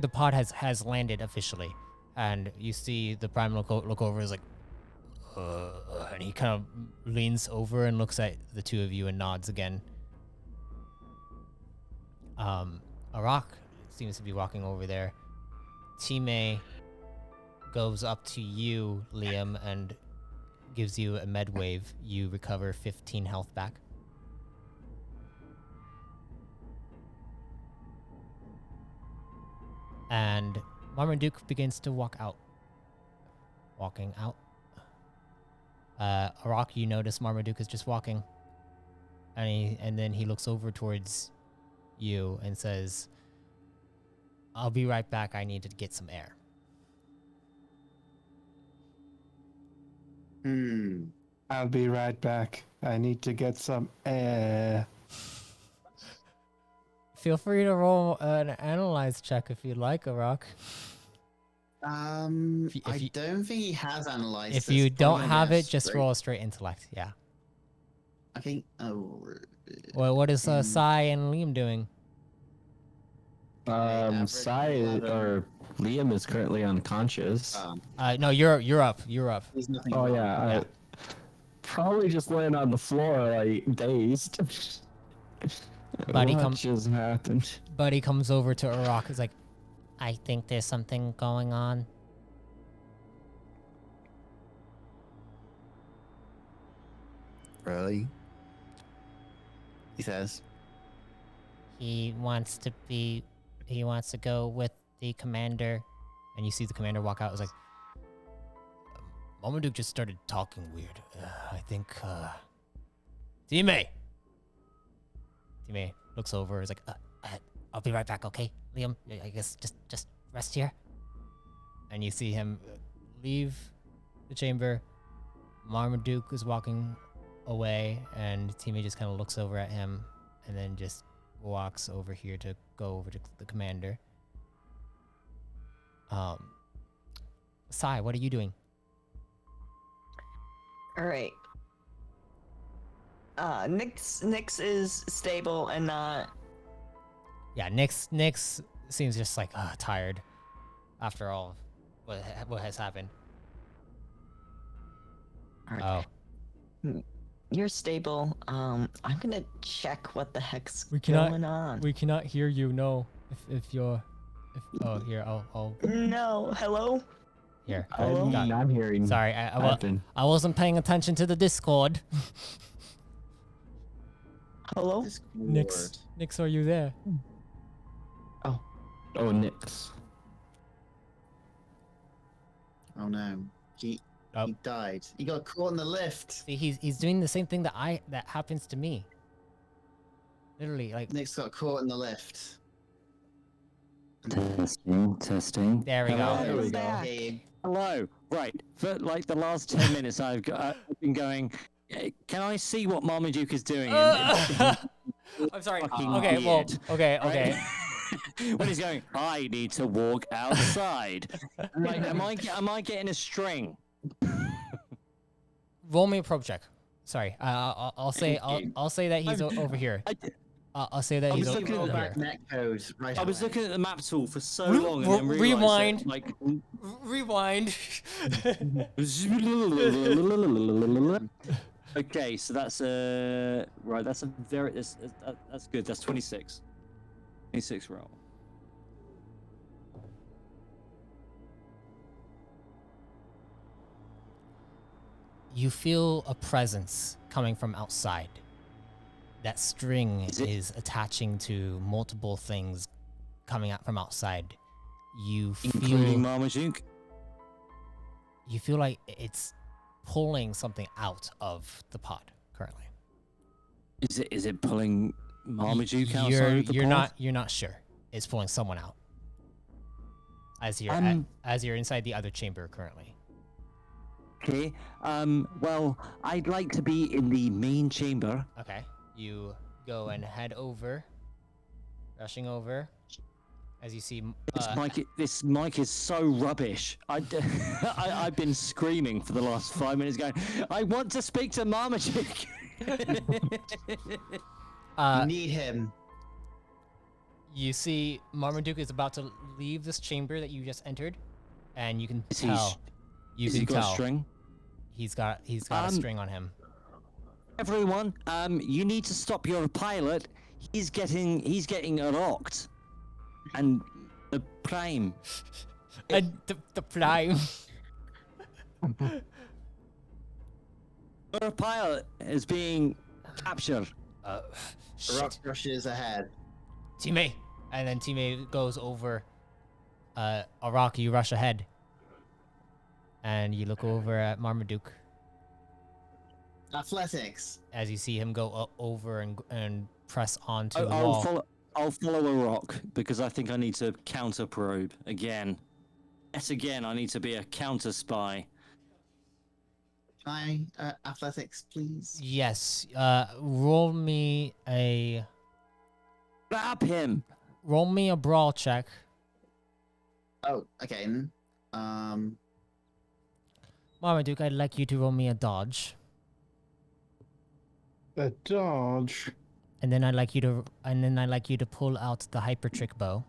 the pod has landed officially, and you see the Prime look over, is like, and he kind of leans over and looks at the two of you and nods again. Arak seems to be walking over there. Time goes up to you, Liam, and gives you a med wave. You recover 15 health back. And Marmaduke begins to walk out. Walking out. Arak, you notice Marmaduke is just walking. And then he looks over towards you and says, I'll be right back. I need to get some air. I'll be right back. I need to get some air. Feel free to roll an analyze check if you'd like, Arak. I don't think he has analyzed. If this. you Probably don't gonna have be a it, just straight- roll a straight intellect. Yeah. I think. Oh. Well, what is Sai and Liam doing? average Sai 11. or Liam is currently unconscious. No, you're up. You're up. There's nothing. Oh wrong. yeah, probably just laying on the floor like dazed. Buddy, what come- just happened? Buddy comes over to Arak. He's like, I think there's something going on. Really? He says. He wants to go with the commander. And you see the commander walk out. It's like, Marmaduke just started talking weird. I think, Time looks over. Is like, I'll be right back, okay? Liam, I guess just rest here. And you see him leave the chamber. Marmaduke is walking away, and Time just kind of looks over at him, and then just walks over here to go over to the commander. Sai, what are you doing? All right. Nyx is stable and not. Yeah, Nyx seems just like tired after all what has happened. All right. Oh, You're stable. I'm gonna check what the heck's We cannot- going on. we cannot hear you. No, if here I'll No, hello. here. Hello? Got it. I'm hearing. Sorry, happen. I wasn't paying attention to the Discord. Hello. Nyx, are you there? Oh, Nyx. Oh no. He Oh. he died. He got caught in the lift. See, he's doing the same thing that happens to me. Literally, like Nick's got caught in the lift. Testing. there we go. There we Who's go. back? Hey, Hello. Right. For like the last 10 minutes, I've been going. Can I see what Marmaduke is doing? I'm sorry. Fucking Okay, well, weird. okay. When he's going, I need to walk outside. Like, am I getting a string? Roll me a probe check. Sorry. I'll say Thank you. I'll say that he's over here. I'll say that I he's was over looking at roll the back here. net code right I was away. looking at the map tool for so Re- long and then rewind. realized Rewind. Okay, so that's right. That's a very that's good. That's 26. 26 roll. You feel a presence coming from outside. That string Is it- is attaching to multiple things coming out from outside. You Including feel Marmaduke. like it's pulling something out of the pod currently. Is it pulling Marmaduke outside of the pod? You're not sure. It's pulling someone out. As you're as you're inside the other chamber currently. Okay. Well, I'd like to be in the main chamber. Okay. You go and head over, rushing over, as you see. This mic is so rubbish. I've been screaming for the last 5 minutes, going, I want to speak to Marmaduke. You need him. You see, Marmaduke is about to leave this chamber that you just entered, and you can Is he tell. You Has can he got tell a string? he's got a string on him. Everyone, you need to stop your pilot. He's getting rocked. And the prime. And the prime. Your pilot is being captured. Rock rushes ahead. Teammate. And then teammate goes over Arak, you rush ahead. And you look over at Marmaduke Athletics. as you see him go over and press onto the I'll wall. I'll follow a rock because I think I need to counter probe again. Yes, again, I need to be a counter spy. Athletics, please. Yes. Roll me a brawl check. Oh, okay. Marmaduke, I'd like you to roll me a dodge. A dodge. And then I'd like you to pull out the hyper trick bow.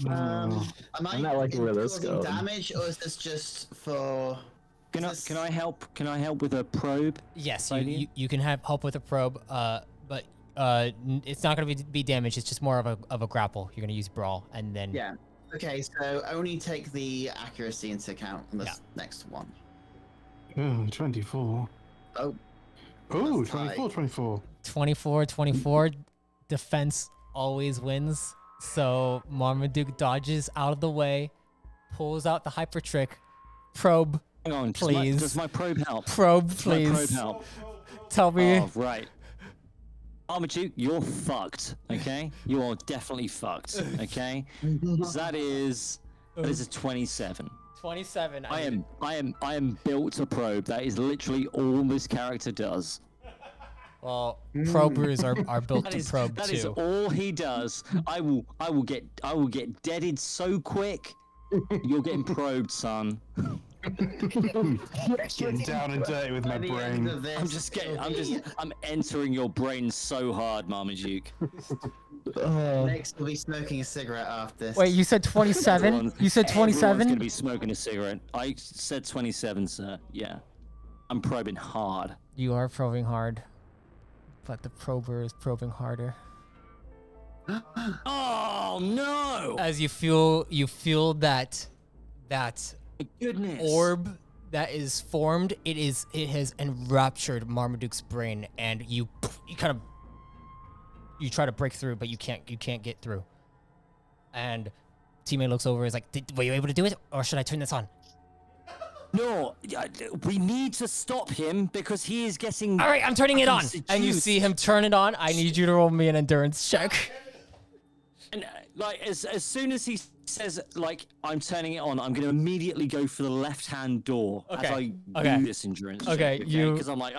Am I'm not liking where this causing goes. damage, or is this just for? Can I help? Can I help with a probe? Yes, Idea? you can have help with a probe, but it's not going to be damage. It's just more of a grapple. You're going to use brawl, and then Yeah. Okay, so only take the accuracy into account on this next one. Oh, 24. Oh. Oh, That's 24, tight. 24. 24. Defense always wins. So Marmaduke dodges out of the way, pulls out the hyper trick, probe. Hang on, Please. Does my probe help? Probe, Does my probe please. help? Tell me. Oh, right. Marmaduke, you're fucked. Okay, you are definitely fucked. Okay, so that is a 27. 27. I am built to probe. That is literally all this character does. Well, probers are built That to is probe that too. is all he does. I will get deaded so quick. You're getting probed, son. Getting down and dirty with my By the end brain. of this, I'm entering your brain so hard, Marmaduke. Next, will be smoking a cigarette after this. Wait, you said 27? Everyone- You said Everyone's 27? gonna be smoking a cigarette. I said 27, sir. Yeah, I'm probing hard. You are probing hard, but the prober is probing harder. Oh no! As you feel that My goodness. orb that is formed, it has enraptured Marmaduke's brain, and you try to break through, but you can't get through. And teammate looks over, is like, were you able to do it, or should I turn this on? No, we need to stop him because he is getting. All right, I'm turning it on. fucking And you seduced. see him turn it on. I need you to roll me an endurance check. And like as soon as he says like I'm turning it on, I'm gonna immediately go for the left-hand door as Okay, I okay. do this endurance. Okay, check, you- because I'm like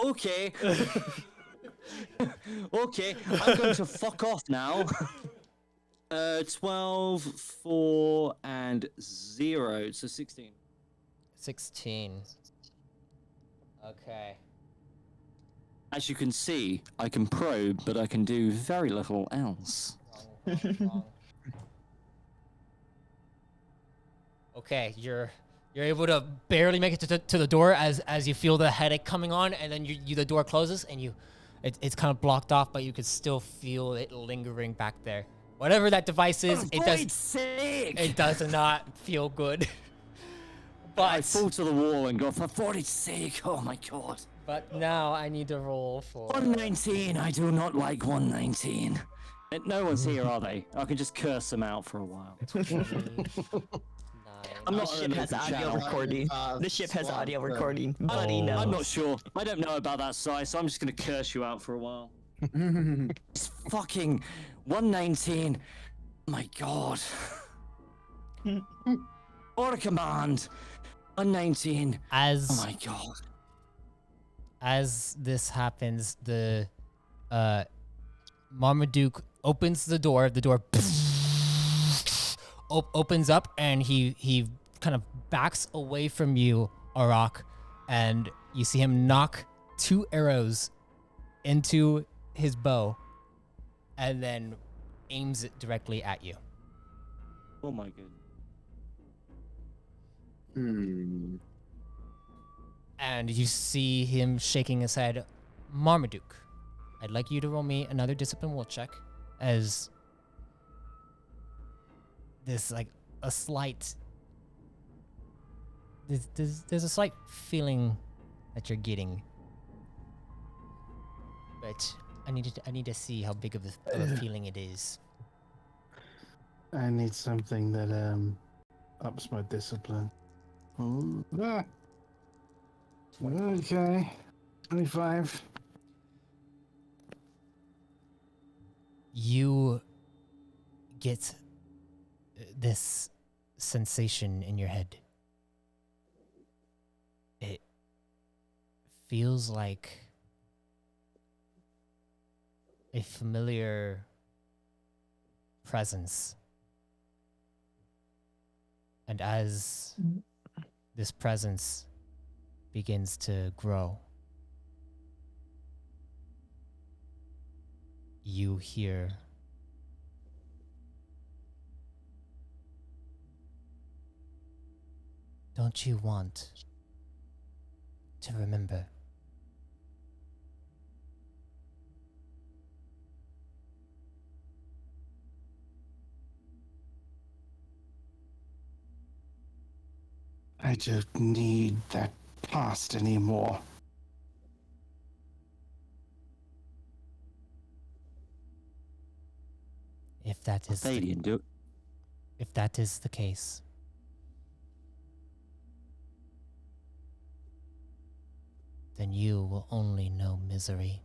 okay, okay, I'm going to fuck off now. 12, 4, and 0, so 16. 16. Okay. As you can see, I can probe, but I can do very little else. Wrong. Okay, you're able to barely make it to the door as you feel the headache coming on, and then the door closes, and it's kind of blocked off, but you can still feel it lingering back there. Whatever that device is, it does not feel good. I But fall to the wall and go, for 40's sake, oh my god. but now I need to roll for 119, I do not like 119. No one's here, are they? I can just curse them out for a while. 9. I'm The not ship on a has local audio channel. recording. The ship has audio recording. Buddy knows. I'm not sure. I don't know about that size, so I'm just gonna curse you out for a while. It's fucking 119. My god. Order command. 119. As Oh my god. as this happens, the Marmaduke opens the door. The door opens up, and he kind of backs away from you, Arak, and you see him knock 2 arrows into his bow, and then aims it directly at you. Oh my god. And you see him shaking his head. Marmaduke, I'd like you to roll me another discipline will check, as there's like a slight there's a slight feeling that you're getting, but I need to see how big of a feeling it is. I need something that ups my discipline. Okay. 25. You get this sensation in your head. It feels like a familiar presence. And as this presence begins to grow, you hear "Don't you want to remember?" I don't need that past anymore. If that is Thalian, if that is the case, then you will only know misery.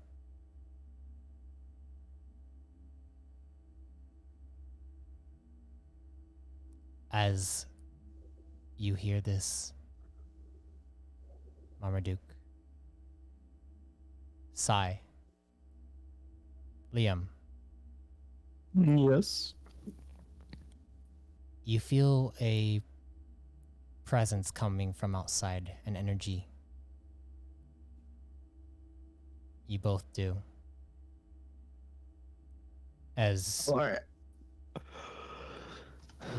As you hear this, Marmaduke, Sai, Liam, Yes. you feel a presence coming from outside, an energy. You both do. As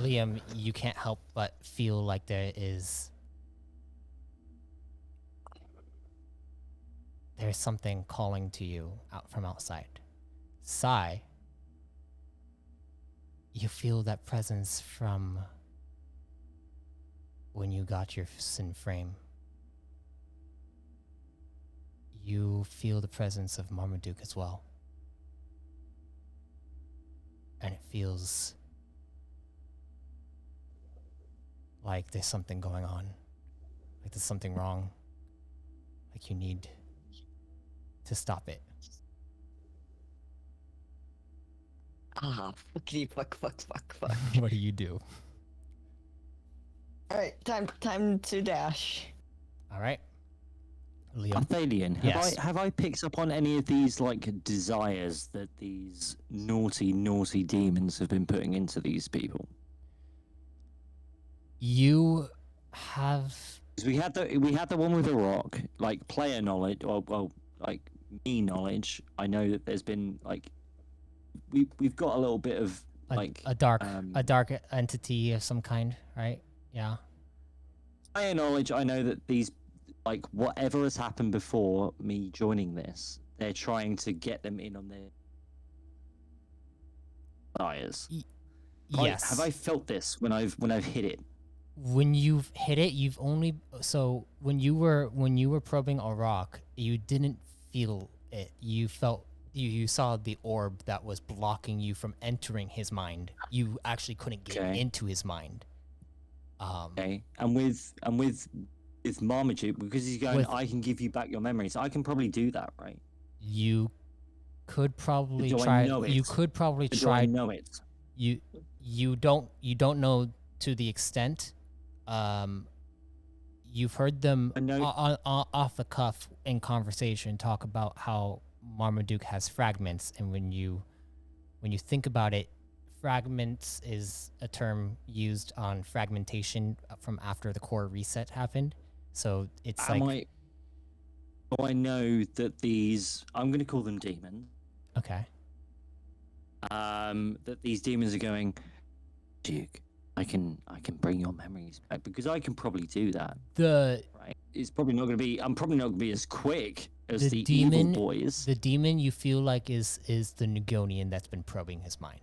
Liam, you can't help but feel like there's something calling to you out from outside. Sai, you feel that presence from when you got your sin frame. You feel the presence of Marmaduke as well. And it feels like there's something going on. Like there's something wrong. Like you need to stop it. Fuckity fuck. What do you do? Alright, time to dash. All right. Liam. Thalian, Yes. have I picked up on any of these like desires that these naughty demons have been putting into these people? You have 'Cause we had the one with the rock, like player knowledge, or well, like me knowledge. I know that there's been like we've got a little bit of like a dark entity of some kind, right? Yeah. player knowledge. I know that these like whatever has happened before me joining this, they're trying to get them in on their desires. Yes. Have I felt this when I've hit it? When you've hit it, you've only when you were probing a rock, you didn't feel it. You felt you saw the orb that was blocking you from entering his mind. You actually couldn't get into his mind. Okay, and with Marmaduke, because he's going, I can give you back your memories. I can probably do that, right? You could probably Do try. I know it? You could probably Do try. I know it? You don't know to the extent. You've heard them off the cuff in conversation talk about how Marmaduke has fragments, and when you think about it, fragments is a term used on fragmentation from after the core reset happened. So it's Do I know that these? I'm going to call them demons. Okay. That these demons are going, Duke. I can bring your memories back because I can probably do that. Right. It's probably not going to be. I'm probably not going to be as quick as the demon, evil boys. The demon you feel like is the Nugonian that's been probing his mind.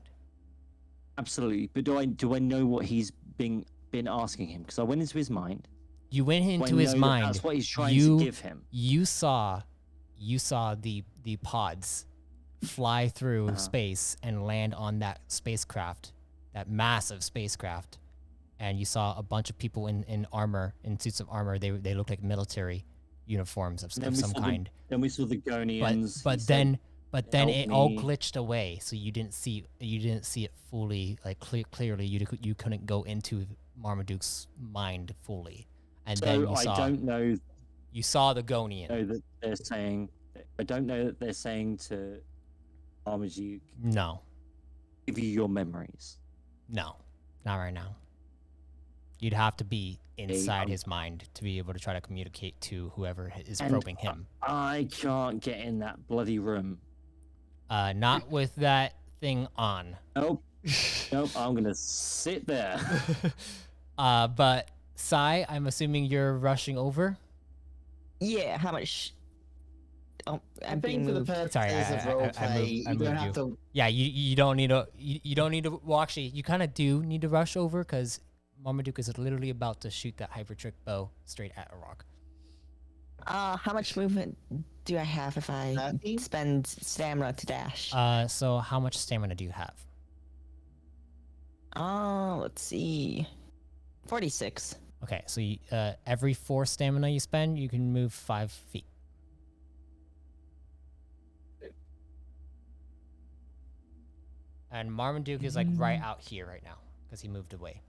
Absolutely, but do I know what he's been asking him? Because I went into his mind. You went into his mind. That's what he's trying to give him. You saw the pods fly through space and land on that spacecraft that massive spacecraft, and you saw a bunch of people in armor, in suits of armor. They looked like military uniforms of some kind. Then we saw the Gonians. But then it all "Help me." glitched away, so you didn't see it fully, like clearly. You couldn't go into Marmaduke's mind fully, and then you saw. I don't know. You saw the Gonian. That they're saying. I don't know that they're saying to Marmaduke, No, give you your memories. no, not right now. You'd have to be inside his mind to be able to try to communicate to whoever is probing him. I can't get in that bloody room. Not with that thing on. Nope. Nope. I'm gonna sit there. But Sai, I'm assuming you're rushing over. Yeah, how much? Oh, I'm I being think for the moved. purposes Sorry, of roleplay, I you don't moved have you. to. Yeah, you don't need to. You don't need to. Well, actually, you kind of do need to rush over because Marmaduke is literally about to shoot that hypertrick bow straight at a rock. How much movement do I have if I 30? spend stamina to dash? So how much stamina do you have? Let's see. 46. Okay, so you, every 4 stamina you spend, you can move 5 feet. And Marmaduke is like right out here right now because he moved away.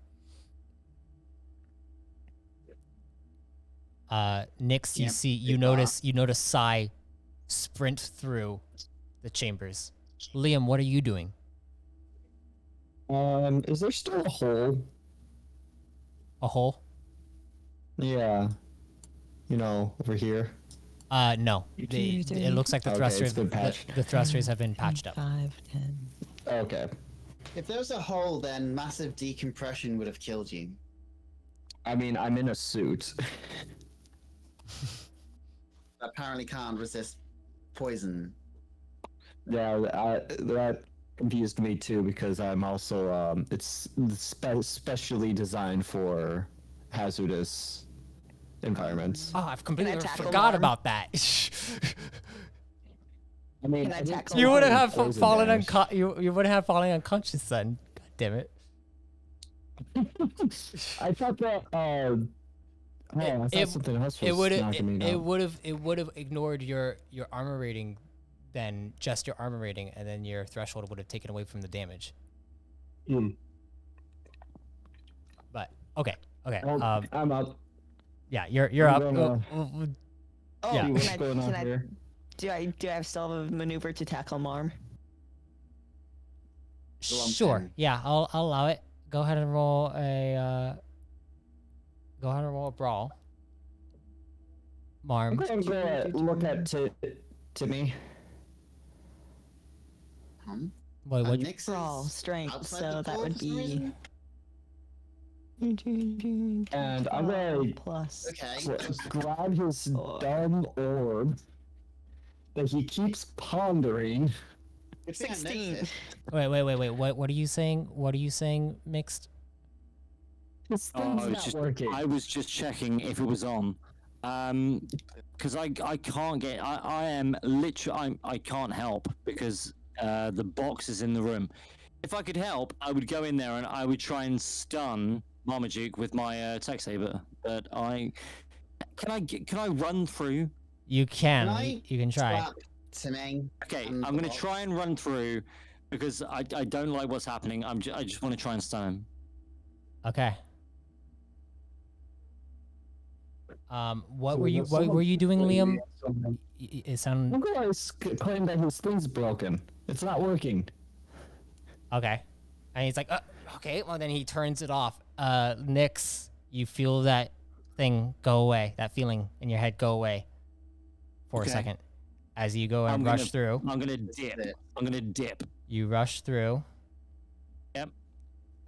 Nyx, Yep, you notice Sai sprint through the chambers. Liam, what are you doing? Is there still a hole? A hole? Yeah. You know, over here. No. It looks like the Okay, thrusters it's been patched. the thrusters have been patched up. 5, 10. Okay. If there was a hole, then massive decompression would have killed you. I mean, I'm in a suit. Apparently can't resist poison. Yeah, that confused me too because I'm also it's specially designed for hazardous environments. Oh, I've completely tackle forgot Marm? about that. I mean, Can I tackle You would have have poison fallen damage. you would have fallen unconscious then. God damn it. I thought that I thought something else was knocking me down. It would have ignored your armor rating, then just your armor rating, and then your threshold would have taken away from the damage. But okay. Well, I'm up. Yeah, you're up. I'm gonna- Oh, Yeah. See what's can going on I here. do I still have a maneuver to tackle Marm? Sure. thing. Yeah, I'll allow it. Go ahead and roll a brawl. I'm Marm. gonna go look at Timmy. Wait, what? Nyx Brawl, is strength, outside so the that door would for some be reason? And I'm gonna plus. Okay. grab his Oh. dumb orb that he keeps pondering. Good thing I 16. noticed. Wait. What are you saying? What are you saying, Mixed? His Oh, thing's I was not just working. I was just checking if it was on. Because I can't get I am literally I can't help because the box is in the room. If I could help, I would go in there and I would try and stun Marmaduke with my tech saber. But can I run through? You can. Can I You can try. Slap Timmy. Okay, And I'm gonna box. try and run through because I don't like what's happening. I just want to try and stun him. Okay. What were you doing, Liam? It sound I'm gonna claim that his thing's broken. It's not working. okay. And he's like, okay. Well, then he turns it off. Nyx, you feel that thing go away. That feeling in your head go away for a Okay. second as you go and I'm rush gonna- through. I'm gonna dip. it. I'm gonna dip. You rush through. Yep.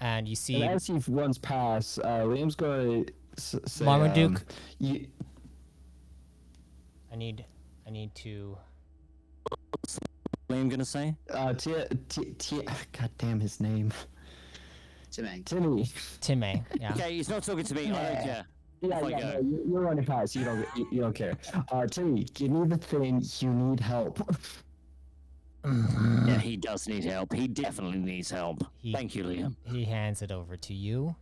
And you see And as he runs past, Liam's gonna say, Marmaduke. you, I need to. Liam gonna say? God damn his name. Timmy. Timmy. Timmy. Yeah. Okay, he's not talking to me. I don't care. Yeah, Off I yeah, go. no, you're running past. You don't care. Timmy, give me the thing. You need help. Yeah, he does need help. He definitely needs help. Thank you, Liam. He hands it over to you.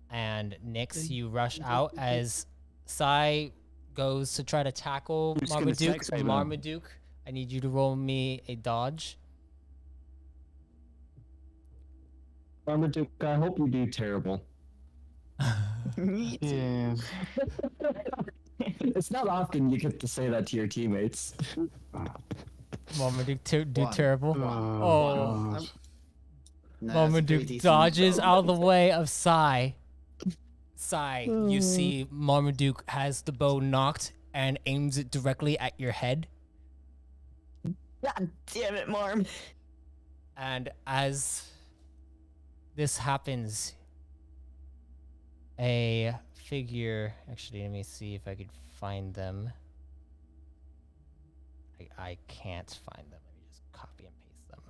And Nyx, you rush out as Sai goes to try to tackle I'm just gonna Marmaduke. text him. Marmaduke, I need you to roll me a dodge. Marmaduke, I hope you do terrible. Yeah. It's not often you get to say that to your teammates. Marmaduke do One. terrible. Oh. God. No, Marmaduke it's a pretty dodges decent- out of the way of Sai. Sai, you see Marmaduke has the bow knocked and aims it directly at your head. God damn it, Marm. And as this happens, a figure. Actually, let me see if I could find them. I can't find them. Let me just copy and paste them.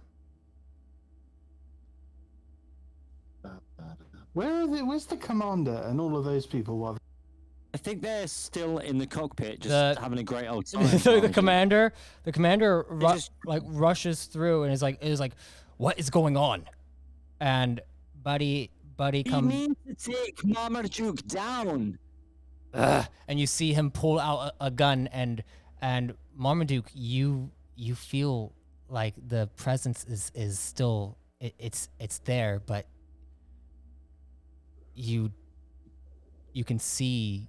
Where's the commander and all of those people? While I think they're still in the cockpit, just The- having a great old time. So aren't the they? commander just- rushes through and is like, what is going on? And Buddy He comes. needs to take Marmaduke down. And you see him pull out a gun, and Marmaduke, you feel like the presence is still it's there, but you can see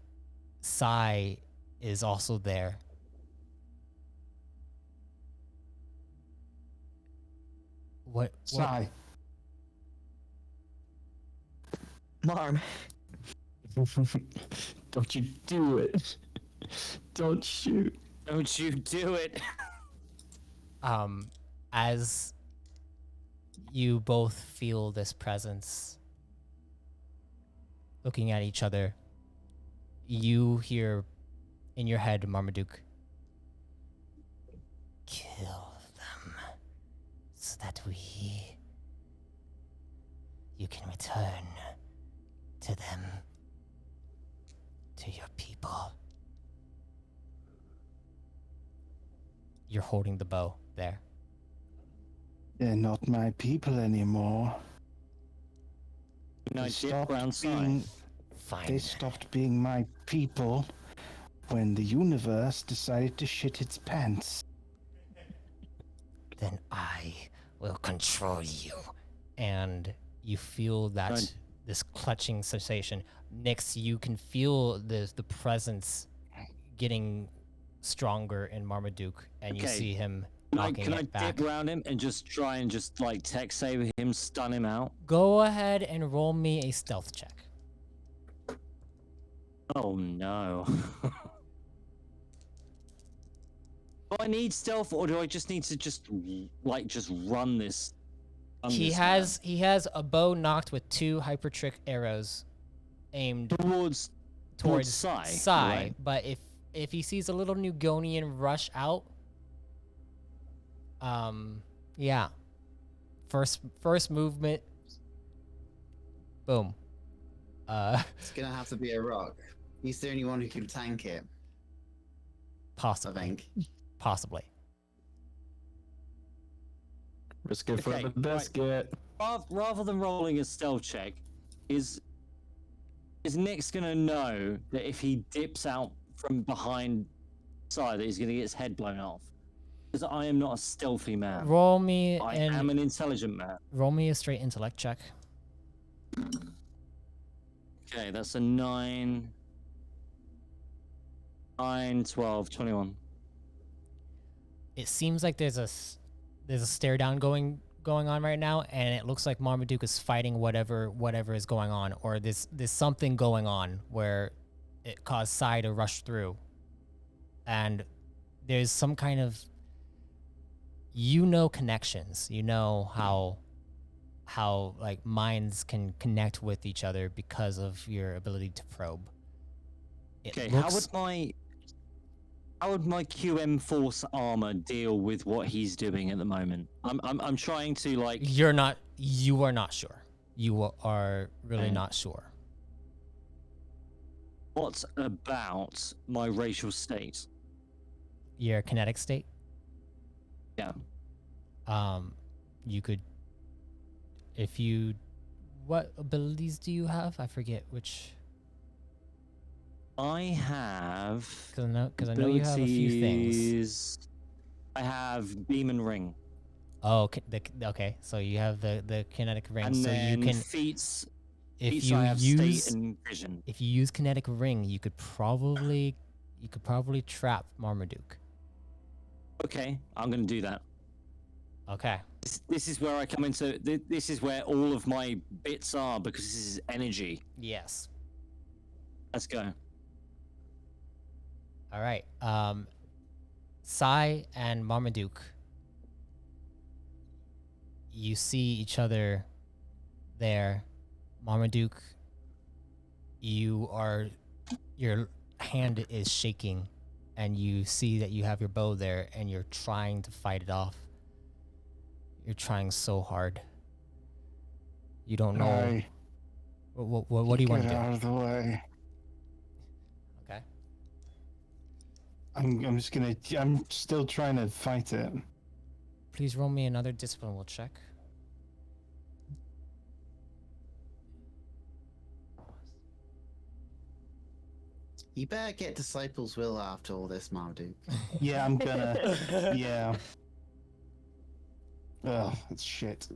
Sai is also there. What? Sai. Marm. Don't you do it. Don't shoot. Don't you do it. As you both feel this presence looking at each other, you hear in your head, Marmaduke, kill them so that you can return to them, to your people. You're holding the bow there. They're not my people anymore. No, They dip stopped round being- side. Fine. They stopped being my people when the universe decided to shit its pants. Then I will control you. And you feel that Right. this clutching sensation. Nyx, you can feel the presence getting stronger in Marmaduke, and you Okay. see him Can I, knocking can I it back. dip around him and just try and just like tech save him, stun him out? Go ahead and roll me a stealth check. Oh no. Do I need stealth, or do I just need to just run this? He has a bow knocked with 2 hypertrick arrows aimed towards towards Sai, Sai, right? but if he sees a little Nugonian rush out, yeah, first movement, boom. It's gonna have to be a rock. He's the only one who can tank it, I Possibly, think. possibly. Risk it for Okay, the right. biscuit. Rather than rolling a stealth check, is Nyx gonna know that if he dips out from behind Sai that he's gonna get his head blown off? Because I am not a stealthy man. Roll me I am and an intelligent man. roll me a straight intellect check. Okay, that's a 9, 12, 21. It seems like there's a stare down going on right now, and it looks like Marmaduke is fighting whatever is going on, or there's something going on where it caused Sai to rush through, and there's some kind of connections. You know how like minds can connect with each other because of your ability to probe. It Okay, looks, how would my QM Force armor deal with what he's doing at the moment? I'm trying to like. you are not sure. You are really Okay. not sure. What about my racial state? Your kinetic state. Yeah. You could, if you, what abilities do you have? I forget which. I have. Because I know you have a few things. abilities. I have beam and ring, Oh, okay. So you have the kinetic ring. and So then you can, feats. if Feats you I have state use, and vision. if you use kinetic ring, you could probably trap Marmaduke. Okay, I'm gonna do that. Okay. This is where I come into. This is where all of my bits are because this is energy. Yes. Let's go. All right. Sai and Marmaduke, you see each other there. Marmaduke, your hand is shaking, and you see that you have your bow there, and you're trying to fight it off. You're trying so hard. You don't know. Aye. What do you want to Get do? out of the way. Okay. I'm still trying to fight it. Please roll me another discipline. We'll check. You better get Disciples Will after all this, Marmaduke. Yeah, I'm gonna. Yeah. Ugh, it's shit.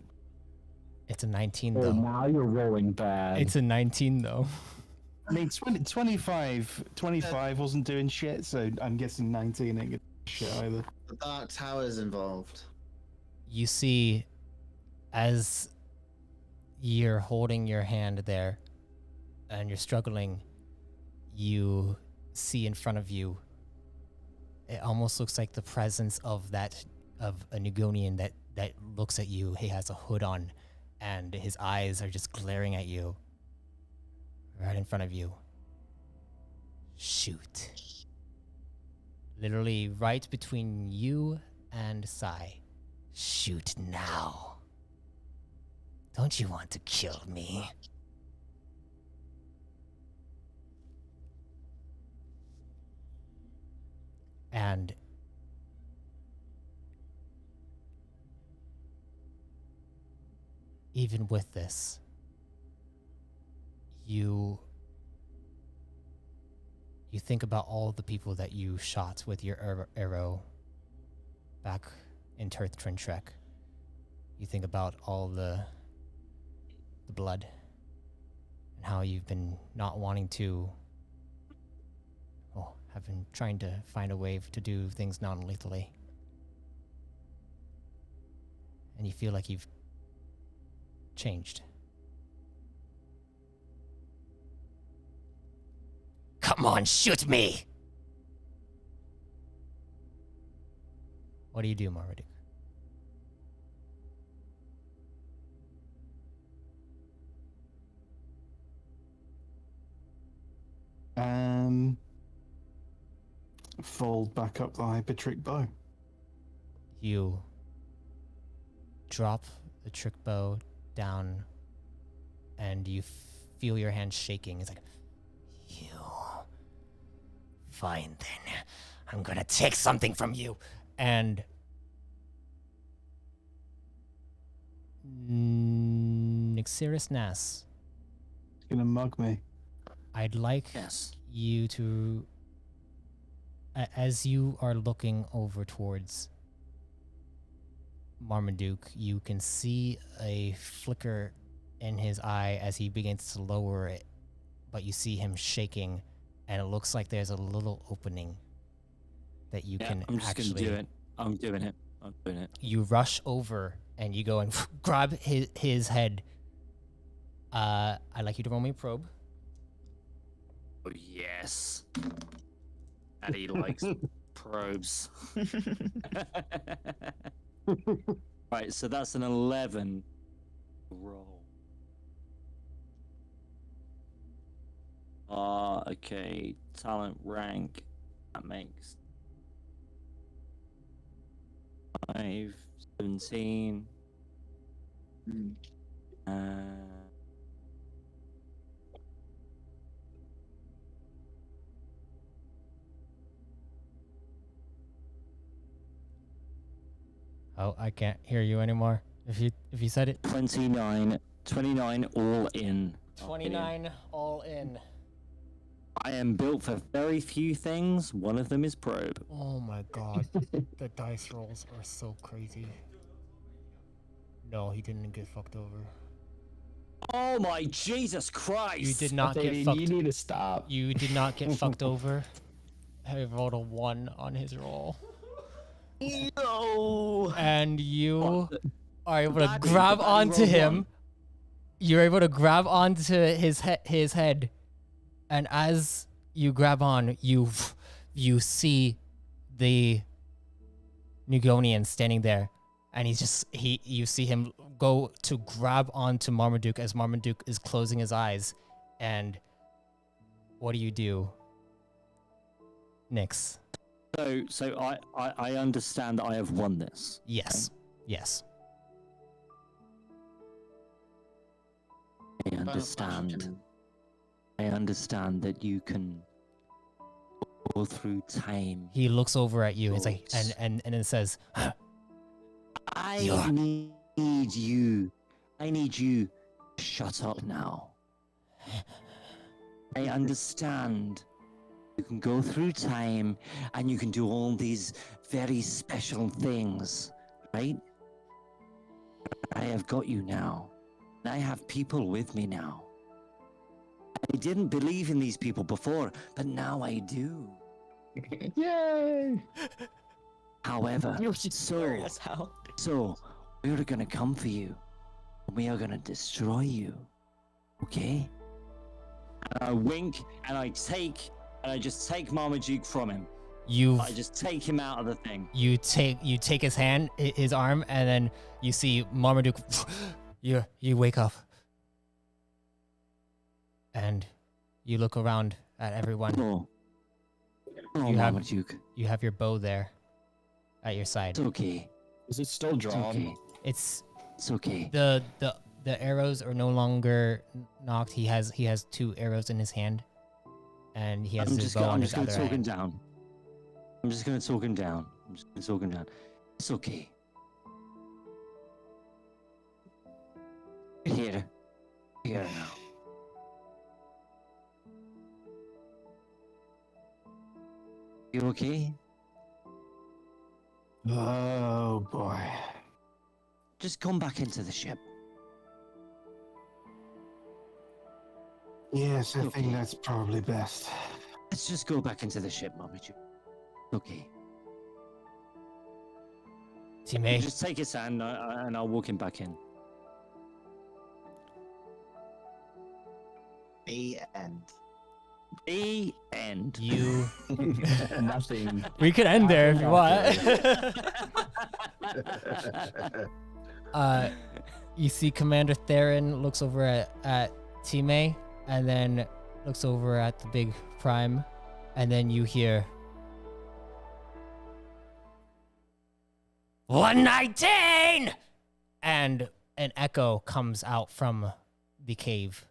It's a 19 Oh, though. now you're rolling bad. It's a 19 though. I mean, 25 wasn't doing shit, so I'm guessing 19 ain't gonna do shit either. The Dark Tower's involved. You see, as you're holding your hand there and you're struggling, you see in front of you, it almost looks like the presence of a Nugonian that looks at you. He has a hood on and his eyes are just glaring at you right in front of you. Shoot. Literally right between you and Sai. Shoot now. Don't you want to kill me? And even with this, you think about all the people that you shot with your arrow back in Tethered Trek. You think about all the blood and how you've been not wanting to, have been trying to find a way to do things non-lethally. And you feel like you've changed. Come on, shoot me! What do you do, Marmaduke? Fold back up the hypertrick bow. You drop the trick bow down and you feel your hand shaking. It's like, you. Fine then. I'm gonna take something from you. And Nyxeris Nass, It's gonna mug me. I'd like Yes. you to, as you are looking over towards Marmaduke, you can see a flicker in his eye as he begins to lower it, but you see him shaking, and it looks like there's a little opening that you can I'm just actually gonna do it. I'm doing it. I'm doing it. You rush over and you go and grab his head. I'd like you to roll me a probe. Oh yes. Daddy likes probes. Right, so that's an 11 roll. Okay, talent rank. That makes 5, 17. Oh, I can't hear you anymore. If you said it. 29 all in. 29 all in. I am built for very few things. One of them is probe. Oh my god. The dice rolls are so crazy. No, he didn't get fucked over. Oh my Jesus Christ! You did not get David, fucked. you need to stop. You did not get fucked over. He rolled a 1 on his roll. No. And you are able to baddie- grab the baddie onto rolled him. one. You're able to grab onto his head, and as you grab on, you see the Nugonian standing there, and you see him go to grab onto Marmaduke as Marmaduke is closing his eyes, and what do? Nyx. So I understand that I have won this. Yes. Yes. I understand. I understand that you can go through time. He looks over at you. He's like, Thoughts. and it says, I You're- need you. I need you to shut up now. I understand. You can go through time and you can do all these very special things, right? I have got you now. And I have people with me now. I didn't believe in these people before, but now I do. Yay! You're However, hilarious, Hal. so we're gonna come for you. And we are gonna destroy you. Okay? And I wink and I just take Marmaduke from him. I just take him out of the thing. You take his hand, his arm, and then you see Marmaduke. You wake up, and you look around at everyone. Oh, You have- Marmaduke. You have your bow there, at your side. It's okay. Is it still It's drawn? okay. It's It's okay. the arrows are no longer knocked. He has 2 arrows in his hand, and he has his bow on I'm his just gonna other talk him hand. down. I'm just gonna talk him down. It's okay. Here now. You okay? Oh boy. Just come back into the ship. Yes, I Okay. think that's probably best. Let's just go back into the ship, Marmaduke. Okay. Teammate, Just take his hand and I'll walk him back in. The end. The end. you. Nothing. We could end there if you want. You see Commander Theron looks over at Teammate, and then looks over at the big prime, and then you hear 119, and an echo comes out from the cave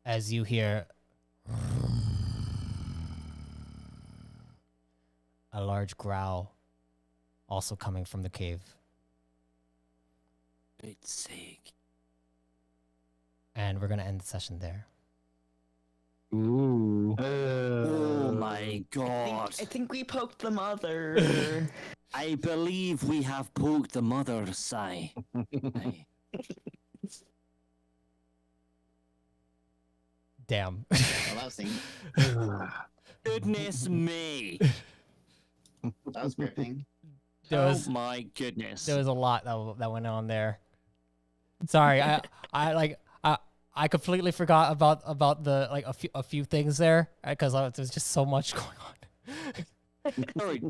as you hear a large growl also coming from the cave. It's sick. And we're going to end the session there. Ooh. Oh my god. I think we poked the mother. I believe we have poked the mother, Sai. Aye. Damn. Well, that was neat. Goodness me. That was gripping. There was Oh my goodness. there was a lot that went on there. Sorry, I completely forgot about the like a few things there because there's just so much going on. Sorry,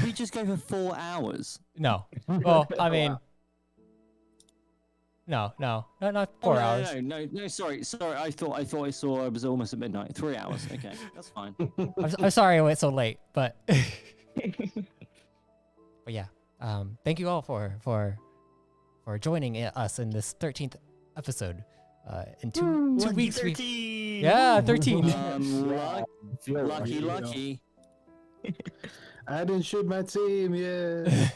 we just go for 4 hours. No, well, I mean, no, not 4 hours. No, sorry. I thought I saw it was almost at midnight. 3 hours. Okay, that's fine. I'm sorry I went so late, but but yeah, thank you all for joining us in this 13th episode. In two weeks, yeah, 13. Lucky. I didn't shoot my team, yeah.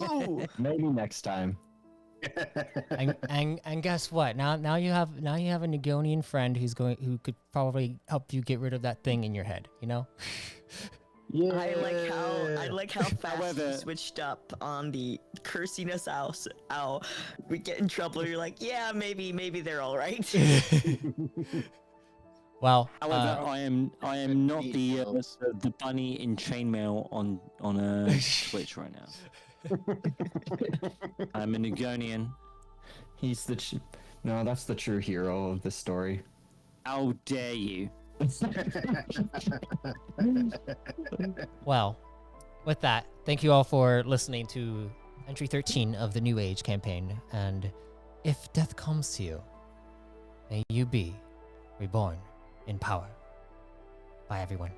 Ooh. Maybe next time. And guess what? Now you have a Nigonian friend who could probably help you get rid of that thing in your head. You know. Yeah. I like how fast However- you switched up on the cursing us out. Ow, we get in trouble. You're like, yeah, maybe they're all right. Well, However, I am not the bunny in chainmail on Twitch right now. I'm a Nigonian. He's the no, that's the true hero of this story. How dare you? well, with that, thank you all for listening to entry 13 of the New Age campaign. And if death comes to you, may you be reborn in power. Bye, everyone.